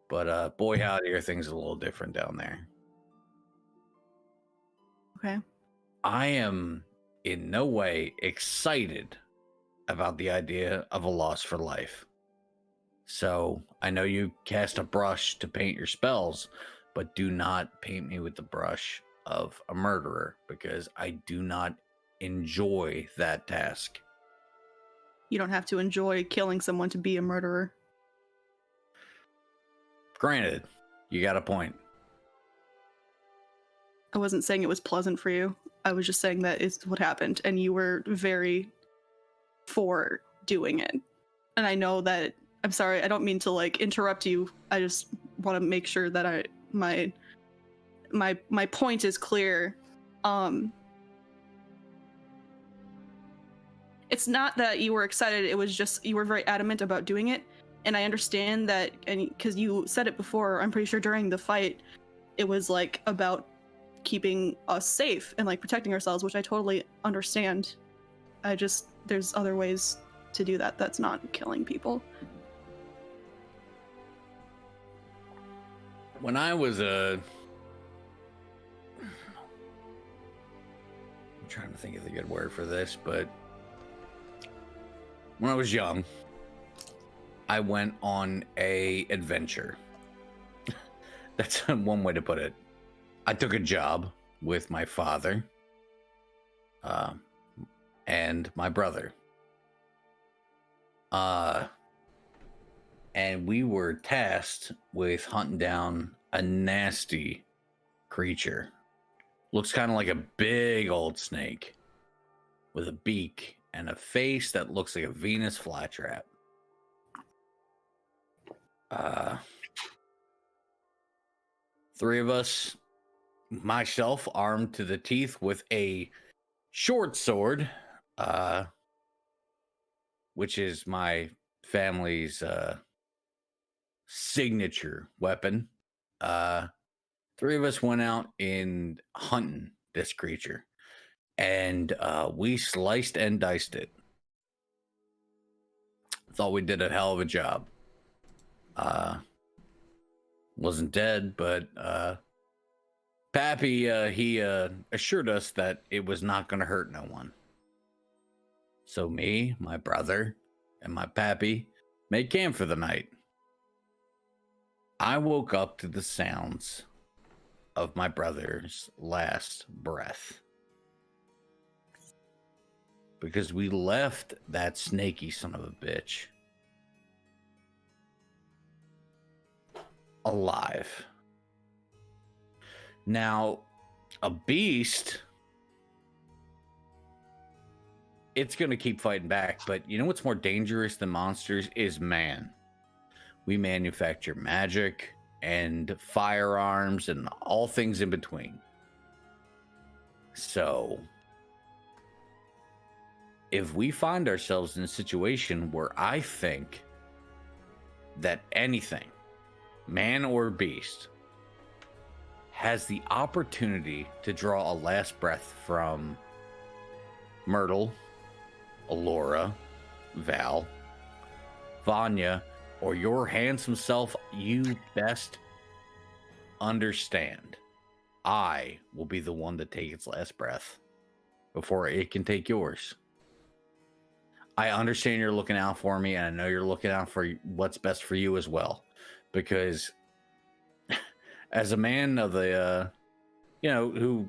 S8: But boy howdy, are things a little different down there.
S5: Okay.
S8: I am in no way excited about the idea of a loss for life. So I know you cast a brush to paint your spells, but do not paint me with the brush of a murderer, because I do not enjoy that task.
S5: You don't have to enjoy killing someone to be a murderer.
S8: Granted, you got a point.
S5: I wasn't saying it was pleasant for you. I was just saying that is what happened, and you were very for doing it. And I know that, I'm sorry, I don't mean to like interrupt you. I just want to make sure that my point is clear. It's not that you were excited, it was just you were very adamant about doing it. And I understand that, and because you said it before, I'm pretty sure during the fight, it was like about keeping us safe and like protecting ourselves, which I totally understand. There's other ways to do that that's not killing people.
S8: When I was I'm trying to think of the good word for this, but when I was young, I went on a adventure. That's one way to put it. I took a job with my father and my brother. And we were tasked with hunting down a nasty creature. Looks kind of like a big old snake with a beak and a face that looks like a Venus flytrap. Three of us, myself armed to the teeth with a short sword, which is my family's signature weapon. Three of us went out in hunting this creature, and we sliced and diced it. Thought we did a hell of a job. Wasn't dead, but Pappy, he assured us that it was not going to hurt no one. So me, my brother, and my Pappy made camp for the night. I woke up to the sounds of my brother's last breath. Because we left that snaky son of a bitch alive. Now, a beast, it's going to keep fighting back, but you know what's more dangerous than monsters is man. We manufacture magic and firearms and all things in between. So, if we find ourselves in a situation where I think that anything, man or beast, has the opportunity to draw a last breath from Myrtle, Alora, Val, Vanya, or your handsome self, you best understand I will be the one to take its last breath before it can take yours. I understand you're looking out for me, and I know you're looking out for what's best for you as well. Because as a man of the, who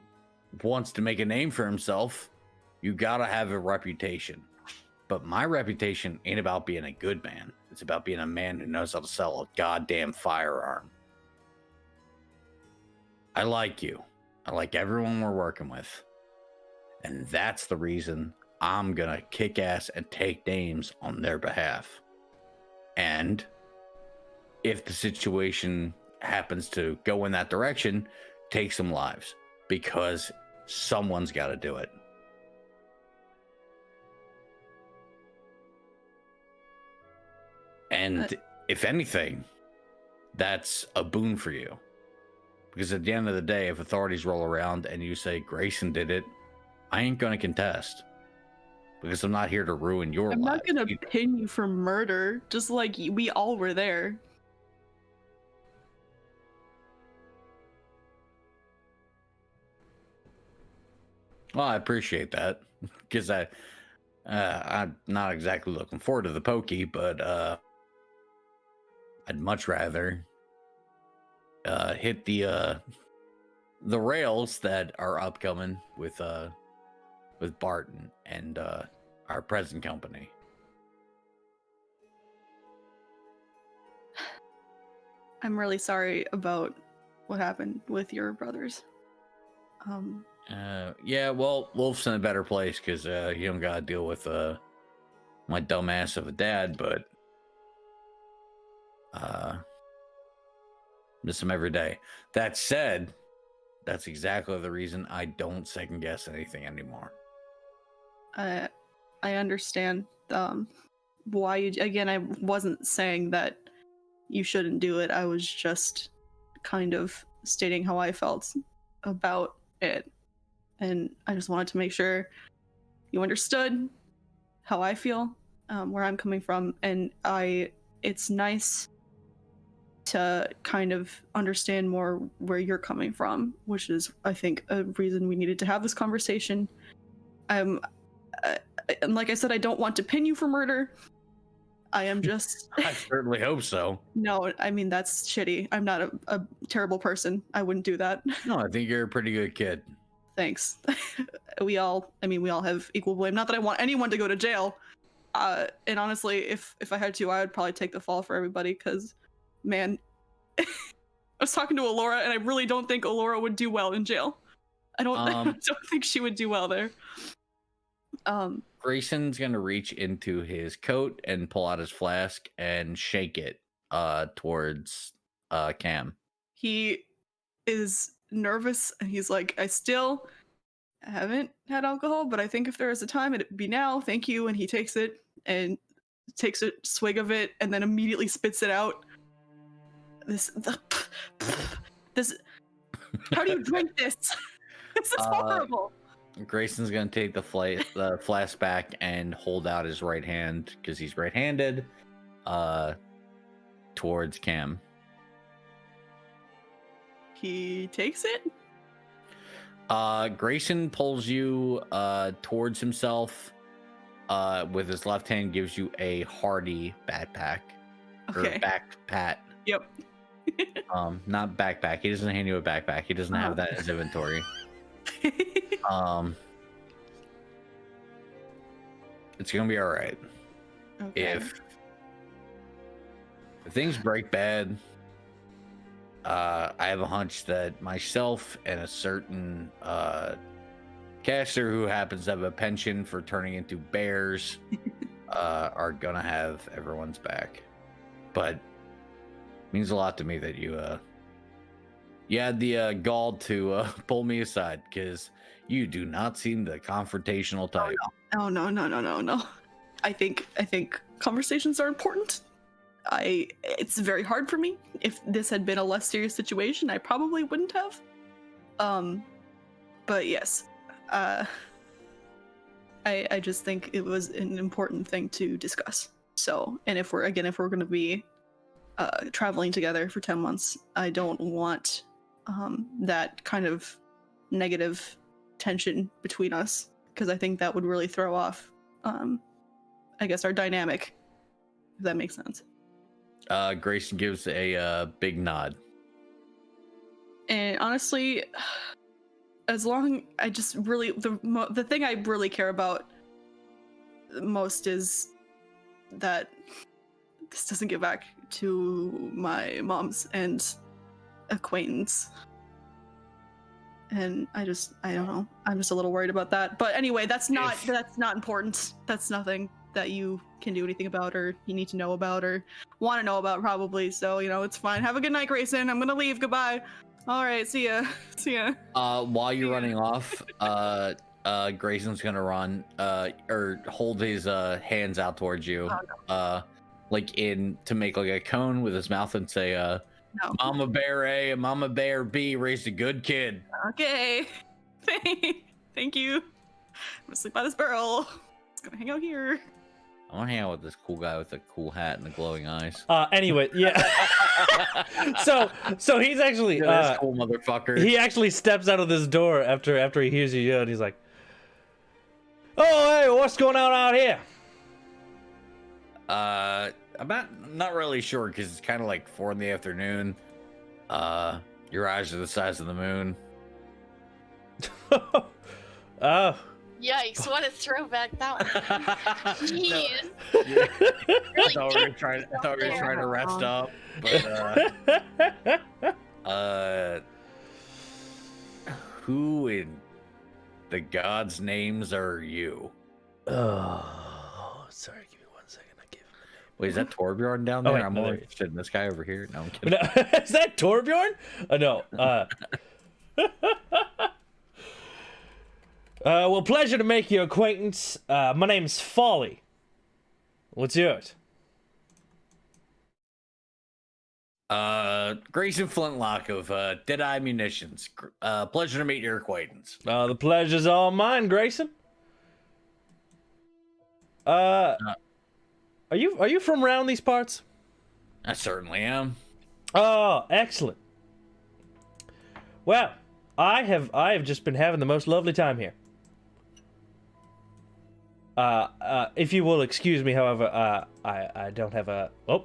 S8: wants to make a name for himself, you gotta have a reputation. But my reputation ain't about being a good man. It's about being a man who knows how to sell a goddamn firearm. I like you. I like everyone we're working with. And that's the reason I'm gonna kick ass and take names on their behalf. And if the situation happens to go in that direction, take some lives. Because someone's got to do it. And if anything, that's a boon for you. Because at the end of the day, if authorities roll around and you say Grayson did it, I ain't going to contest. Because I'm not here to ruin your life.
S5: I'm not going to pin you for murder, just like we all were there.
S8: Well, I appreciate that. Because I'm not exactly looking forward to the pokey, but I'd much rather hit the rails that are upcoming with Barton and our present company.
S5: I'm really sorry about what happened with your brothers.
S8: Yeah, well, Wolf's in a better place because you don't gotta deal with my dumbass of a dad, but miss him every day. That said, that's exactly the reason I don't second guess anything anymore.
S5: I understand why you. Again, I wasn't saying that you shouldn't do it. I was just kind of stating how I felt about it, and I just wanted to make sure you understood how I feel, where I'm coming from, and it's nice to kind of understand more where you're coming from, which is, I think, a reason we needed to have this conversation. And like I said, I don't want to pin you for murder. I am just...
S8: I certainly hope so.
S5: No, I mean, that's shitty. I'm not a terrible person. I wouldn't do that.
S8: No, I think you're a pretty good kid.
S5: Thanks. we all have equal blame. Not that I want anyone to go to jail. And honestly, if I had to, I would probably take the fall for everybody, because, man, I was talking to Alora, and I really don't think Alora would do well in jail. I don't think she would do well there.
S8: Grayson's gonna reach into his coat and pull out his flask and shake it towards Cam.
S5: He is nervous, and he's like, I still haven't had alcohol, but I think if there is a time, it'd be now. Thank you. And he takes it and takes a swig of it, and then immediately spits it out. This. How do you drink this? This is horrible.
S8: Grayson's gonna take the flask back and hold out his right hand because he's right-handed, towards Cam.
S5: He takes it.
S8: Grayson pulls you towards himself. With his left hand, gives you a hearty backpack.
S5: Okay.
S8: Or back pat.
S5: Yep.
S8: Not backpack. He doesn't hand you a backpack. He doesn't have that in his inventory. It's gonna be all right.
S5: Okay.
S8: If things break bad, I have a hunch that myself and a certain caster who happens to have a penchant for turning into bears are gonna have everyone's back. But it means a lot to me that you had the gall to pull me aside, because you do not seem the confrontational type.
S5: Oh no. I think conversations are important. It's very hard for me. If this had been a less serious situation, I probably wouldn't have. But yes. I just think it was an important thing to discuss. So, and if we're going to be traveling together for 10 months, I don't want that kind of negative tension between us, because I think that would really throw off, I guess, our dynamic, if that makes sense.
S8: Grayson gives a big nod.
S5: And honestly, as long I just really the thing I really care about most is that this doesn't get back to my mom's and acquaintance. And I don't know. I'm just a little worried about that. But anyway, that's not important. That's nothing that you can do anything about, or you need to know about, or want to know about, probably. So, it's fine. Have a good night, Grayson. I'm gonna leave. Goodbye. All right, see ya.
S8: While you're running off, Grayson's gonna run, or hold his hands out towards you, like to make like a cone with his mouth, and say,
S5: No.
S8: "Mama Bear A and Mama Bear B raised a good kid."
S5: Okay. Thank you. I'm gonna sleep by this barrel. Just gonna hang out here.
S8: I want to hang out with this cool guy with the cool hat and the glowing eyes.
S1: Anyway, yeah. so he's actually
S8: this cool motherfucker.
S1: He actually steps out of this door after he hears you yell, and he's like, "Oh, hey, what's going on out here?"
S8: I'm not really sure, because it's kind of like 4 in the afternoon. Your eyes are the size of the moon.
S1: Oh.
S3: Yikes, what a throwback that one. Jeez.
S8: Yeah.
S3: Really
S8: I thought we were trying to rest up. But, who in the gods' names are you?
S1: Oh, sorry, give me 1 second. I give him the name.
S8: Wait, is that Torbjorn down there?
S1: Wait,
S8: I'm
S1: no,
S8: more
S1: there he is.
S8: interested in this guy over here. No, I'm kidding.
S1: No, is that Torbjorn? No. Well, pleasure to make your acquaintance. My name's Folly. What's yours?
S8: Grayson Flintlock of Deadeye Munitions. Pleasure to meet your acquaintance.
S1: The pleasure's all mine, Grayson. Are you from around these parts?
S8: I certainly am.
S1: Oh, excellent. Well, I have just been having the most lovely time here. If you will excuse me, however, I don't have a I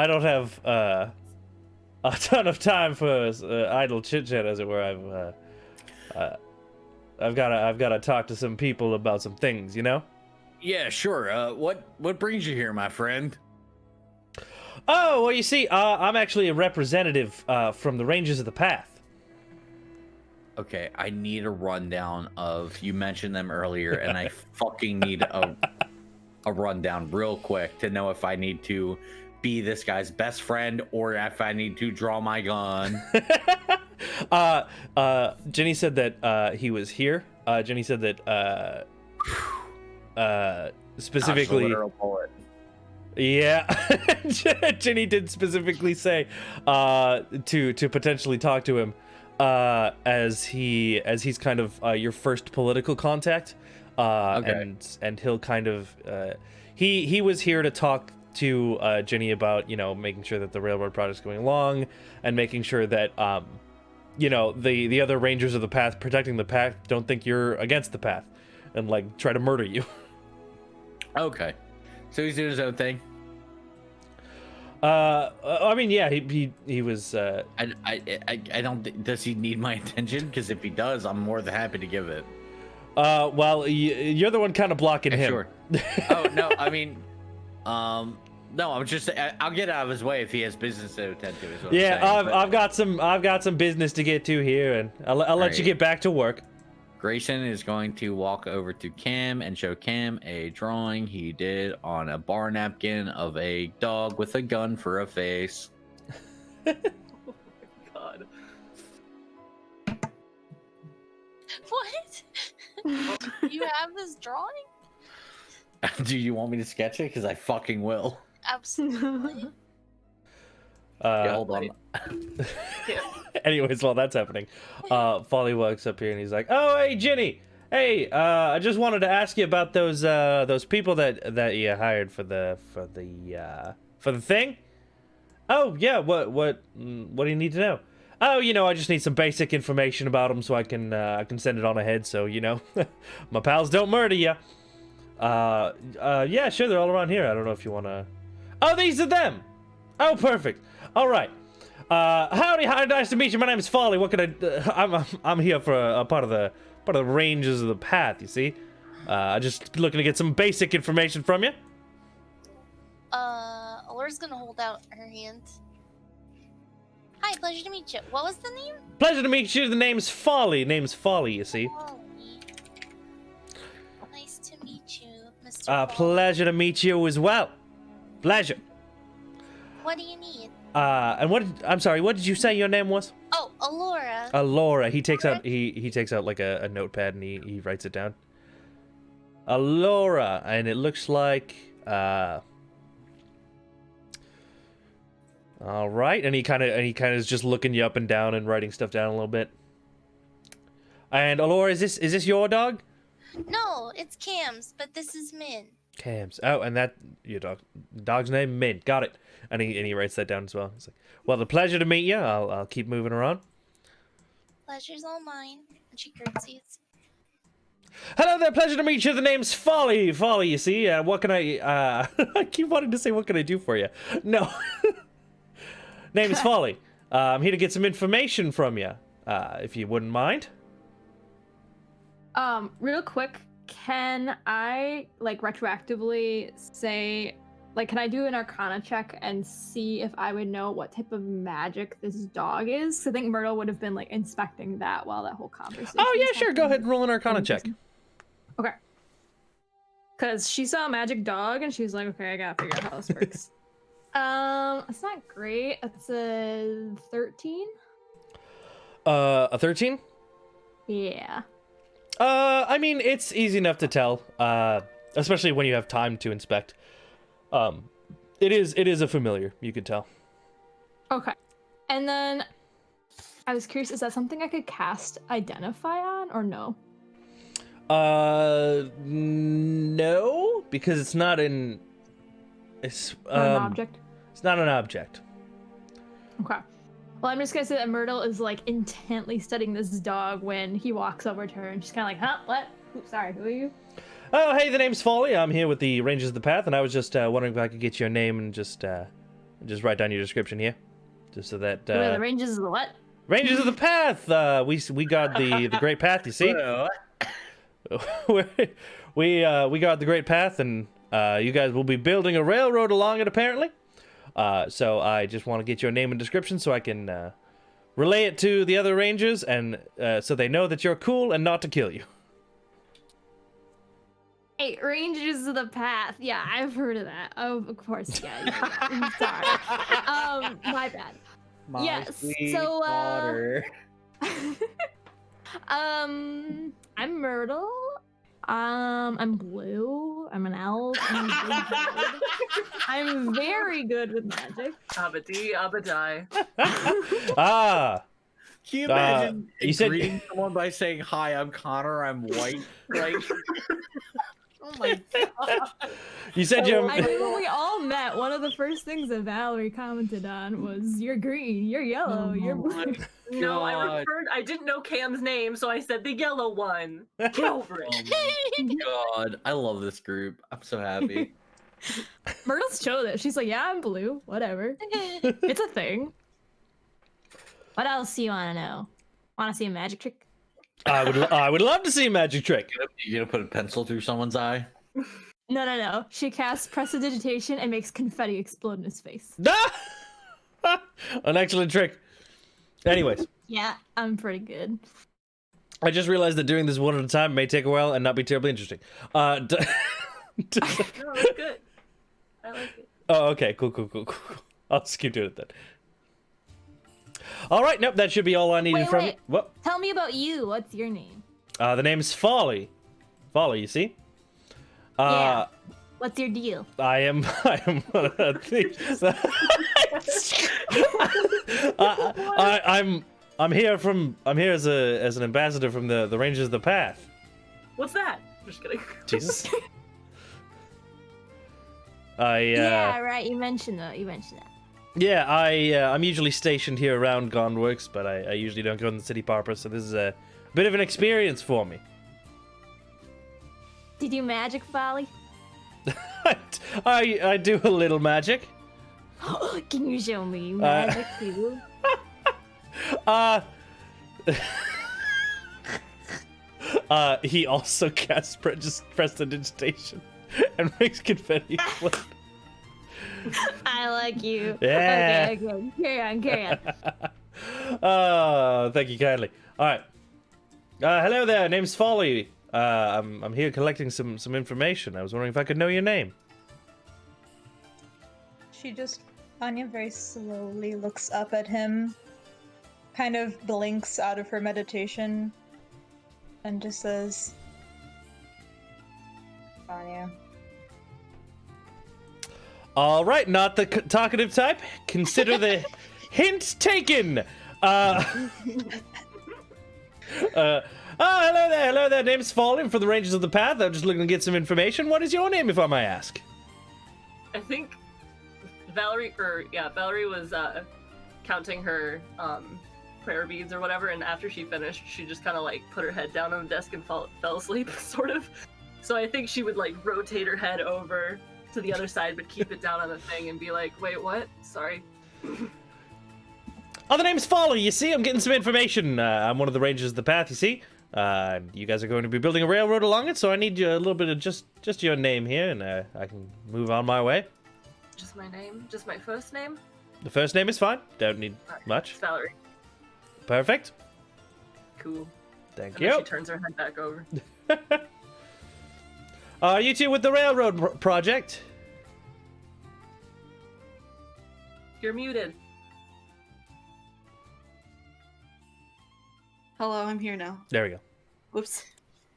S1: don't have a ton of time for idle chit chat, as it were. I've got to talk to some people about some things,
S8: Yeah, sure. What brings you here, my friend?
S1: Oh, well, you see, I'm actually a representative from the Rangers of the Path.
S8: Okay, I need a rundown of, you mentioned them earlier, and I fucking need a rundown real quick to know if I need to be this guy's best friend or if I need to draw my gun.
S1: Jenny said that he was here. Jenny said that specifically.
S7: Literal bullet.
S1: Yeah, Ginny did specifically say to potentially talk to him as he's kind of your first political contact.
S7: Okay.
S1: And he'll kind of he was here to talk to Ginny about making sure that the railroad project's going along and making sure that the other rangers of the path protecting the path don't think you're against the path and like try to murder you.
S7: Okay. So he's doing his own thing.
S1: I mean, yeah, he was.
S7: I don't. Does he need my attention? Because if he does, I'm more than happy to give it.
S1: Well, you're the one kind of blocking him.
S7: Sure. Oh no, I mean, no, I'm just. I'll get out of his way if he has business to attend to. Is what
S1: Yeah,
S7: I'm saying,
S1: I've got some business to get to here, and I'll let you get back to work.
S7: Grayson is going to walk over to Cam and show Cam a drawing he did on a bar napkin of a dog with a gun for a face.
S6: Oh my god.
S3: What? You have this drawing?
S7: Do you want me to sketch it? Because I fucking will.
S3: Absolutely.
S7: Yeah, hold on.
S1: Anyways, while that's happening, Folly walks up here and he's like, "Oh, hey, Ginny. Hey, I just wanted to ask you about those people that you hired for the thing. Oh, yeah. What do you need to know? Oh, I just need some basic information about them so I can send it on ahead so my pals don't murder you. Yeah, sure. They're all around here. I don't know if you want to. Oh, these are them. Oh, perfect. All right. Howdy, nice to meet you. My name is Folly. What can I'm here for a part of the ranges of the path. You see, just looking to get some basic information from you.
S3: Laura's gonna hold out her hand. Hi, pleasure to meet you. What was the name?
S1: Pleasure to meet you. The name's Folly. Name's Folly. You see.
S3: Folly. Nice to meet you, Mr. Folly.
S1: Pleasure to meet you as well. Pleasure.
S3: What do you need?
S1: And I'm sorry, what did you say your name was?
S3: Oh, Alora.
S1: Alora. He takes out like a notepad and he writes it down. Alora, and it looks like all right, and he kind of is just looking you up and down and writing stuff down a little bit. And Alora, is this your dog?
S3: No, it's Cam's, but this is Min.
S1: Cam's. Oh, and that your dog's name Min. Got it. And he writes that down as well. He's like, well, the pleasure to meet you. I'll keep moving around.
S3: Pleasure's all mine. And she curtsies.
S1: Hello there, pleasure to meet you. The name's Folly. Folly, you see. What can I I keep wanting to say what can I do for you? No. Name is Folly. I'm here to get some information from you. If you wouldn't mind.
S2: Real quick, can I retroactively say can I do an Arcana check and see if I would know what type of magic this dog is? 'Cause I think Myrtle would have been inspecting that while that whole conversation.
S1: Oh yeah, sure. Go ahead and roll an Arcana check.
S2: Okay. Because she saw a magic dog and she's like, okay, I gotta figure out how this works. It's not great. It's a 13.
S1: A 13?
S2: Yeah.
S1: I mean, it's easy enough to tell. Especially when you have time to inspect. It is a familiar, you could tell.
S2: Okay. And then I was curious, is that something I could cast Identify on or no?
S1: No, because it's not an
S2: object.
S1: It's not an object.
S2: Okay. Well, I'm just gonna say that Myrtle is intently studying this dog when he walks over to her and she's kind of like, huh, what? Oops, sorry, who are you?
S1: Oh, hey, the name's Folly. I'm here with the Rangers of the Path, and I was just wondering if I could get your name and just write down your description here, just so that.
S2: The Rangers of the what?
S1: Rangers of the Path. We guard the Great Path. You see. we guard the Great Path, and you guys will be building a railroad along it, apparently. So I just want to get your name and description so I can relay it to the other Rangers, and so they know that you're cool and not to kill you.
S2: Hey, Rangers of the Path. Yeah, I've heard of that. Oh, of course. Yeah. I'm sorry. My bad.
S7: My sweet
S2: so
S7: daughter.
S2: I'm Myrtle. I'm blue. I'm an elf. I'm very good with magic.
S6: Abadi, abadai.
S1: Ah,
S7: Can you imagine
S1: you said-
S7: greeting someone by saying, "Hi, I'm Connor. I'm white." Like, oh my god.
S1: you said you're.
S2: I mean, when we all met, one of the first things that Valerie commented on was, "You're green, you're yellow, you're blue."
S6: No, I
S7: God.
S6: referred. I didn't know Cam's name, so I said the yellow one. Get over it.
S7: God, I love this group. I'm so happy.
S2: Myrtle's showed it. She's like, "Yeah, I'm blue. Whatever. It's a thing." What else do you want to know? Want to see a magic trick?
S1: I would love to see a magic trick.
S7: You gonna put a pencil through someone's eye?
S2: No. She casts prestidigitation and makes confetti explode in his face.
S1: An excellent trick. Anyways,
S2: Yeah, I'm pretty good.
S1: I just realized that doing this one at a time may take a while and not be terribly interesting.
S6: No, it's good. I like it.
S1: Oh, okay, cool. I'll just keep doing it then. All right, nope, that should be all I needed from you.
S2: Wait.
S1: What?
S2: Tell me about you. What's your name?
S1: The name's Folly. Folly, you see?
S2: Yeah. What's your deal?
S1: I am one of the thieves. I'm here as an ambassador from the Rangers of the Path.
S6: What's that? Just kidding.
S1: Jesus.
S2: Yeah, right. You mentioned that.
S1: Yeah, I'm usually stationed here around Gondworks, but I usually don't go in the city proper, so this is a bit of an experience for me.
S2: Did you magic, Folly?
S1: I do a little magic.
S2: Can you show me magic too?
S1: He also casts prestidigitation and makes confetti explode.
S2: I like you.
S1: Yeah.
S2: Okay. Carry on.
S1: Oh, thank you kindly. All right. Hello there. Name's Folly. I'm here collecting some information. I was wondering if I could know your name.
S4: Anya very slowly looks up at him, kind of blinks out of her meditation, and just says, Anya.
S1: All right, not the talkative type. Consider the hint taken. Hello there. Name's Fallen from the Rangers of the Path. I'm just looking to get some information. What is your name, if I may ask?
S6: I think Valerie was counting her prayer beads or whatever, and after she finished, she just kind of like put her head down on the desk and fell asleep, sort of. So I think she would like rotate her head over to the other side, but keep it down on the thing and be like, "Wait, what? Sorry."
S1: Oh, the name's Folly. You see, I'm getting some information. I'm one of the Rangers of the Path. You see, you guys are going to be building a railroad along it, so I need you a little bit of just your name here, and I can move on my way.
S6: Just my name? Just my first name?
S1: The first name is fine. Don't need much.
S6: Valerie.
S1: Perfect.
S6: Cool.
S1: Thank
S6: And
S1: you.
S6: then she turns her head back over.
S1: Are you two with the railroad project?
S6: You're muted.
S5: Hello, I'm here now.
S1: There we go.
S5: Whoops.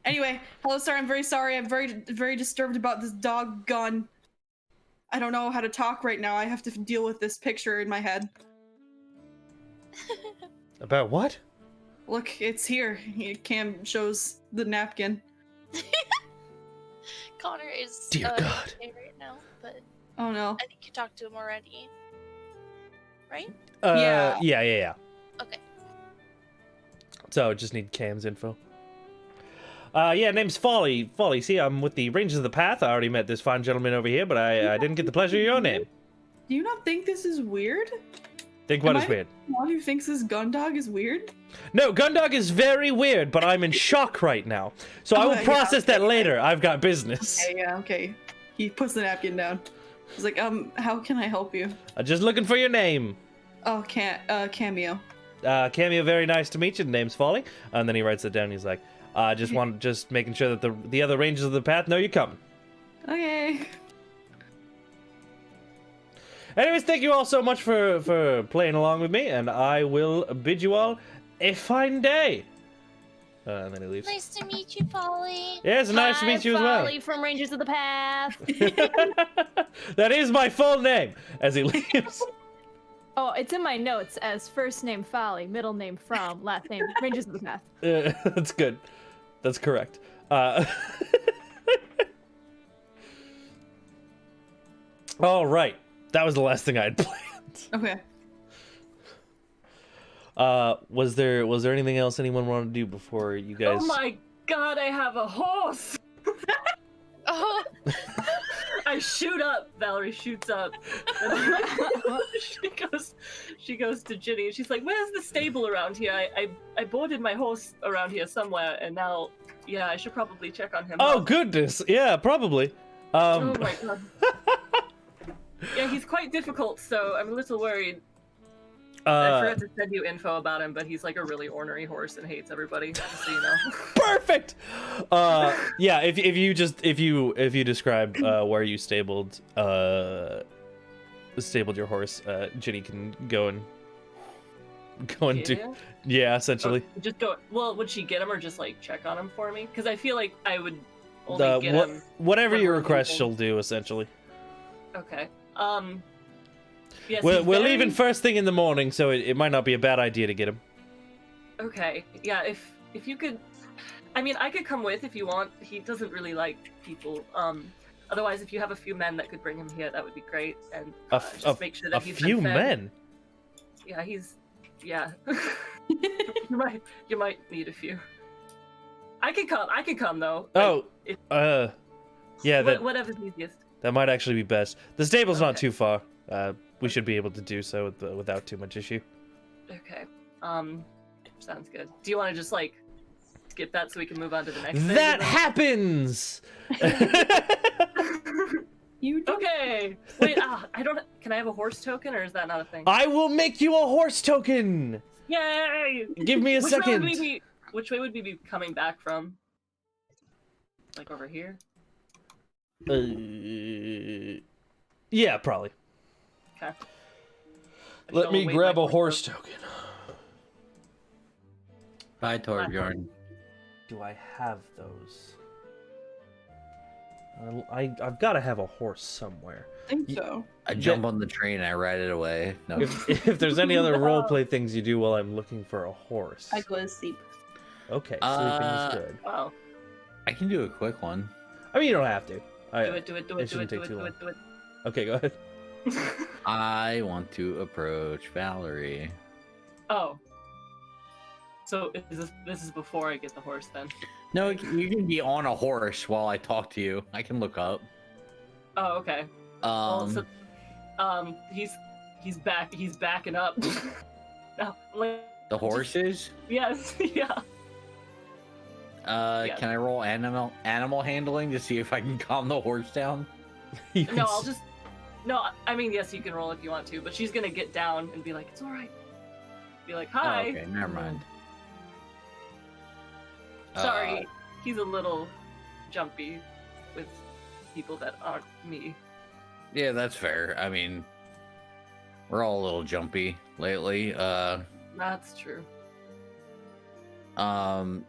S5: Anyway, hello, sir. I'm very sorry. I'm very disturbed about this doggone. I don't know how to talk right now. I have to deal with this picture in my head.
S1: About what?
S5: Look, it's here. Cam shows the napkin.
S3: Connor is
S1: Dear God.
S3: okay right now, but
S5: Oh no.
S3: I think you talked to him already. Right?
S1: Yeah.
S3: Okay.
S1: So just need Cam's info. Yeah, name's Folly. Folly, see, I'm with the Rangers of the Path. I already met this fine gentleman over here, but I didn't get the pleasure of your name.
S5: Do you not think this is weird?
S1: Think what
S5: Am
S1: is
S5: I
S1: weird?
S5: the one who thinks this gun dog is weird?
S1: No, Gundog is very weird, but I'm in shock right now. So I will
S5: yeah,
S1: process that later. I've got business.
S5: Okay. He puts the napkin down. He's like, how can I help you?
S1: I'm just looking for your name.
S5: Oh, Cameo.
S1: Cameo, very nice to meet you. The name's Folly. And then he writes it down. He's like, just making sure that the other Rangers of the Path know you're coming.
S5: Okay.
S1: Anyways, thank you all so much for playing along with me, and I will bid you all a fine day. And then he leaves.
S3: Nice to meet you, Polly.
S1: Yeah, it's nice to meet you as well.
S2: Folly from Rangers of the Path.
S1: That is my full name. As he leaves.
S2: Oh, it's in my notes as first name Folly, middle name From, last name Rangers of the Path.
S1: That's good. That's correct. All right. That was the last thing I had planned.
S5: Okay.
S1: Was there anything else anyone wanted to do before you guys?
S6: Oh my god, I have a horse!
S3: Oh,
S6: I shoot up. Valerie shoots up. she goes to Ginny and she's like, "Where's the stable around here? I boarded my horse around here somewhere, and now, yeah, I should probably check on him."
S1: Oh goodness, yeah, probably.
S6: Oh my god. Yeah, he's quite difficult, so I'm a little worried. I forgot to send you info about him, but he's like a really ornery horse and hates everybody. Just so you know.
S1: Perfect. Yeah, if you describe where you stabled your horse, Ginny can go and do. Yeah, essentially.
S6: Or just go. Well, would she get him or just like check on him for me? Because I feel like I would only get him.
S1: Whatever you request, she'll do essentially.
S6: Okay. Yes,
S1: we're leaving first thing in the morning, so it might not be a bad idea to get him.
S6: Okay. Yeah. If you could, I mean, I could come with if you want. He doesn't really like people. Otherwise, if you have a few men that could bring him here, that would be great. And just make sure that he's been fed.
S1: Men.
S6: Yeah, yeah. you might need a few. I could come though.
S1: Yeah.
S6: Whatever's easiest.
S1: That might actually be best. The stable's not too far. We should be able to do so without too much issue.
S6: Okay. Sounds good. Do you want to just like skip that so we can move on to the next thing?
S1: That happens.
S2: You do.
S6: Okay. Wait. I don't. Can I have a horse token, or is that not a thing?
S1: I will make you a horse token.
S6: Yay!
S1: Give me a second.
S6: Which way would we be coming back from? Like over here?
S1: Yeah, probably.
S6: Okay.
S1: Let me grab a horse token.
S8: Bye, Torbjorn.
S1: Do I have those? I've got to have a horse somewhere.
S5: I think so.
S8: I jump on the train, I ride it away. No.
S1: If there's any other roleplay things you do while I'm looking for a horse.
S5: I go to sleep.
S1: Okay, sleeping is good.
S6: Wow.
S8: I can do a quick one.
S1: I mean, you don't have to.
S6: Do it.
S1: Okay, go ahead.
S8: I want to approach Valerie.
S6: Oh. So this is before I get the horse then?
S8: No, you can be on a horse while I talk to you. I can look up.
S6: Oh, okay. He's backing up. No,
S8: the horses?
S6: Yes, yeah.
S8: Can I roll animal handling to see if I can calm the horse down?
S6: No, I mean, yes, you can roll if you want to, but she's gonna get down and be like, "It's all right." Be like, "Hi."
S8: Oh, okay, never mind.
S6: Sorry, he's a little jumpy with people that aren't me.
S8: Yeah, that's fair. I mean, we're all a little jumpy lately.
S6: That's true.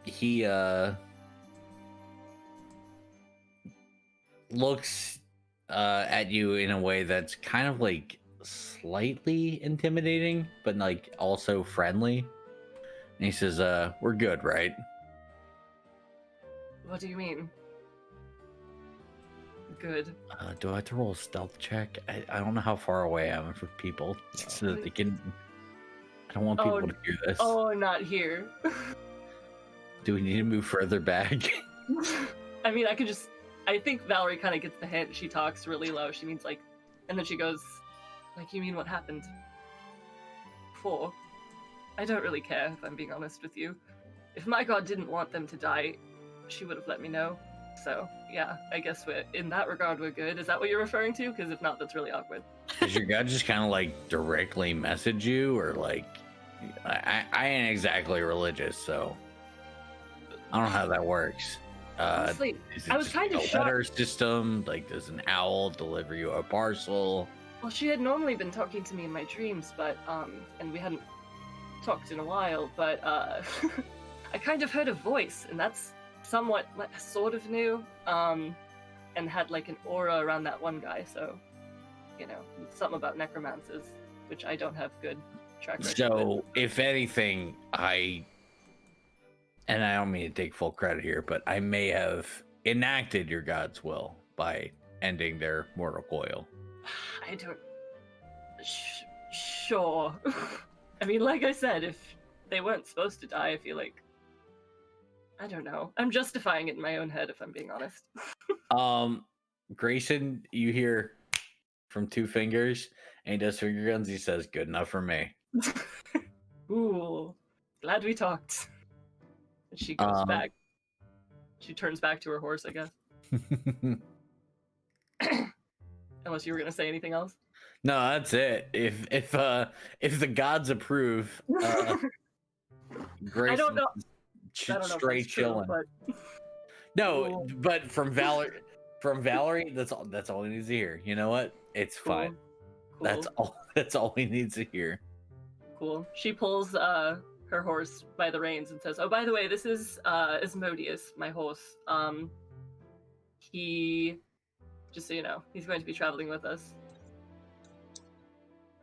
S8: He looks at you in a way that's kind of like slightly intimidating, but like also friendly. And he says, "We're good, right?"
S6: What do you mean? Good.
S8: Do I have to roll a stealth check? I don't know how far away I am from people, so that they can. I don't want people to hear this.
S6: Oh, not here.
S8: Do we need to move further back?
S6: I mean, I think Valerie kind of gets the hint. She talks really low. She means like, and then she goes, like, "You mean what happened before?" I don't really care, if I'm being honest with you. If my god didn't want them to die, she would have let me know. So, yeah, I guess in that regard, we're good. Is that what you're referring to? Because if not, that's really awkward.
S8: Does your god just kind of like directly message you, or like, I ain't exactly religious, so I don't know how that works.
S6: Honestly,
S8: is it
S6: I was
S8: just
S6: kind of
S8: a
S6: shocked.
S8: letter system? Like, does an owl deliver you a parcel?
S6: Well, she had normally been talking to me in my dreams, but and we hadn't talked in a while, but I kind of heard a voice, and that's somewhat sort of new. And had like an aura around that one guy, so something about necromancers, which I don't have good track record.
S8: So, if anything, and I don't mean to take full credit here, but I may have enacted your god's will by ending their mortal coil.
S6: I don't. Sure. I mean, like I said, if they weren't supposed to die, I feel like. I don't know. I'm justifying it in my own head, if I'm being honest.
S8: Grayson, you hear from Two Fingers, and he does finger guns. He says, "Good enough for me."
S6: Ooh, glad we talked. And she goes back. She turns back to her horse, I guess. Unless you were gonna say anything else.
S8: No, that's it. If the gods approve, Grayson,
S6: I don't know.
S8: Straight chilling.
S6: But...
S8: No,
S6: Cool.
S8: But from Valerie, that's all he needs to hear. You know what? It's fine.
S6: Cool.
S8: That's all he needs to hear.
S6: Cool. She pulls her horse by the reins and says, "Oh, by the way, this is Asmodeus, my horse. He, just so you know, he's going to be traveling with us."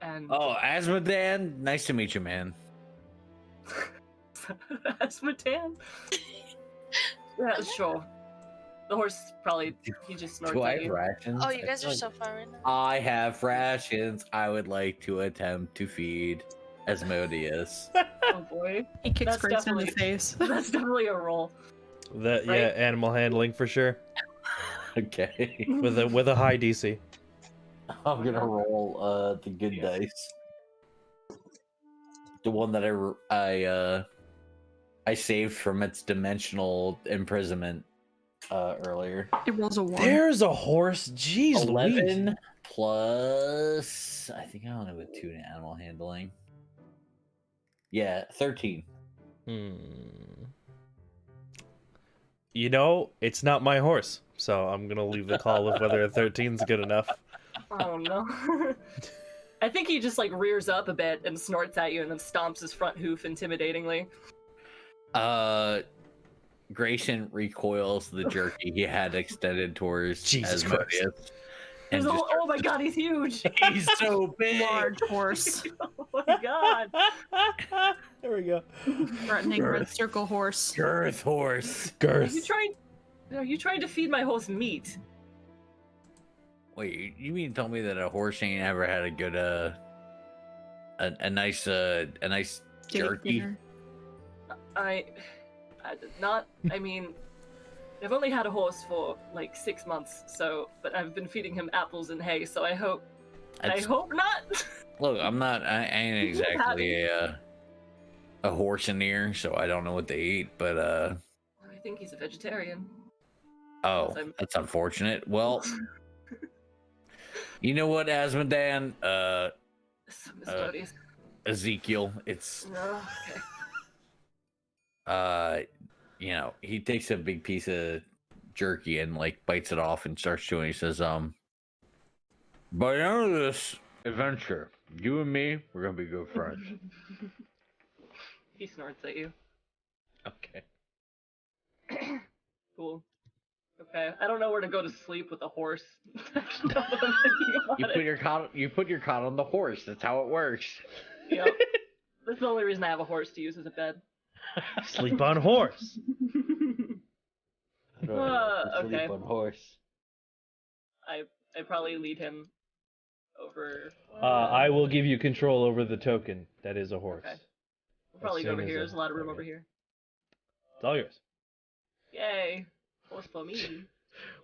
S6: And
S8: Asmodan, nice to meet you, man.
S6: Asmodan? Yeah, sure. The horse probably, he just snorts
S8: Do I
S6: at
S8: have
S6: you.
S8: rations?
S3: Oh, you guys are so far right now.
S8: I have rations. I would like to attempt to feed Asmodeus.
S6: Oh boy.
S5: He kicks
S6: That's
S5: Grayson in the
S6: definitely-
S5: face.
S6: That's definitely a roll.
S1: That
S6: Right?
S1: yeah, animal handling for sure.
S8: Okay.
S1: With a high DC.
S8: I'm gonna roll the good dice. The one that I saved from its dimensional imprisonment earlier.
S5: It rolls a 1.
S1: There's a horse. Jeez,
S8: 11
S1: Louise.
S8: plus I think I only with 2 in animal handling. Yeah, 13.
S1: You know, it's not my horse, so I'm gonna leave the call of whether a 13's good enough.
S6: Oh no. I think he just like rears up a bit and snorts at you and then stomps his front hoof intimidatingly.
S8: Grayson recoils the jerky he had extended towards
S1: Jesus
S8: Asmodeus. And
S6: There's
S8: just
S6: oh my god, he's huge!
S8: he's so big.
S5: Large horse.
S6: Oh my god.
S1: There we go.
S5: Threatening red circle horse.
S8: Girth horse.
S6: Are you trying to feed my horse meat?
S8: Wait, you mean to tell me that a horse ain't ever had a good a nice jerky?
S5: Dinner.
S6: I mean, I've only had a horse for like 6 months, but I've been feeding him apples and hay, so I hope not.
S8: Look, I ain't exactly a horseaneer, so I don't know what they eat, but
S6: I think he's a vegetarian.
S8: oh, that's unfortunate. Well, you know what, Asmodan? Ezekiel, it's
S6: Okay.
S8: he takes a big piece of jerky and like bites it off and starts chewing. He says, by the end of this adventure, you and me, we're gonna be good friends.
S6: He snorts at you.
S8: Okay.
S6: Cool. Okay, I don't know where to go to sleep with a horse.
S8: You put your cot on the horse. That's how it works.
S6: Yep. That's the only reason I have a horse to use as a bed.
S1: Sleep on horse.
S8: Sleep
S6: Okay.
S8: on horse.
S6: I probably lead him over.
S1: I will give you control over the token. That is a horse.
S6: Okay. We'll probably go over here. There's a lot of room over here.
S1: It's all yours.
S6: Yay! Horse for me.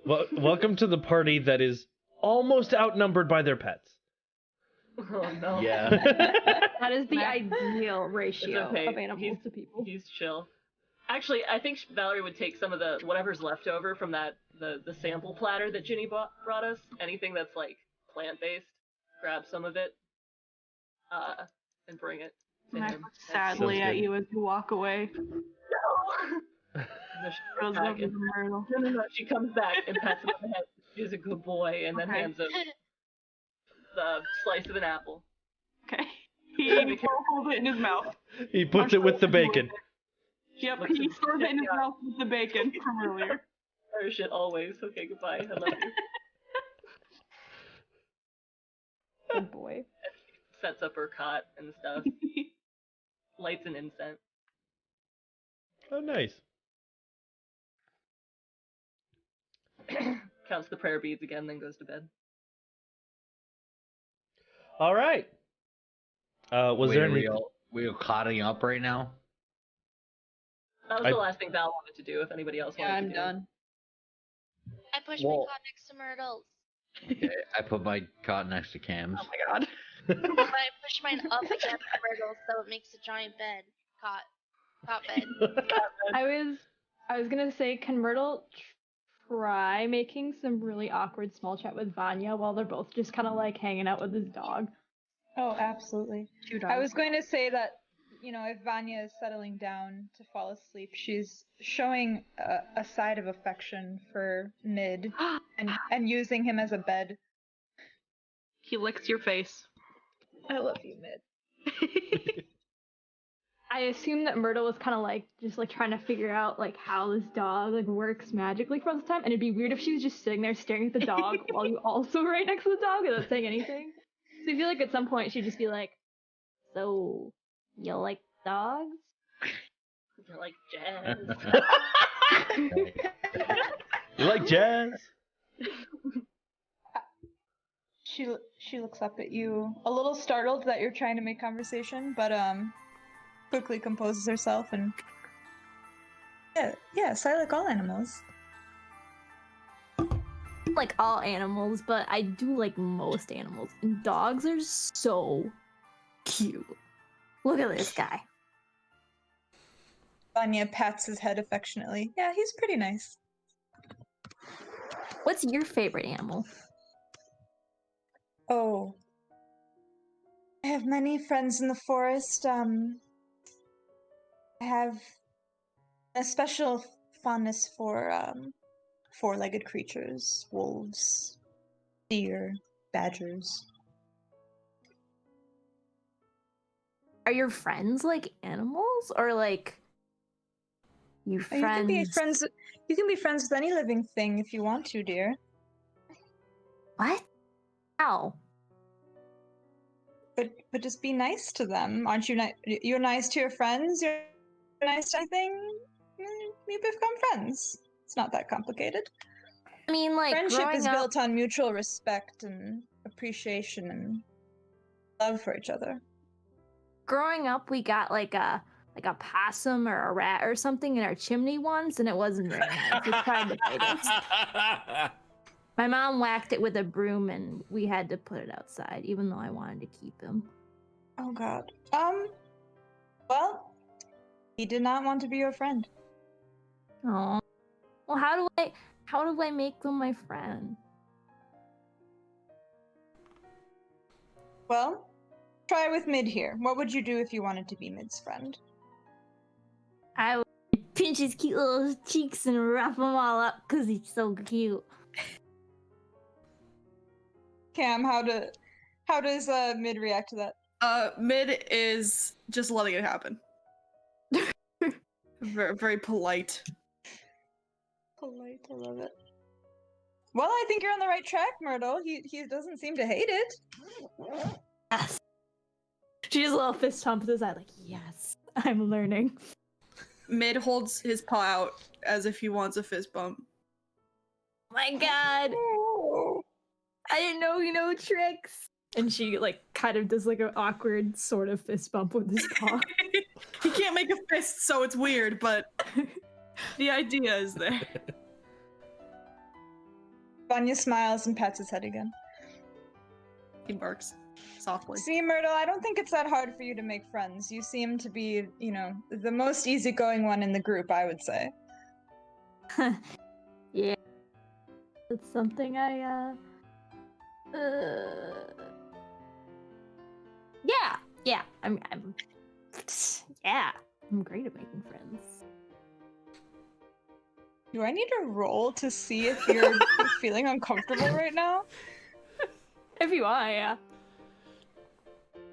S1: Well, welcome to the party that is almost outnumbered by their pets.
S6: Oh no.
S8: Yeah.
S2: That is the ideal ratio
S6: okay.
S2: of animals to people.
S6: He's chill. Actually, I think Valerie would take some of the whatever's left over from the sample platter that Ginny brought us. Anything that's like plant-based, grab some of it, and bring it to
S5: And I
S6: him.
S5: look sadly
S1: Sounds
S5: at
S1: good.
S5: you as you walk away.
S6: No, she
S5: Throws
S6: comes back
S5: over the
S6: and,
S5: myrtle.
S6: no. She comes back and pats him on the head. She's a good boy, and then
S5: Okay.
S6: hands him the slice of an apple.
S5: Okay. He holds it in his mouth.
S1: He puts it with the bacon.
S5: Yep,
S6: Looks
S5: he
S6: at-
S5: stored it in his mouth with the bacon from earlier.
S6: Oh shit, always. Okay, goodbye. I love you.
S2: Good boy.
S6: Sets up her cot and stuff. Lights an incense.
S1: Oh, nice.
S6: Counts the prayer beads again, then goes to bed.
S1: All right. Was there any?
S8: we all cotting up right now?
S6: That was the last thing Val wanted to do. If anybody else wanted to do.
S5: I'm done.
S3: I pushed my cot next to Myrtle's.
S8: Okay, I put my cot next to Cam's.
S5: Oh my god.
S3: But I pushed mine up against Myrtle's so it makes a giant bed. Cot bed.
S2: I was gonna say, can Myrtle try making some really awkward small chat with Vanya while they're both just kind of like hanging out with his dog?
S4: Oh, absolutely. I was going to say that, you know, if Vanya is settling down to fall asleep, she's showing a side of affection for Mid and using him as a bed.
S5: He licks your face.
S4: I love you, Mid.
S2: I assume that Myrtle was kind of like just like trying to figure out like how this dog like works magically for all this time, and it'd be weird if she was just sitting there staring at the dog while you also right next to the dog without saying anything. So I feel like at some point she'd just be like, "So, you like dogs?"
S6: They're like jazz.
S1: You like jazz?
S4: She looks up at you, a little startled that you're trying to make conversation, but quickly composes herself and yes, I like all animals.
S2: Like all animals, but I do like most animals. And dogs are so cute. Look at this guy.
S4: Vanya pats his head affectionately. Yeah, he's pretty nice.
S2: What's your favorite animal?
S4: Oh, I have many friends in the forest. I have a special fondness for four-legged creatures, wolves, deer, badgers.
S2: Are your friends like animals or like you friends?
S4: You can be friends. You can be friends with any living thing if you want to, dear.
S2: What? How?
S4: But just be nice to them. Aren't you? You're nice to your friends. You're nice to anything. You become friends. It's not that complicated.
S2: I mean, like
S4: Friendship
S2: growing
S4: is
S2: up,
S4: built on mutual respect and appreciation and love for each other.
S2: growing up, we got like a possum or a rat or something in our chimney once, and it wasn't very nice. It tried to bite us. My mom whacked it with a broom, and we had to put it outside, even though I wanted to keep him.
S4: Oh God. Well, he did not want to be your friend.
S2: Oh. Well, how do I make them my friend?
S4: Well, try with Mid here. What would you do if you wanted to be Mid's friend?
S2: I would pinch his cute little cheeks and wrap them all up because he's so cute.
S4: Cam, how does Mid react to that?
S5: Mid is just letting it happen. Very, very polite.
S4: Polite, I love it. Well, I think you're on the right track, Myrtle. He doesn't seem to hate it.
S2: Yes. She just a little fist hump to the side, like, yes, I'm learning.
S5: Mid holds his paw out as if he wants a fist bump.
S2: My God.
S4: Oh.
S2: I didn't know you know tricks. And she like kind of does like an awkward sort of fist bump with his paw.
S5: He can't make a fist, so it's weird, but the idea is there.
S4: Vanya smiles and pats his head again.
S5: He barks softly.
S4: See, Myrtle, I don't think it's that hard for you to make friends. You seem to be, you know, the most easygoing one in the group, I would say.
S2: Yeah. It's something I Yeah. I'm great at making friends.
S4: Do I need to roll to see if you're feeling uncomfortable right now?
S2: If you are, yeah.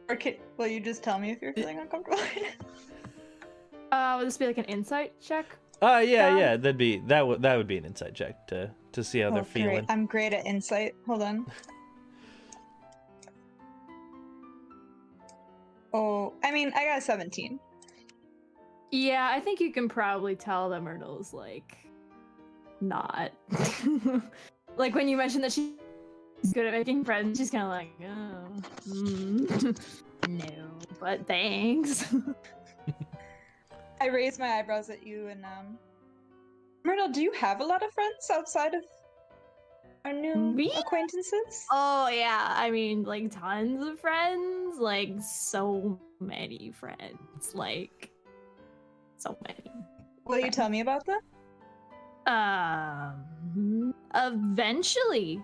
S4: Or will you just tell me if you're feeling uncomfortable?
S2: Would this be like an insight check?
S1: Yeah, that would be an insight check to see how they're feeling.
S4: Great. I'm great at insight. Hold on. Oh, I mean, I got a 17.
S2: Yeah, I think you can probably tell that Myrtle's like not. Like when you mentioned that she's good at making friends, she's kind of like, no, but thanks.
S4: I raise my eyebrows at you and Myrtle, do you have a lot of friends outside of our new acquaintances?
S2: Oh yeah, I mean like tons of friends, like so many friends, like so many.
S4: Will you tell me about them?
S2: Eventually.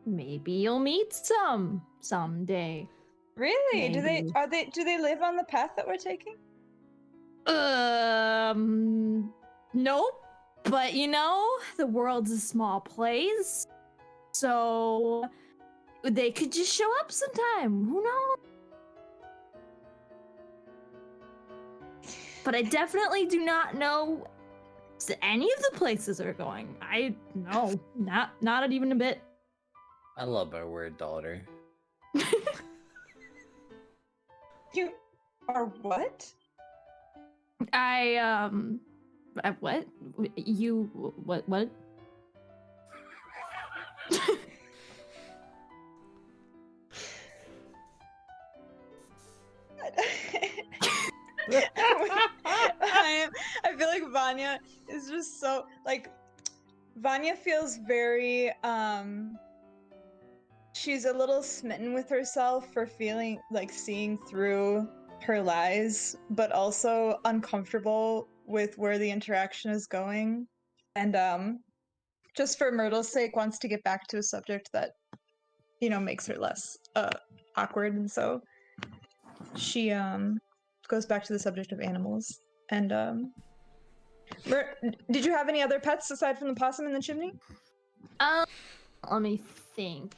S2: Maybe you'll meet some someday.
S4: Really?
S2: Maybe.
S4: Do they live on the path that we're taking?
S2: Nope. But you know, the world's a small place. So they could just show up sometime. Who knows? But I definitely do not know any of the places are going. I no, not even a bit.
S8: I love our word daughter.
S4: You are what?
S2: What? You what?
S4: I feel like Vanya is just so like Vanya feels very she's a little smitten with herself for feeling like seeing through her lies, but also uncomfortable with where the interaction is going. And just for Myrtle's sake wants to get back to a subject that, you know, makes her less awkward, and so she goes back to the subject of animals. And did you have any other pets aside from the possum in the chimney?
S2: Let me think.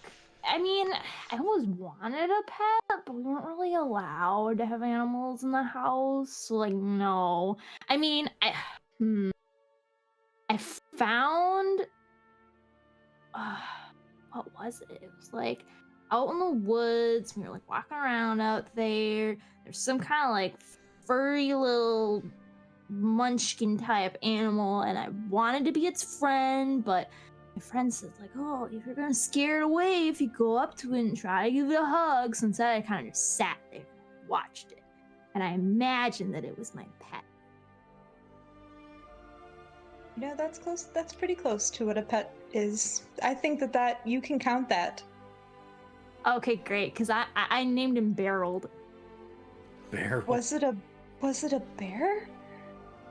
S2: I mean, I always wanted a pet, but we weren't really allowed to have animals in the house. So, like, no. I mean, I found what was it? It was like out in the woods. We were like walking around out there. There's some kind of like furry little munchkin type animal, and I wanted to be its friend, but my friend said like, oh, if you're gonna scare it away if you go up to it and try to give it a hug. So instead I kind of just sat there and watched it, and I imagined that it was my pet.
S4: You know, that's close. That's pretty close to what a pet is. I think that you can count that.
S2: Okay, great, because I named him Barreled.
S1: Barreled?
S4: Was it a bear?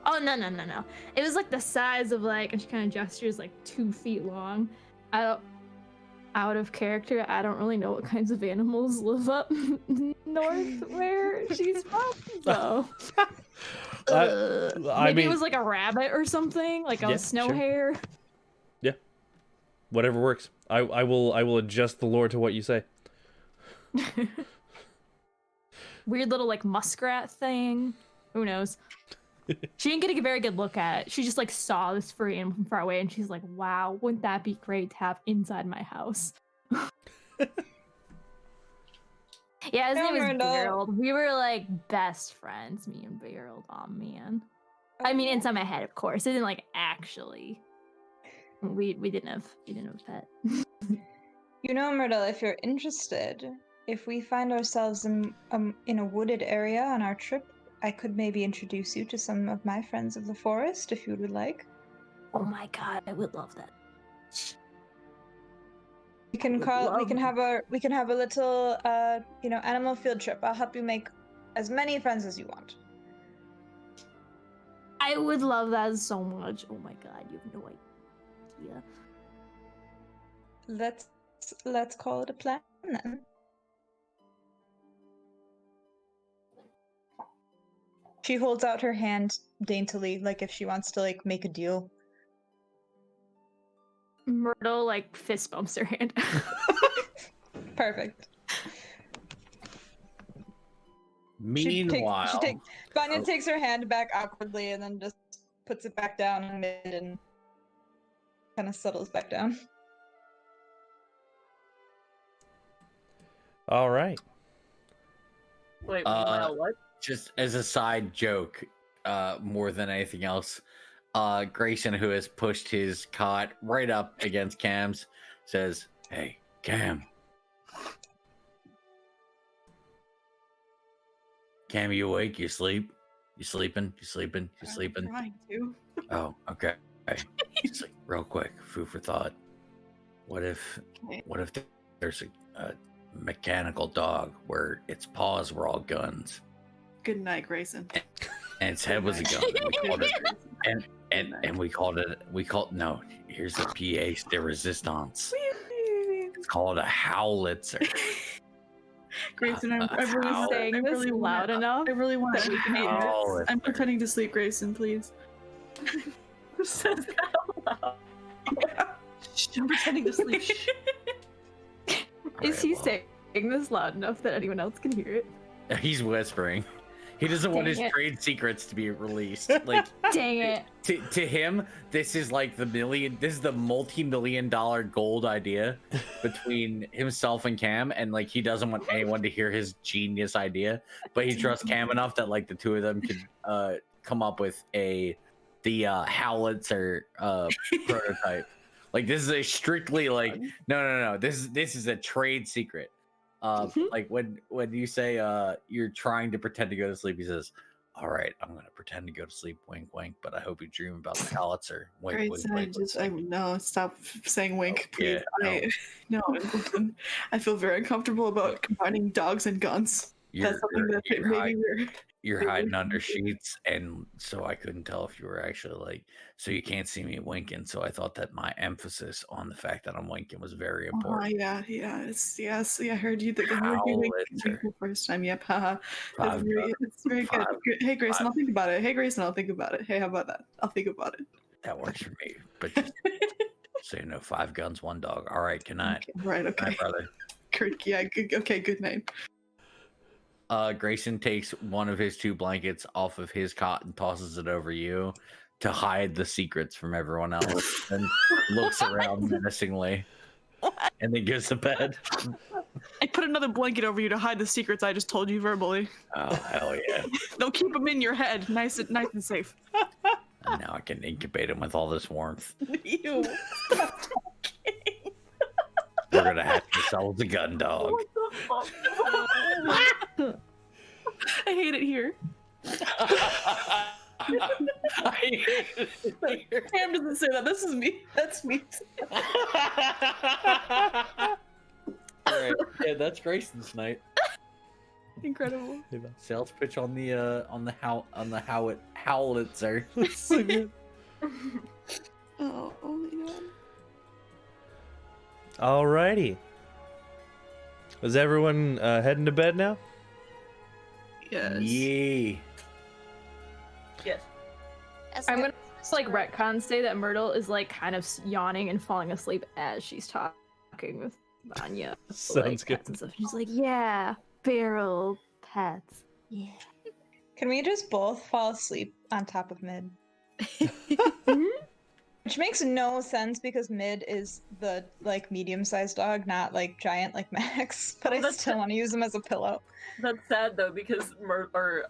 S2: Oh, no. It was like the size of like, and she kind of gestures like 2 feet long. Out of character, I don't really know what kinds of animals live up north where she's from, so. Maybe it was like a rabbit or something, like a snow hare.
S1: Yeah. Whatever works. I will adjust the lore to what you say.
S2: Weird little like muskrat thing. Who knows? She didn't get a very good look at it. She just like saw this furry animal from far away, and she's like, "Wow, wouldn't that be great to have inside my house?" Yeah, his name is Barreled. We were like best friends, me and Barreled. Oh man. I mean, inside my head, of course. It didn't like actually. We didn't have a pet.
S4: You know, Myrtle, if you're interested, if we find ourselves in a wooded area on our trip, I could maybe introduce you to some of my friends of the forest, if you would like.
S2: Oh my god, I would love that.
S4: We can have a little animal field trip. I'll help you make as many friends as you want.
S2: I would love that so much. Oh my god, you have no idea.
S4: Let's call it a plan then. She holds out her hand daintily, like if she wants to like make a deal.
S2: Myrtle like fist bumps her hand.
S4: Perfect.
S7: Meanwhile,
S4: Vanya takes her hand back awkwardly and then just puts it back down in mid and kind of settles back down.
S1: All right.
S6: Wait, meanwhile, what?
S8: Just as a side joke, more than anything else, Grayson, who has pushed his cot right up against Cam's, says, "Hey, Cam. Cam, you awake? You sleep? You sleeping? You sleeping? You sleeping?"
S5: I'm trying to.
S8: Oh, okay. Just like, real quick, food for thought. What if there's a mechanical dog where its paws were all guns
S5: Good night, Grayson.
S8: and its head was a gun, and we called it and we called no, here's the pièce de résistance. It's called a howitzer.
S5: Grayson, I'm
S2: Everyone's saying
S5: I
S2: this
S5: really
S2: loud
S5: want,
S2: enough
S5: I really want
S2: that we can hear it.
S8: Howitzer.
S5: I'm pretending to sleep, Grayson, please.
S6: Who says that out loud?
S5: I'm pretending to sleep.
S2: Is he saying this loud enough that anyone else can hear it?
S8: He's whispering. He doesn't want his
S2: Dang it.
S8: trade secrets to be released. Like
S2: Dang it.
S8: to him, this is like this is the multi-million-dollar gold idea between himself and Cam, and like he doesn't want anyone to hear his genius idea, but he trusts Cam enough that like the two of them could come up with the howitzer prototype. Like this is a strictly like no. This is a trade secret. Like when you say you're trying to pretend to go to sleep, he says, "All right, I'm gonna pretend to go to sleep, wink, wink, but I hope you dream about the howitzer." Wink, wink,
S5: Grayson,
S8: wink,
S5: no, stop saying wink, please.
S8: Yeah,
S5: No, listen, I feel very uncomfortable about combining dogs and guns. That's something that maybe
S8: you're hiding under sheets, and so I couldn't tell if you were actually like, so you can't see me winking. So I thought that my emphasis on the fact that I'm winking was very important.
S5: yeah, yes, I heard you the first time. Yep, haha. That's it's very good. Hey, Grayson, I'll think about it. Hey, Grayson, I'll think about it. Hey, how about that? I'll think about it.
S8: That works for me. But just, so you know, 5 guns, 1 dog. All right, good night.
S5: Right,
S8: Good
S5: okay.
S8: night, brother.
S5: Yeah, okay, good night.
S8: Grayson takes one of his 2 blankets off of his cot and tosses it over you to hide the secrets from everyone else, and looks around menacingly, and then goes to bed.
S5: I put another blanket over you to hide the secrets I just told you verbally.
S8: Oh hell yeah!
S5: They'll keep them in your head, nice and safe.
S8: And now I can incubate him with all this warmth.
S5: Ew.
S8: We're gonna hatch ourselves a gun dog.
S6: What the fuck?
S5: I hate it here.
S8: I hate it here.
S5: Cam doesn't say that. This is me. That's me.
S8: All right, yeah, that's Grayson's night.
S5: Incredible.
S8: Sales pitch on the howitzer.
S1: So good.
S5: Oh my god.
S1: Alrighty. Is everyone heading to bed now?
S5: Yes.
S8: Yeah.
S6: Yes.
S3: As
S2: I'm
S3: the-
S2: gonna just like retcon say that Myrtle is like kind of yawning and falling asleep as she's talking with Vanya.
S1: Sounds
S2: like,
S1: good.
S2: pets and stuff. She's like, yeah, feral pets. Yeah.
S4: Can we just both fall asleep on top of mid? Which makes no sense because mid is the like medium-sized dog, not like giant like Max. But I
S6: That's-
S4: still want to use him as a pillow.
S6: That's sad though because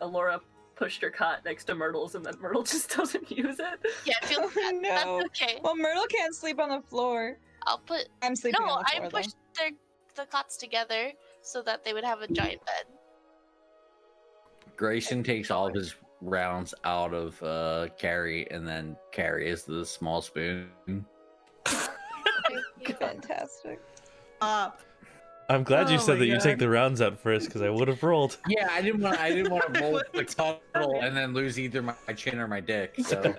S6: Alora pushed her cot next to Myrtle's and then Myrtle just doesn't use it.
S3: Yeah, I feel
S4: Oh,
S3: bad.
S4: no.
S3: That's okay.
S4: Well, Myrtle can't sleep on the floor.
S3: I'll put.
S4: I'm sleeping
S3: No,
S4: on the
S3: I
S4: floor
S3: pushed the cots together so that they would have a giant bed.
S8: Grayson takes all of his rounds out of Carrie, and then Carrie is the small spoon.
S4: Fantastic.
S1: I'm glad you
S5: Oh
S1: said
S5: my
S1: that you
S5: God.
S1: take the rounds out first, because I would have rolled.
S8: Yeah, I didn't want to roll the tunnel and then lose either my chin or my dick. So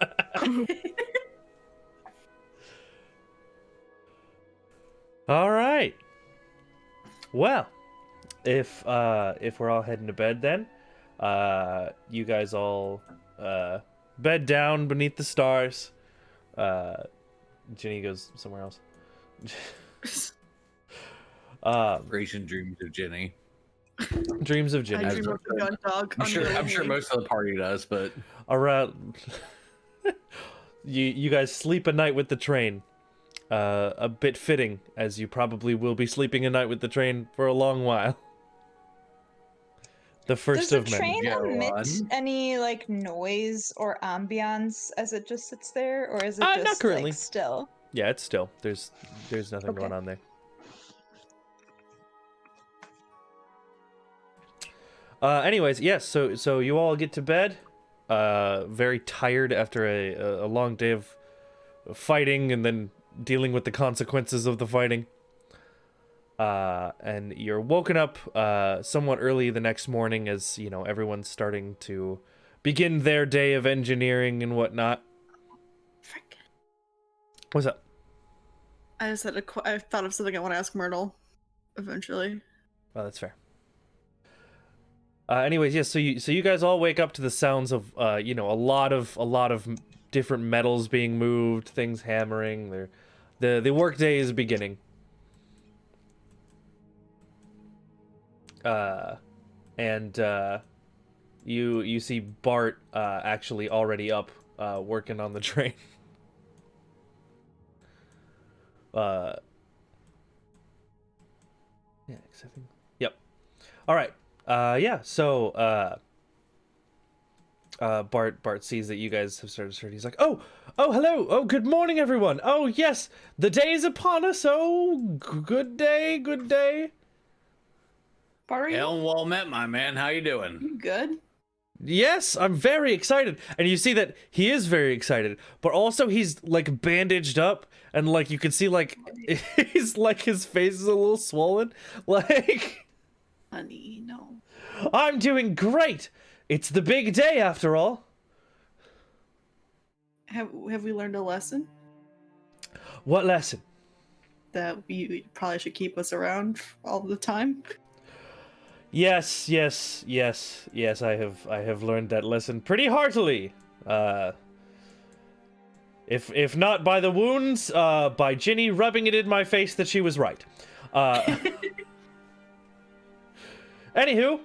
S1: All right. Well, if we're all heading to bed, then you guys all bed down beneath the stars. Ginny goes somewhere else.
S8: Grayson dreams of Jenny.
S1: Dreams of
S5: I
S1: Ginny.
S5: dream of the gun dog.
S7: I'm sure most of the party does, but
S1: Around, you guys sleep a night with the train. A bit fitting, as you probably will be sleeping a night with the train for a long while. The first
S4: Does
S1: of
S4: the
S1: many.
S4: train emit
S7: on.
S4: any like noise or ambiance as it just sits there, or is it
S1: Not
S4: just
S1: currently.
S4: like still?
S1: Yeah, it's still. There's nothing
S4: Okay.
S1: going on there. Anyways, yes. So you all get to bed. Very tired after a long day of fighting and then dealing with the consequences of the fighting. And you're woken up somewhat early the next morning, as you know everyone's starting to begin their day of engineering and whatnot.
S5: Frick.
S1: What's up?
S5: I just had I thought of something I want to ask Myrtle eventually.
S1: Well, that's fair. Anyways, yes. So you guys all wake up to the sounds of a lot of different metals being moved, things hammering. The work day is beginning. And you see Bart actually already up working on the train. Yeah, accepting. Yep. All right. Yeah. So Bart sees that you guys have started. He's like, oh, hello. Oh, good morning, everyone. Oh, yes, the day is upon us. Oh, good day, good day.
S5: Bart,
S8: Hell, well met, my man. How you doing?
S5: you good?
S1: Yes, I'm very excited. And you see that he is very excited, but also he's like bandaged up, and like you can see like he's like his face is a little swollen. Like,
S5: Honey, no.
S1: I'm doing great. It's the big day after all.
S5: Have we learned a lesson?
S1: What lesson?
S5: That you probably should keep us around all the time?
S1: Yes. I have learned that lesson pretty heartily. If not by the wounds, by Ginny rubbing it in my face that she was right. Anywho,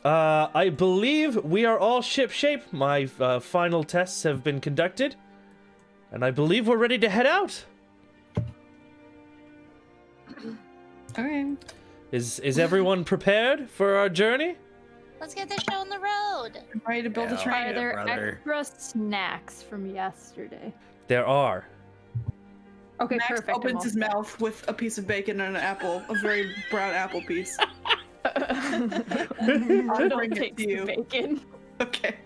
S1: I believe we are all shipshape. My final tests have been conducted, and I believe we're ready to head out.
S5: Okay.
S1: Is everyone prepared for our journey?
S3: Let's get this show on the road.
S5: I'm ready to build a
S8: Yeah.
S5: train.
S2: Are there
S8: brother.
S2: extra snacks from yesterday?
S1: There are.
S2: Okay,
S5: Max
S2: perfect. I'm
S5: opens
S2: all
S5: his mouth with a piece of bacon and an apple, a very brown apple piece.
S2: I don't
S5: bring it
S2: take
S5: to you.
S2: bacon.
S5: Okay.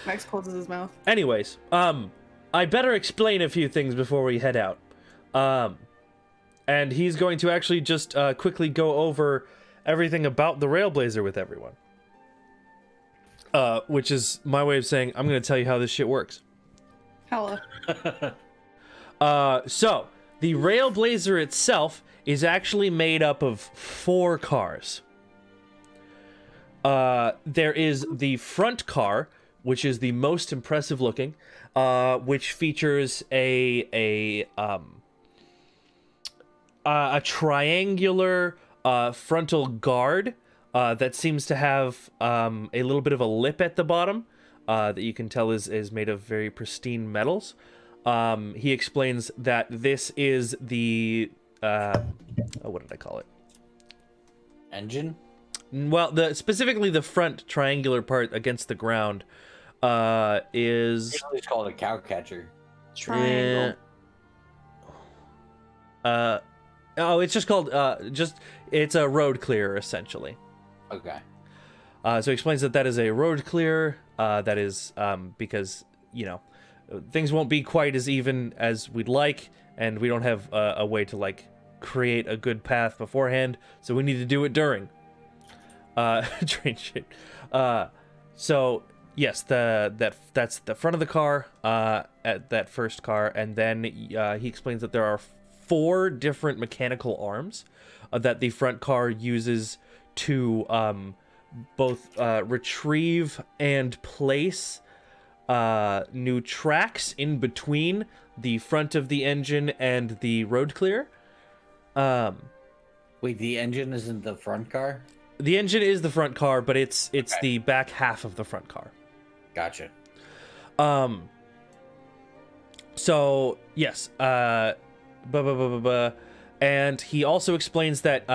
S5: Max closes his mouth.
S1: Anyways, I better explain a few things before we head out. And he's going to actually just quickly go over everything about the Railblazer with everyone. Which is my way of saying I'm going to tell you how this shit works.
S5: Hella.
S1: So, the Railblazer itself is actually made up of 4 cars. There is the front car, which is the most impressive looking, which features a triangular frontal guard that seems to have a little bit of a lip at the bottom that you can tell is made of very pristine metals. He explains that this is the what did I call it?
S7: Engine?
S1: Well, specifically the front triangular part against the ground is
S7: It's called a cow catcher.
S5: Triangle.
S1: it's just called it's a road clearer essentially.
S7: Okay.
S1: So he explains that is a road clearer. That is because things won't be quite as even as we'd like, and we don't have a way to like create a good path beforehand, so we need to do it during train shit. So yes, that's the front of the car at that first car, and then he explains that there are 4 different mechanical arms that the front car uses to both retrieve and place new tracks in between the front of the engine and the road clear.
S7: Wait, the engine isn't the front car?
S1: The engine is the front car, but it's
S7: Okay.
S1: the back half of the front car.
S7: Gotcha.
S1: So yes, and he also explains that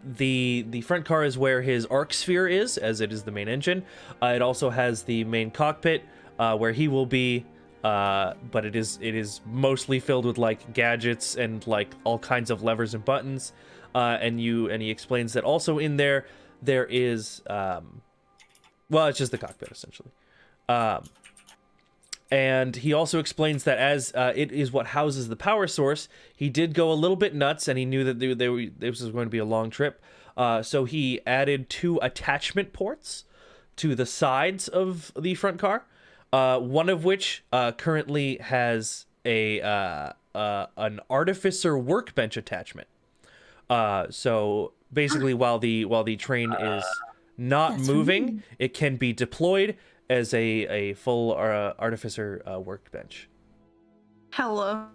S1: the front car is where his arc sphere is, as it is the main engine. It also has the main cockpit where he will be, but it is mostly filled with like gadgets and like all kinds of levers and buttons. And he explains that also in there is well, it's just the cockpit essentially. And he also explains that as it is what houses the power source, he did go a little bit nuts, and he knew that this was going to be a long trip. So he added 2 attachment ports to the sides of the front car, one of which currently has an artificer workbench attachment. So basically, while the train is not moving, it can be deployed as a full artificer workbench.
S5: Hella.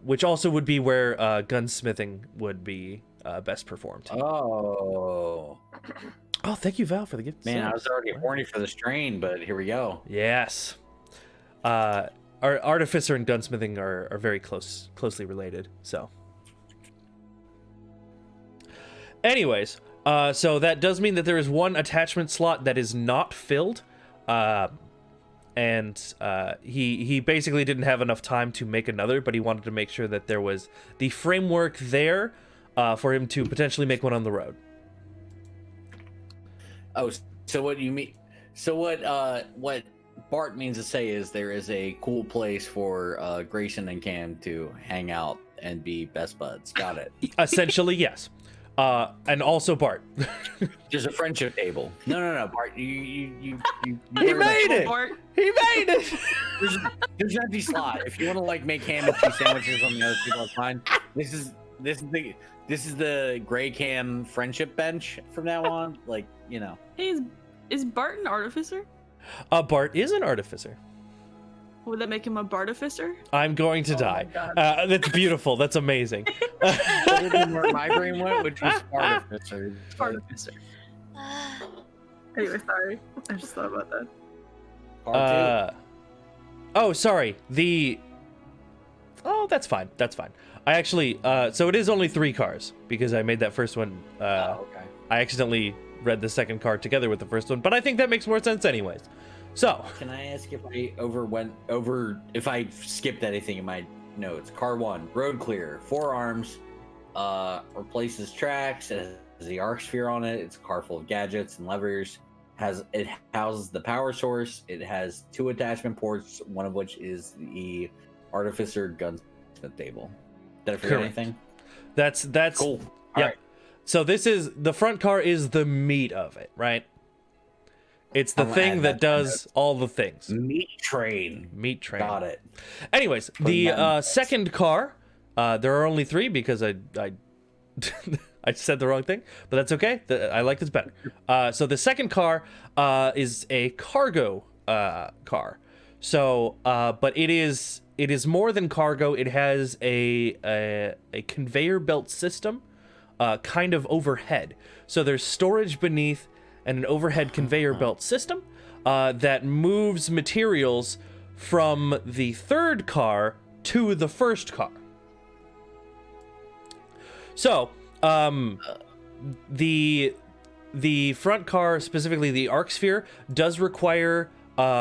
S1: Which also would be where gunsmithing would be best performed.
S7: Oh.
S1: Oh, thank you, Val, for the gift.
S7: Man, I was already horny for this train, but here we go.
S1: Yes. Our artificer and gunsmithing are very closely related, so. Anyways, so that does mean that there is 1 attachment slot that is not filled. And he basically didn't have enough time to make another, but he wanted to make sure that there was the framework there for him to potentially make one on the road.
S7: Oh, so what you mean? So what Bart means to say is there is a cool place for Grayson and Cam to hang out and be best buds. Got it.
S1: Essentially, yes. And also Bart.
S7: There's a friendship table. No, Bart. You
S1: He made it.
S5: Bart.
S1: He made it.
S7: There's an empty slot. If you want to like make ham and cheese sandwiches on the other people, it's fine. This is the Gray Cam friendship bench from now on. Like, you know.
S5: Hey, is Bart an artificer?
S1: Bart is an artificer.
S5: Would that make him a Bartificer?
S1: I'm going to die. That's beautiful. That's amazing.
S7: That would be where my brain went, which was artificer.
S5: Artificer. Anyway, sorry. I just thought about that.
S1: Oh, sorry. Oh, that's fine. That's fine. I actually, so it is only 3 cars because I made that first one.
S7: Okay.
S1: I accidentally read the second car together with the first one, but I think that makes more sense anyways. So,
S7: can I ask if I if I skipped anything in my notes? Car 1, road clear, 4 arms, replaces tracks, it has the arc sphere on it, it's a car full of gadgets and levers, it houses the power source, it has 2 attachment ports, one of which is the artificer gunsmith table. Did I forget anything?
S1: That's
S7: cool.
S1: Yeah.
S7: All right.
S1: So the front car is the meat of it, right? It's the thing that does all the things.
S7: Meat train. Got it.
S1: Anyways, the second car, there are only 3 because I I said the wrong thing, but that's okay. I like this better. So the second car is a cargo car. So, but it is more than cargo. It has a conveyor belt system, kind of overhead. So there's storage beneath and an overhead conveyor belt system that moves materials from the third car to the first car. So, the front car, specifically the arc sphere, does require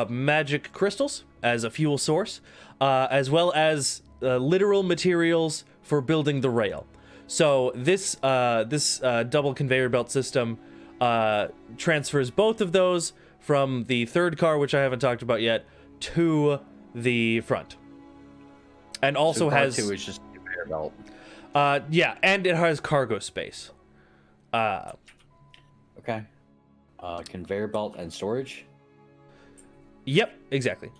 S1: magic crystals as a fuel source, as well as literal materials for building the rail. So this double conveyor belt system transfers both of those from the third car, which I haven't talked about yet, to the front, and also has
S7: 2 is just a conveyor belt.
S1: Yeah, and it has cargo space.
S7: Okay. Conveyor belt and storage.
S1: Yep, exactly.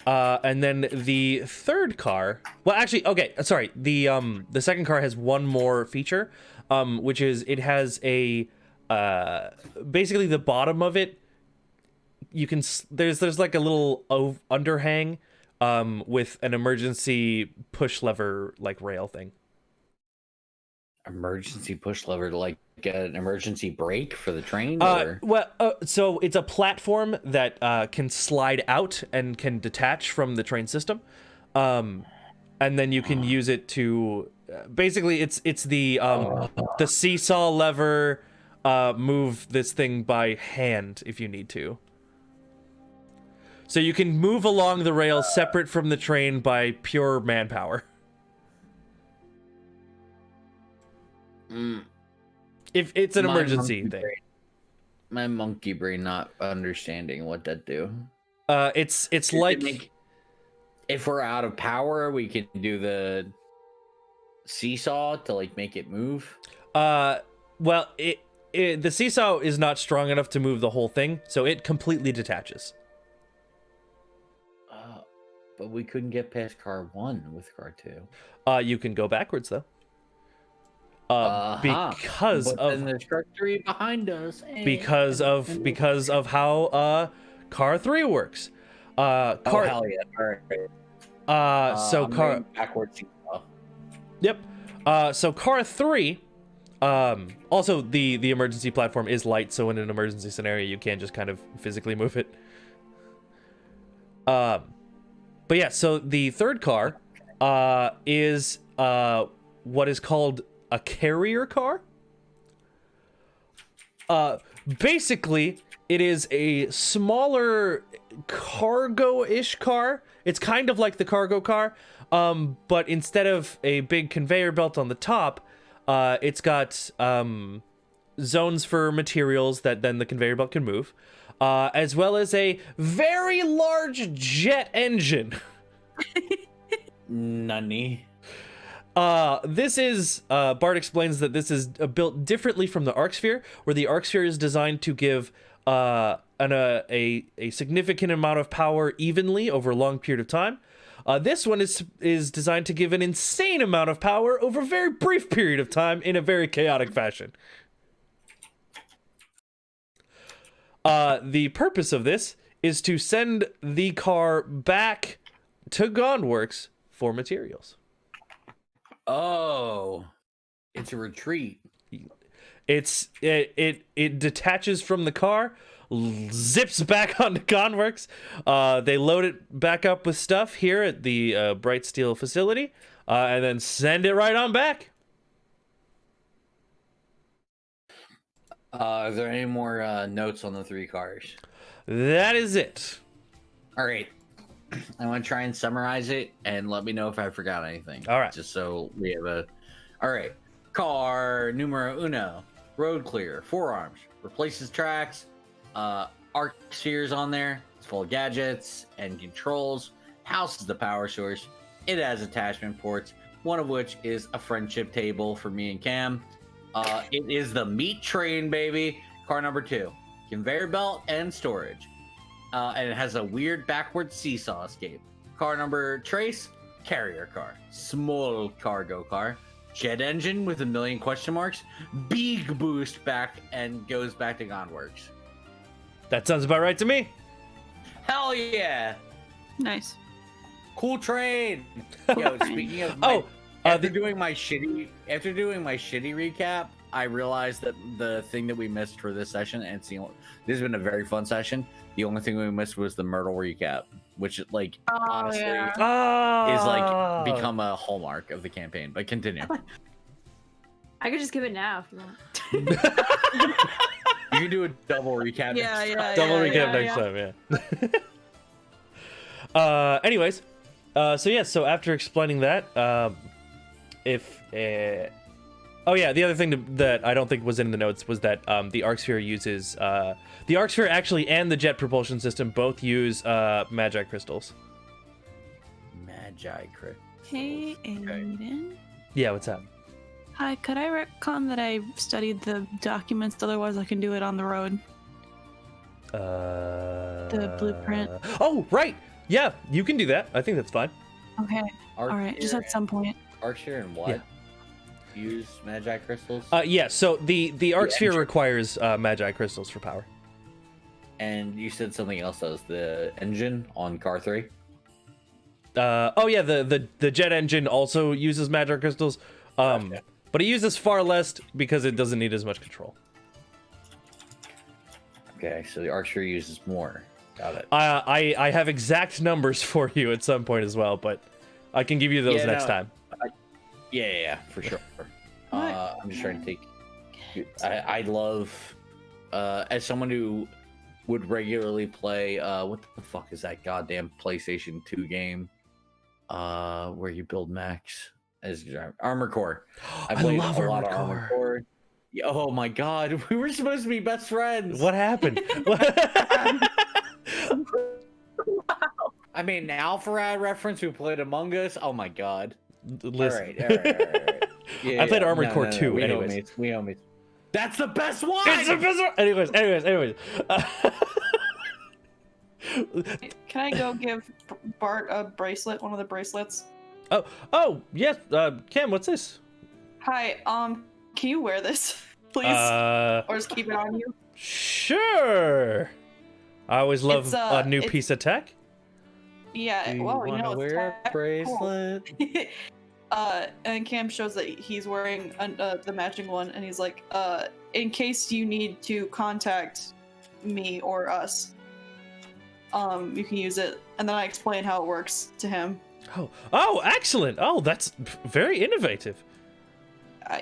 S1: And then the third car, well, actually, okay, sorry. The second car has one more feature, which is it has a basically the bottom of it. You can there's like a little underhang with an emergency push lever like rail thing.
S8: emergency push lever to like get an emergency brake for the train?
S1: So it's a platform that can slide out and can detach from the train system, and then you can use it to basically it's the seesaw lever. Move this thing by hand if you need to. So you can move along the rails separate from the train by pure manpower. If it's an emergency thing.
S8: My monkey brain not understanding what that do.
S1: It's like
S8: if we're out of power, we can do the seesaw to like make it move.
S1: Well, the seesaw is not strong enough to move the whole thing, so it completely detaches.
S8: But we couldn't get past car 1 with car 2.
S1: You can go backwards though. Because
S8: but
S1: of
S8: then there's car 3 behind us.
S1: Because of how car 3 works.
S8: Hell yeah! All right.
S1: So car
S8: backwards.
S1: Yep. So car 3. Also the emergency platform is light, so in an emergency scenario you can just kind of physically move it. But yeah, so the third car is what is called a carrier car. Basically, it is a smaller cargo-ish car. It's kind of like the cargo car, but instead of a big conveyor belt on the top, it's got zones for materials that then the conveyor belt can move, as well as a very large jet engine.
S8: Nunny.
S1: This is, Bart explains that this is built differently from the arc sphere, where the arc sphere is designed to give a significant amount of power evenly over a long period of time. This one is designed to give an insane amount of power over a very brief period of time in a very chaotic fashion. The purpose of this is to send the car back to Gondworks for materials.
S8: Oh, it's a retreat.
S1: It detaches from the car, zips back onto Gondworks. They load it back up with stuff here at the Brightsteel facility, and then send it right on back.
S8: Are there any more notes on the 3 cars?
S1: That is it.
S8: All right. I want to try and summarize it and let me know if I forgot anything.
S1: All right.
S8: Just so we have a... All right. Car numero uno. Road clear. 4 arms. Replaces tracks. Arc spheres on there. It's full of gadgets and controls. House is the power source. It has attachment ports, one of which is a friendship table for me and Cam. It is the meat train, baby. Car number 2. Conveyor belt and storage. And it has a weird backward seesaw escape. Car number trace, carrier car. Small cargo car. Jet engine with a million question marks. Big boost back and goes back to Gondworks.
S1: That sounds about right to me.
S8: Hell yeah.
S5: Nice.
S8: Cool train. Yo, speaking of after doing my shitty recap, I realized that the thing that we missed for this session, and this has been a very fun session. The only thing we missed was the Myrtle recap, which honestly is like become a hallmark of the campaign. But continue.
S2: I could just give it now if you want.
S8: You can do a double recap.
S1: Double recap next time. Yeah. Anyways, so after explaining that, the other thing that I don't think was in the notes was that the arc sphere uses the arc sphere actually and the jet propulsion system both use magi crystals.
S8: Magi crystals.
S5: Hey, Aiden.
S1: Yeah, what's up?
S5: Hi, could I retcon that I studied the documents? Otherwise, I can do it on the road. The blueprint.
S1: Oh, right. Yeah, you can do that. I think that's fine.
S5: Okay. All right. Just at some point.
S8: Arc sphere and what?
S1: Yeah.
S8: Use magi crystals?
S1: Yeah, so the arc sphere requires magi crystals for power.
S8: And you said something else does the engine on car 3?
S1: The jet engine also uses magi crystals.
S8: Gotcha.
S1: but it uses far less because it doesn't need as much control.
S7: Okay, so the archer uses more. Got it.
S1: I have exact numbers for you at some point as well, but I can give you those next time.
S7: Yeah, for sure. I'm just trying to take. I love, as someone who would regularly play. What the fuck is that goddamn PlayStation 2 game? Where you build mechs as Armor Core. I played
S1: love
S7: a lot
S1: Armor
S7: of Armor Core. Oh my god, we were supposed to be best friends.
S1: What happened?
S7: I mean, Alpharad reference who played Among Us. Oh my god.
S1: Listen.
S7: All right. Yeah,
S1: I played Armored Core 2.
S7: We
S1: anyways,
S7: owe me. That's the best one.
S1: it's the best one. Anyways.
S5: Can I go give Bart a bracelet? One of the bracelets.
S1: Oh yes. Cam, what's this?
S5: Hi. Can you wear this, please? Or just keep it on you?
S1: Sure. I always love
S5: It's,
S1: a new piece of tech.
S5: Yeah.
S7: Do you
S5: Well, you
S7: wanna
S5: know,
S7: wear a bracelet?
S5: And Cam shows that he's wearing the matching one, and he's like, in case you need to contact me or us, you can use it. And then I explain how it works to him.
S1: Oh, excellent. Oh, that's very innovative.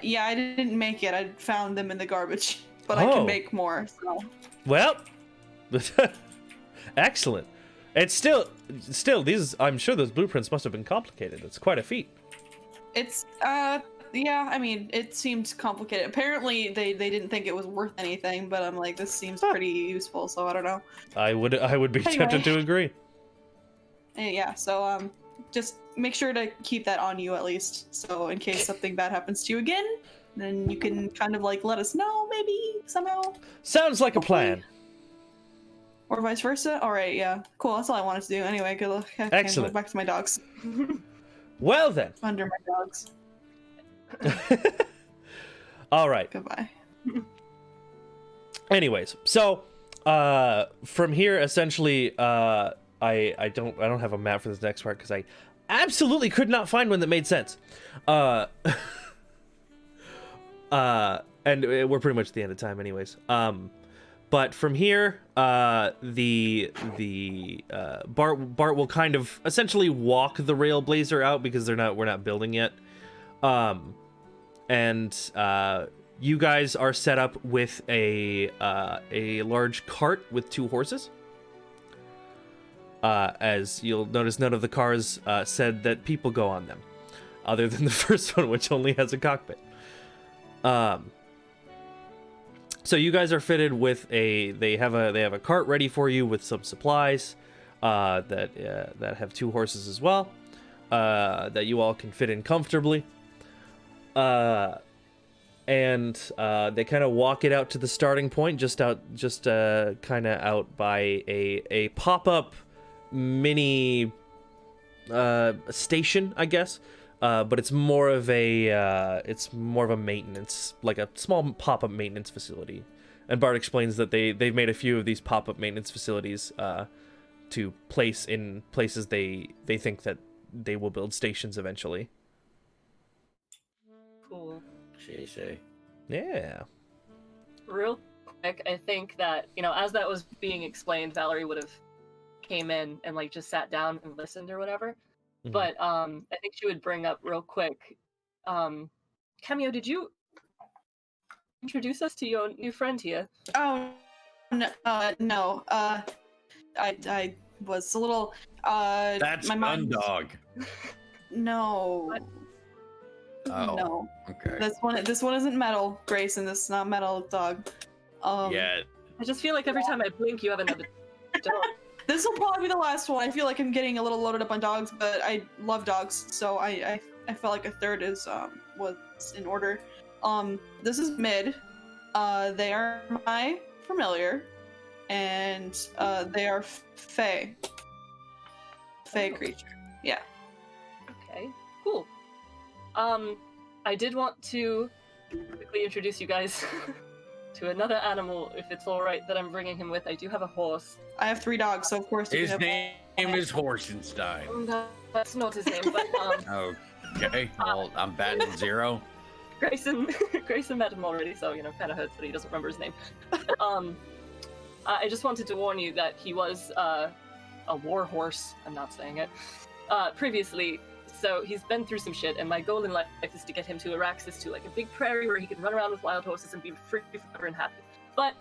S5: Yeah, I didn't make it. I found them in the garbage, but I can make more. So.
S1: Well, excellent. It's still these. I'm sure those blueprints must have been complicated. It's quite a feat.
S5: It's yeah. I mean, it seemed complicated. Apparently, they didn't think it was worth anything, but I'm like, this seems pretty useful. So I don't know.
S1: I would be tempted to agree.
S5: Yeah. So just make sure to keep that on you at least. So in case something bad happens to you again, then you can kind of like let us know maybe somehow.
S1: Sounds like a plan.
S5: Or vice versa. All right. Yeah. Cool. That's all I wanted to do. Anyway, good luck. Okay,
S1: Excellent.
S5: Back to my dogs.
S1: Well then.
S5: Under my dogs.
S1: All right.
S5: Goodbye.
S1: Anyways, so from here, essentially, I don't have a map for this next part because I absolutely could not find one that made sense. And we're pretty much at the end of time, anyways. But from here, Bart will kind of essentially walk the Railblazer out because we're not building yet. And you guys are set up with a large cart with 2 horses. As you'll notice, none of the cars said that people go on them, other than the first one, which only has a cockpit. So you guys are fitted with they have a cart ready for you with some supplies that have 2 horses as well, that you all can fit in comfortably. And they kind of walk it out to the starting point, just kind of out by a pop-up mini station, I guess. But it's more of a maintenance, like a small pop-up maintenance facility. And Bart explains that they've made a few of these pop-up maintenance facilities to place in places they think that they will build stations eventually.
S6: Cool.
S1: Yeah.
S6: Real quick, I think that, as that was being explained, Valerie would have came in and like just sat down and listened or whatever. Mm-hmm. But I think she would bring up real quick, Cameo, did you introduce us to your new friend here?
S5: Oh, no. I was a little,
S8: That's
S5: my mind.
S8: Dog.
S5: No.
S6: What?
S8: Oh.
S5: No.
S8: Okay.
S5: This one isn't metal, Grayson. This is not metal, dog.
S8: Yeah.
S6: I just feel like every time I blink, you have another dog.
S5: This will probably be the last one. I feel like I'm getting a little loaded up on dogs, but I love dogs, so I felt like a third was in order. This is Mid. They are my familiar, and they are Fae. Fae creature. Yeah.
S6: Okay. Cool. I did want to quickly introduce you guys to another animal, if it's all right that I'm bringing him with. I do have a horse.
S5: I have 3 dogs, so of course you
S8: His
S5: can have
S8: name is Horsenstein.
S6: No, that's not his name, but
S8: Okay. Well, I'm batting 0.
S6: Grayson met him already, so kind of hurts that he doesn't remember his name. I just wanted to warn you that he was a war horse. I'm not saying it. Previously, so he's been through some shit, and my goal in life is to get him to Araxis, to like a big prairie where he can run around with wild horses and be free forever and happy. But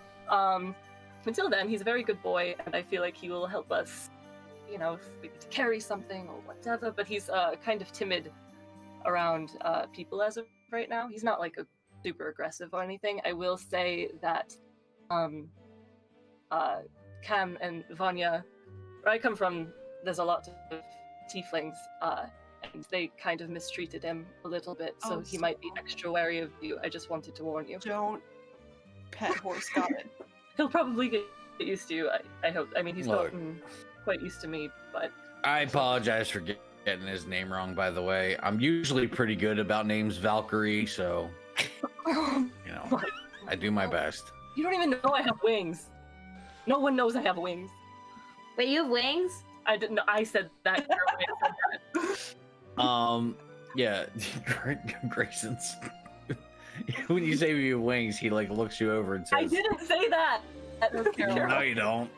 S6: until then, he's a very good boy, and I feel like he will help us, if we need to carry something or whatever. But he's kind of timid around people as of right now. He's not like a super aggressive or anything. I will say that Cam and Vanya, where I come from, there's a lot of tieflings, and they kind of mistreated him a little bit, so he might be extra wary of you. I just wanted to warn you.
S5: Don't pet horse, got it.
S6: He'll probably get used to you, I hope. I mean, he's gotten quite used to me, but...
S8: I apologize for getting his name wrong, by the way. I'm usually pretty good about names, Valkyrie, so... I do my best.
S6: You don't even know I have wings. No one knows I have wings.
S2: Wait, you have wings?
S6: I didn't know. I said that.
S8: Yeah, Grayson's. When you say you have wings, he like looks you over and says,
S6: I didn't say that.
S8: No, you don't.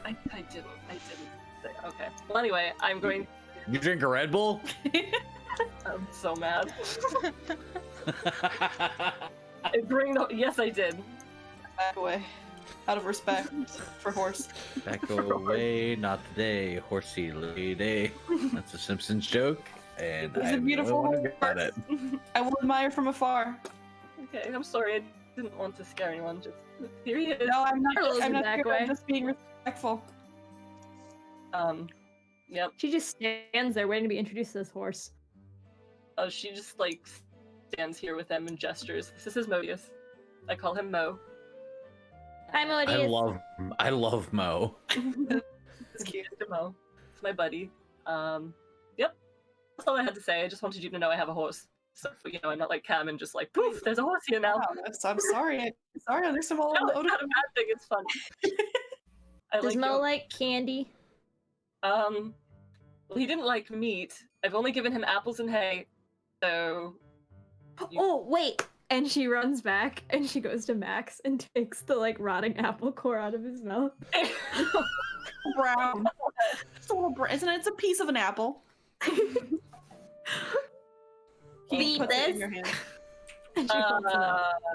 S6: I didn't say. Okay. Well, anyway, I'm going.
S8: You drink a Red Bull?
S6: I'm so mad. Yes, I did.
S5: Back away. Out of respect for horse.
S8: Back away, not today, horsey lady. That's a Simpsons joke, and
S5: He's a beautiful horse.
S8: About it.
S5: I will admire from afar.
S6: Okay, I'm sorry. I didn't want to scare anyone. Just here he is.
S5: No, I'm not
S2: back
S5: scared.
S2: away.
S5: I'm just being respectful.
S6: Yep.
S2: She just stands there waiting to be introduced to this horse.
S6: She just like stands here with him and gestures. This is Modius. I call him Mo.
S2: Hi, Modius.
S8: I love Mo.
S6: It's cute. Mo. It's my buddy. Yep. That's all I had to say. I just wanted you to know I have a horse. So, I'm not like Cam and just like, poof, there's a horse here now.
S5: Wow, I'm sorry. I'm sorry. There's some old.
S6: No, it's not a bad thing. It's fun.
S2: Does Mo like candy?
S6: Well, he didn't like meat. I've only given him apples and hay, so...
S2: Oh, wait! And she runs back, and she goes to Max and takes the, rotting apple core out of his mouth.
S5: Brown. It's a little brown. Isn't it? It's a piece of an apple.
S2: Eat
S5: puts it in
S2: this?
S5: your hand.
S2: And she holds it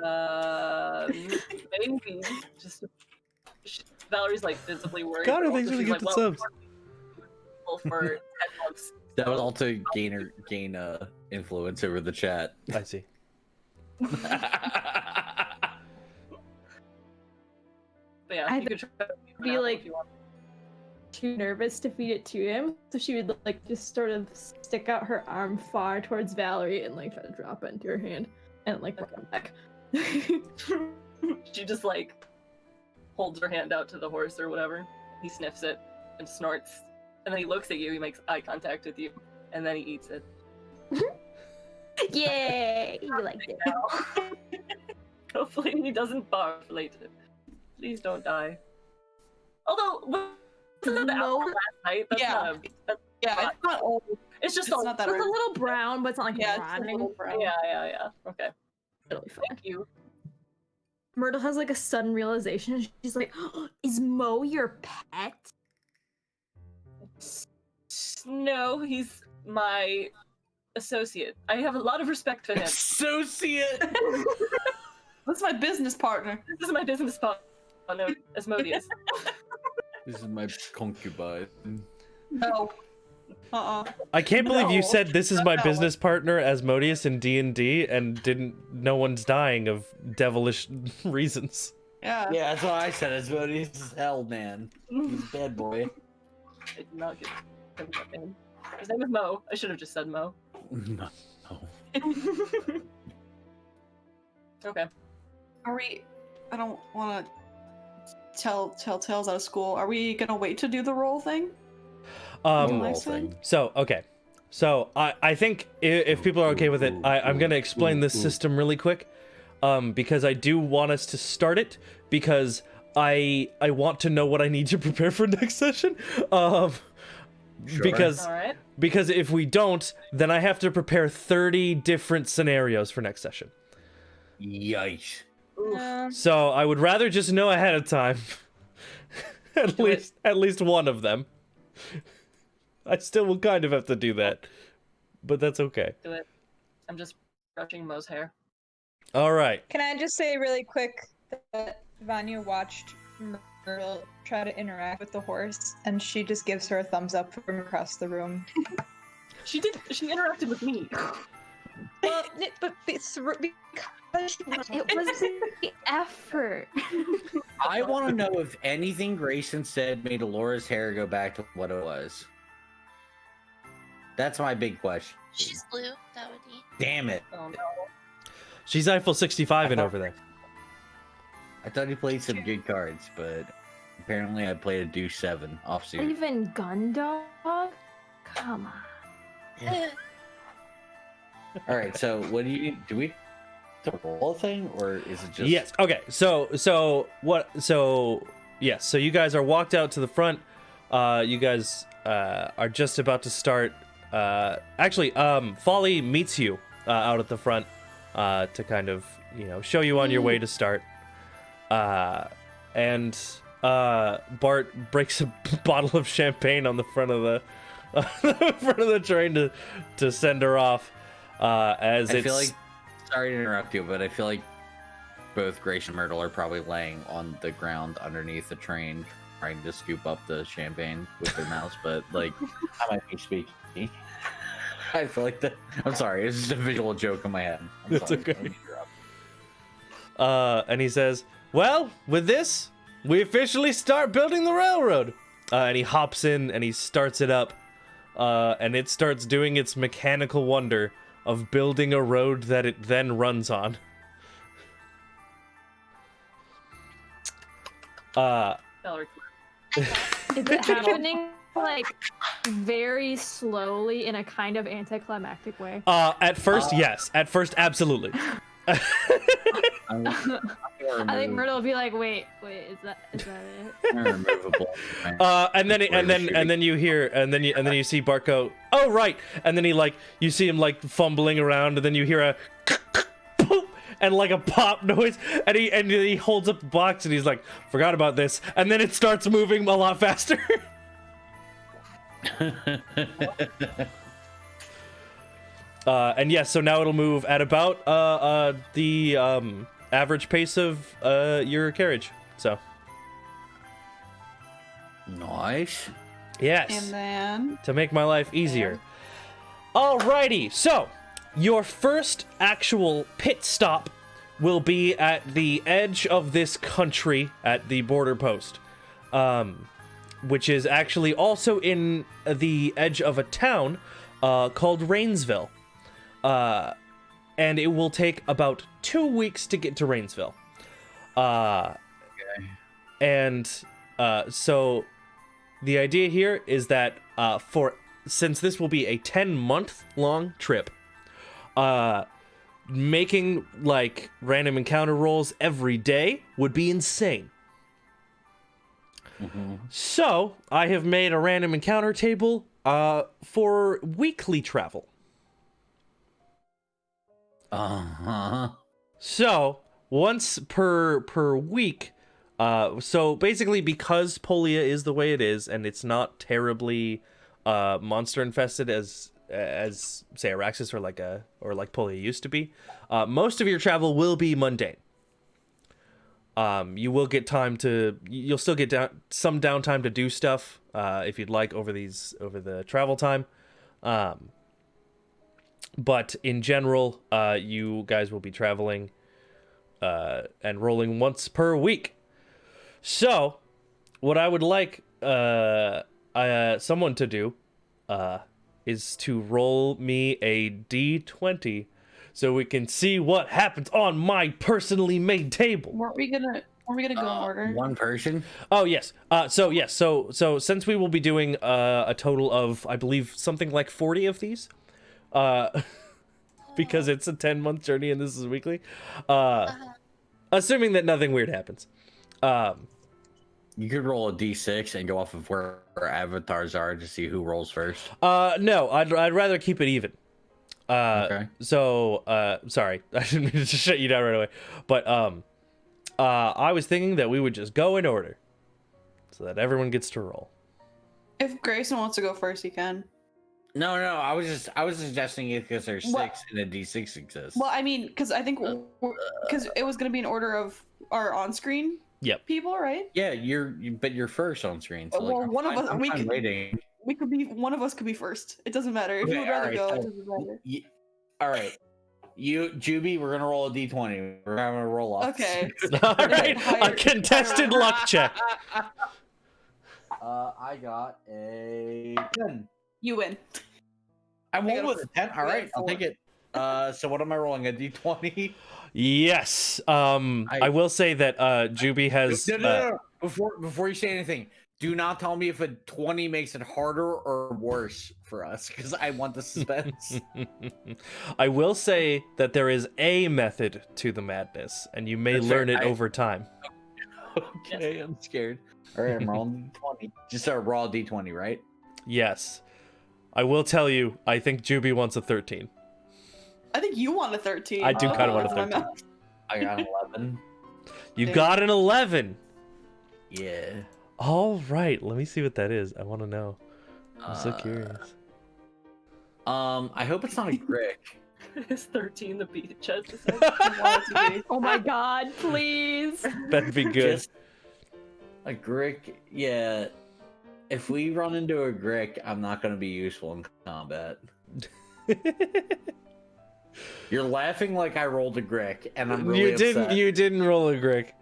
S2: up.
S6: Maybe. Valerie's, visibly worried.
S1: Connor thinks we get the subs.
S6: For 10 months.
S8: That was all to gain influence over the chat.
S1: I see.
S6: But yeah,
S2: I
S6: you could try to
S2: be if you want. Too nervous to feed it to him, so she would just sort of stick out her arm far towards Valerie and try to drop it into her hand and run back.
S6: She just holds her hand out to the horse or whatever. He sniffs it and snorts. And then he looks at you, he makes eye contact with you, and then he eats it.
S2: Yay! You liked it.
S6: Hopefully he doesn't barf later. Please don't die. Although, wasn't that apple last night? That's
S5: Yeah. It's not old.
S6: It's just
S5: It's not that
S2: It's a
S5: old.
S2: little brown, but it's not
S5: It's a
S2: rotting.
S5: little brown.
S6: Yeah. Okay.
S2: It'll be fine.
S6: Thank you.
S2: Myrtle has a sudden realization. She's like, oh, "Is Mo your pet?"
S6: No, he's my associate. I have a lot of respect for him.
S8: Associate.
S5: That's my business partner.
S6: This is my business partner, Asmodeus.
S8: This is my concubine.
S5: No.
S1: I can't believe you
S5: No.
S1: said this is my
S5: No.
S1: business partner Asmodeus in D&D and no one's dying of devilish reasons.
S5: Yeah.
S7: Yeah, that's what I said. It's is hell, man. He's a bad boy.
S6: I did not get that name. His name is Mo. I should have just said Mo.
S8: No.
S6: Okay.
S5: Are we? I don't want to tell tales out of school. Are we gonna wait to do the roll thing?
S1: Um,
S5: Thing?
S1: So, okay. So, I think if people are okay with it, I'm going to explain this system really quick. Because I do want us to start it, because I want to know what I need to prepare for next session.
S8: Sure.
S1: because
S6: All right.
S1: because if we don't, then I have to prepare 30 different scenarios for next session.
S8: Yikes.
S1: So I would rather just know ahead of time. at least one of them. I still will kind of have to do that, but that's okay.
S6: Do it. I'm just brushing Mo's hair.
S1: All right.
S4: Can I just say really quick that Vanya watched Myrtle try to interact with the horse, and she just gives her a thumbs up from across the room.
S6: She interacted with me.
S4: Well, but it's because
S2: It was the effort.
S7: I want to know if anything Grayson said made Alora's hair go back to what it was. That's my big question.
S3: She's blue. That would be.
S7: Damn it.
S6: Oh no.
S1: She's Eiffel 65 in over there.
S7: I thought he played some good cards, but apparently I played a deuce 7 offsuit.
S2: Even Gundog? Come on.
S7: All right, so what do we have to roll a thing, or is it just?
S1: Yes. Okay. So yes. So you guys are walked out to the front. You guys are just about to start. Actually, Folly meets you out at the front to kind of show you on your way to start. And Bart breaks a bottle of champagne on the front of the train to send her off. I feel
S7: like, sorry to interrupt you, but I feel like both Grace and Myrtle are probably laying on the ground underneath the train, trying to scoop up the champagne with their mouths. But like, I might be speaking. I feel like that. I'm sorry, it's just a visual joke in my head.
S1: It's okay. And he says, "Well, with this, we officially start building the railroad." And he hops in and he starts it up, and it starts doing its mechanical wonder of building a road that it then runs on.
S2: Is it happening like very slowly in a kind of anticlimactic way?
S1: At first, yes. At first, absolutely.
S2: I think Myrtle will be like, wait, is that it?
S1: And then you hear, and then you see Bart go, "Oh right," and then you see him like fumbling around, and then you hear a poop and like a pop noise, and he holds up the box and he's like, "Forgot about this," and then it starts moving a lot faster. And yes, so now it'll move at about the average pace of your carriage. So
S7: nice.
S1: Yes.
S5: And then
S1: to make my life easier. Alrighty, so your first actual pit stop will be at the edge of this country at the border post, which is actually also in the edge of a town called Rainsville. And it will take about 2 weeks to get to Rainsville. And so the idea here is that since this will be a 10-month long trip, making like random encounter rolls every day would be insane.
S7: Mm-hmm.
S1: So I have made a random encounter table for weekly travel. So once per week. So basically, because Polia is the way it is, and it's not terribly monster infested as say Araxis or like Polia used to be, most of your travel will be mundane. You will get you'll still get some downtime to do stuff if you'd like over the travel time. But in general, you guys will be traveling and rolling once per week. So, what I would like someone to do is to roll me a D20 so we can see what happens on my personally made table.
S5: weren't we gonna go in order?
S7: One person?
S1: Oh, yes. So since we will be doing a total of, I believe, something like 40 of these, because it's a 10-month journey and this is weekly, assuming that nothing weird happens.
S8: You could roll a d6 and go off of where our avatars are to see who rolls first.
S1: No, I'd rather keep it even.
S8: Okay.
S1: So, sorry, I didn't mean to shut you down right away. But I was thinking that we would just go in order, so that everyone gets to roll.
S5: If Grayson wants to go first, he can.
S8: No, I was suggesting it because there's 6 and a d6 exists.
S5: Well, I mean, because I think because it was going to be in order of our on-screen people, right?
S8: Yeah, but you're first on screen. So
S5: well,
S8: one of us waiting.
S5: We could be one of us could be first. It doesn't matter if you would rather go. It doesn't matter.
S8: All right, Juby, we're gonna roll a d20. We're gonna roll off.
S5: Okay.
S1: All right, a contested luck check.
S7: I got a 10.
S5: You win.
S8: I won with a 10. All right, I'll take it. So what am I rolling? A d20?
S1: Yes. I will say that Juby has.
S8: No. Before you say anything, do not tell me if a 20 makes it harder or worse for us, because I want the suspense.
S1: I will say that there is a method to the madness, and you may learn it over time.
S8: Okay, I'm scared. All right, I'm rolling d20. Just a raw d20, right?
S1: Yes. I will tell you, I think Juby wants a 13.
S5: I think you want a 13.
S1: I do kind of want a 13.
S8: I got an 11.
S1: You got an 11.
S8: Yeah.
S1: All right, let me see what that is. I want to know. I'm so curious.
S8: I hope it's not a Grick.
S6: Is 13 the beat Chet to say?
S2: Oh my god, please.
S1: That'd be good.
S8: Just a Grick, yeah. If we run into a Grick, I'm not going to be useful in combat. You're laughing like I rolled a Grick, and I'm really upset.
S1: You didn't roll a Grick.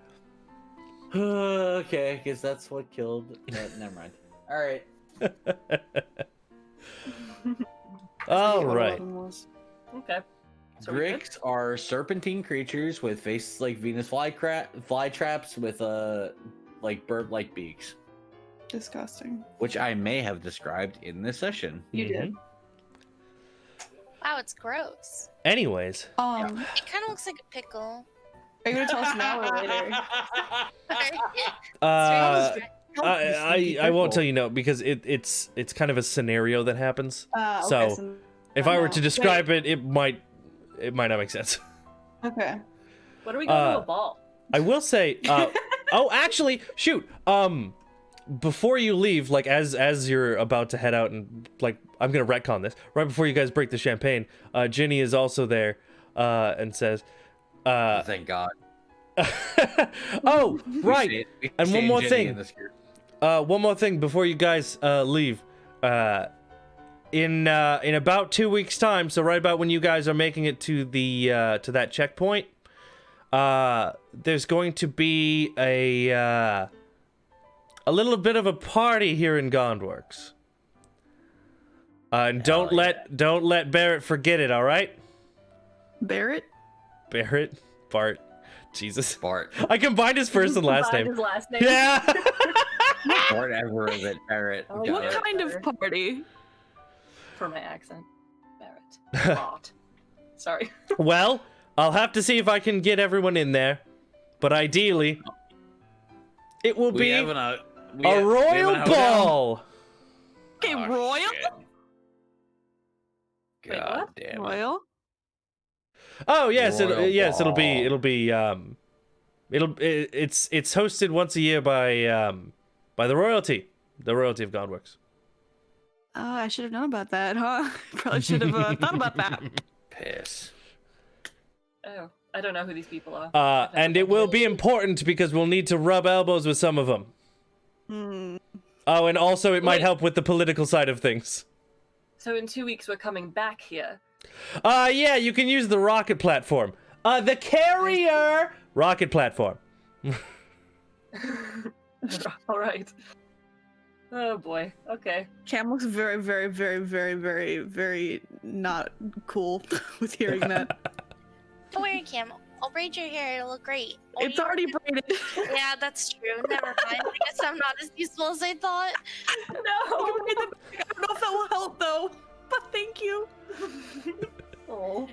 S8: Okay, because that's what killed. Never mind. All right.
S1: All right.
S6: Okay. So
S8: Gricks are serpentine creatures with faces like Venus fly traps with like bird-like beaks.
S5: Disgusting.
S8: Which I may have described in this session.
S5: You did.
S3: Wow, it's gross.
S1: Anyways.
S3: It kind of looks like a pickle.
S5: Are you gonna tell us now or later?
S1: I won't tell you no because it's kind of a scenario that happens.
S5: Okay,
S1: so if I were to describe it, it might not make sense.
S5: Okay.
S6: What are we going to a ball?
S1: I will say. Oh, actually, shoot. Before you leave, like as you're about to head out, and like I'm gonna retcon this right before you guys break the champagne. Ginny is also there, and says,
S8: "Thank God."
S1: Oh, right. And one more thing. One more thing before you guys leave. In about 2 weeks' time, so right about when you guys are making it to the to that checkpoint, there's going to be a little bit of a party here in Gondworks. And don't let Barrett forget it, all right?
S5: Barrett?
S1: Bart. Jesus.
S8: Bart.
S1: I combined his first and last name.
S6: His last name.
S1: Yeah.
S8: Whatever is it, Barrett.
S5: What kind of party?
S6: For my accent. Barrett. Bart. Sorry.
S1: Well, I'll have to see if I can get everyone in there. But ideally, it will be a royal ball.
S5: Okay, royal?
S8: God damn it.
S5: Royal?
S1: Oh yes,
S8: Royal
S1: it'll
S8: ball.
S1: be it's hosted once a year by the royalty of Godworks.
S5: Oh, I should have known about that, huh? Probably should have thought about that.
S8: Piss.
S6: Oh, I don't know who these people are.
S1: And it will be important because we'll need to rub elbows with some of them. Oh, and also it might help with the political side of things.
S6: So in 2 weeks we're coming back here.
S1: Yeah, you can use the rocket platform. The carrier rocket platform.
S6: All right. Oh boy. Okay.
S5: Cam looks very, very, very, very, very, very not cool with hearing that.
S3: Don't worry, Cam. I'll braid your hair. It'll look great.
S5: It's already braided.
S3: Yeah, that's true. Never mind. I guess I'm not as useful as I thought.
S5: No. I don't know if that will help though. But thank you.
S6: Oh.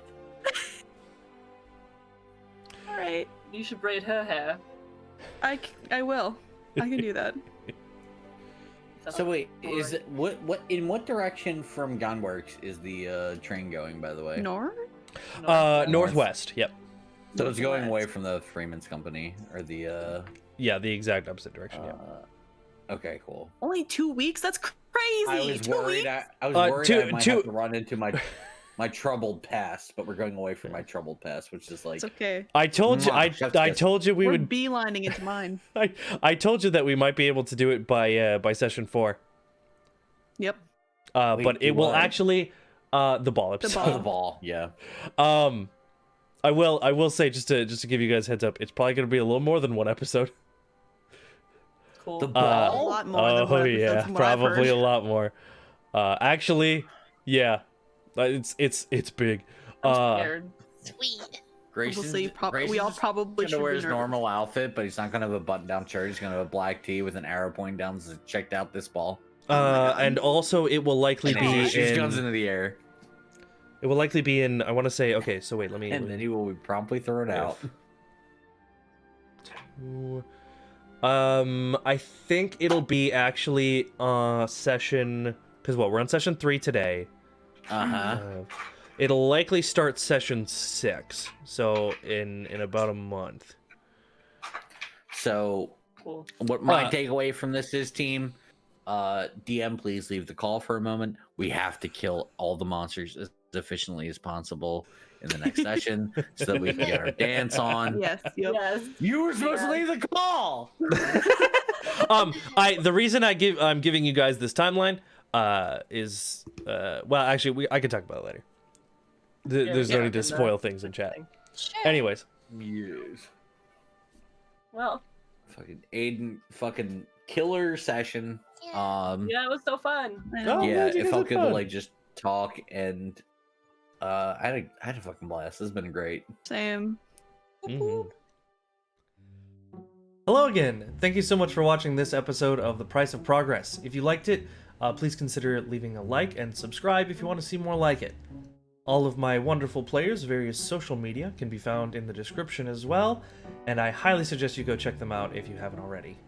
S5: All right.
S6: You should braid her hair.
S5: I will. I can do that.
S7: So wait, is it, in what direction from Gunworks is the train going? By the way,
S5: North?
S1: Northwest. Yep.
S7: So it's going away from the Freeman's Company or the.
S1: Yeah, the exact opposite direction. Yeah.
S7: Okay, cool.
S5: Only 2 weeks? That's crazy.
S7: I was
S5: 2
S7: worried.
S5: weeks?
S7: I was worried I might
S1: two-
S7: have to run into my troubled past, but we're going away from my troubled past, which is like.
S5: It's okay.
S1: I told you. I told you we
S5: We're
S1: would.
S5: beelining into mine.
S1: I told you that we might be able to do it by session 4.
S5: Yep.
S1: But it will actually the ball episode.
S7: The ball. Yeah.
S1: I will say just to give you guys a heads up, it's probably gonna be a little more than one episode.
S6: Cool.
S7: The ball.
S5: A lot more than one episode
S1: yeah,
S5: from what I've
S1: probably
S5: heard.
S1: a lot more. Actually, yeah, it's big.
S6: I'm scared.
S3: Sweet.
S7: Grayson's,
S5: we all probably
S7: gonna
S5: should
S7: wear
S5: be
S7: his
S5: nervous.
S7: normal outfit, but he's not gonna have a button-down shirt. He's gonna have a black tee with an arrow pointing down. So checked out this ball.
S1: And also it will likely
S7: And
S1: be
S7: he shoots
S1: in.
S7: guns into the air,
S1: It will likely be in. I want to say. Okay, so wait. Let me.
S7: and then he will be promptly thrown out.
S1: I think it'll be actually session, because we're on session 3 today. It'll likely start session 6, so in about a month.
S7: So,
S6: Cool.
S7: what my takeaway from this is, team, DM, please leave the call for a moment. We have to kill all the monsters as efficiently as possible in the next session, so that we can get our dance on.
S5: Yes. Yep.
S6: Yes.
S7: You were supposed to leave the call.
S1: The reason I'm giving you guys this timeline is well, actually I can talk about it later. There's no need to spoil things in chat.
S3: Sure.
S1: Anyways,
S7: Yes.
S6: Well,
S7: Fucking Aiden, fucking killer session.
S3: Yeah.
S6: yeah, it was so fun.
S5: I know.
S1: Oh,
S7: Yeah,
S1: man, you
S7: it
S1: guys
S7: felt
S1: had
S7: good to
S1: fun.
S7: like just talk, and I had a fucking blast. This has been great.
S5: Same.
S1: Mhm. Hello again. Thank you so much for watching this episode of The Price of Progress. If you liked it, please consider leaving a like and subscribe if you want to see more like it. All of my wonderful players' various social media can be found in the description as well, and I highly suggest you go check them out if you haven't already.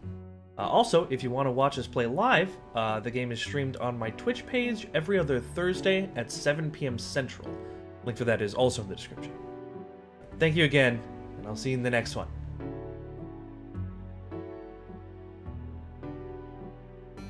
S1: Also, if you want to watch us play live, the game is streamed on my Twitch page every other Thursday at 7 p.m. Central. Link for that is also in the description. Thank you again, and I'll see you in the next one.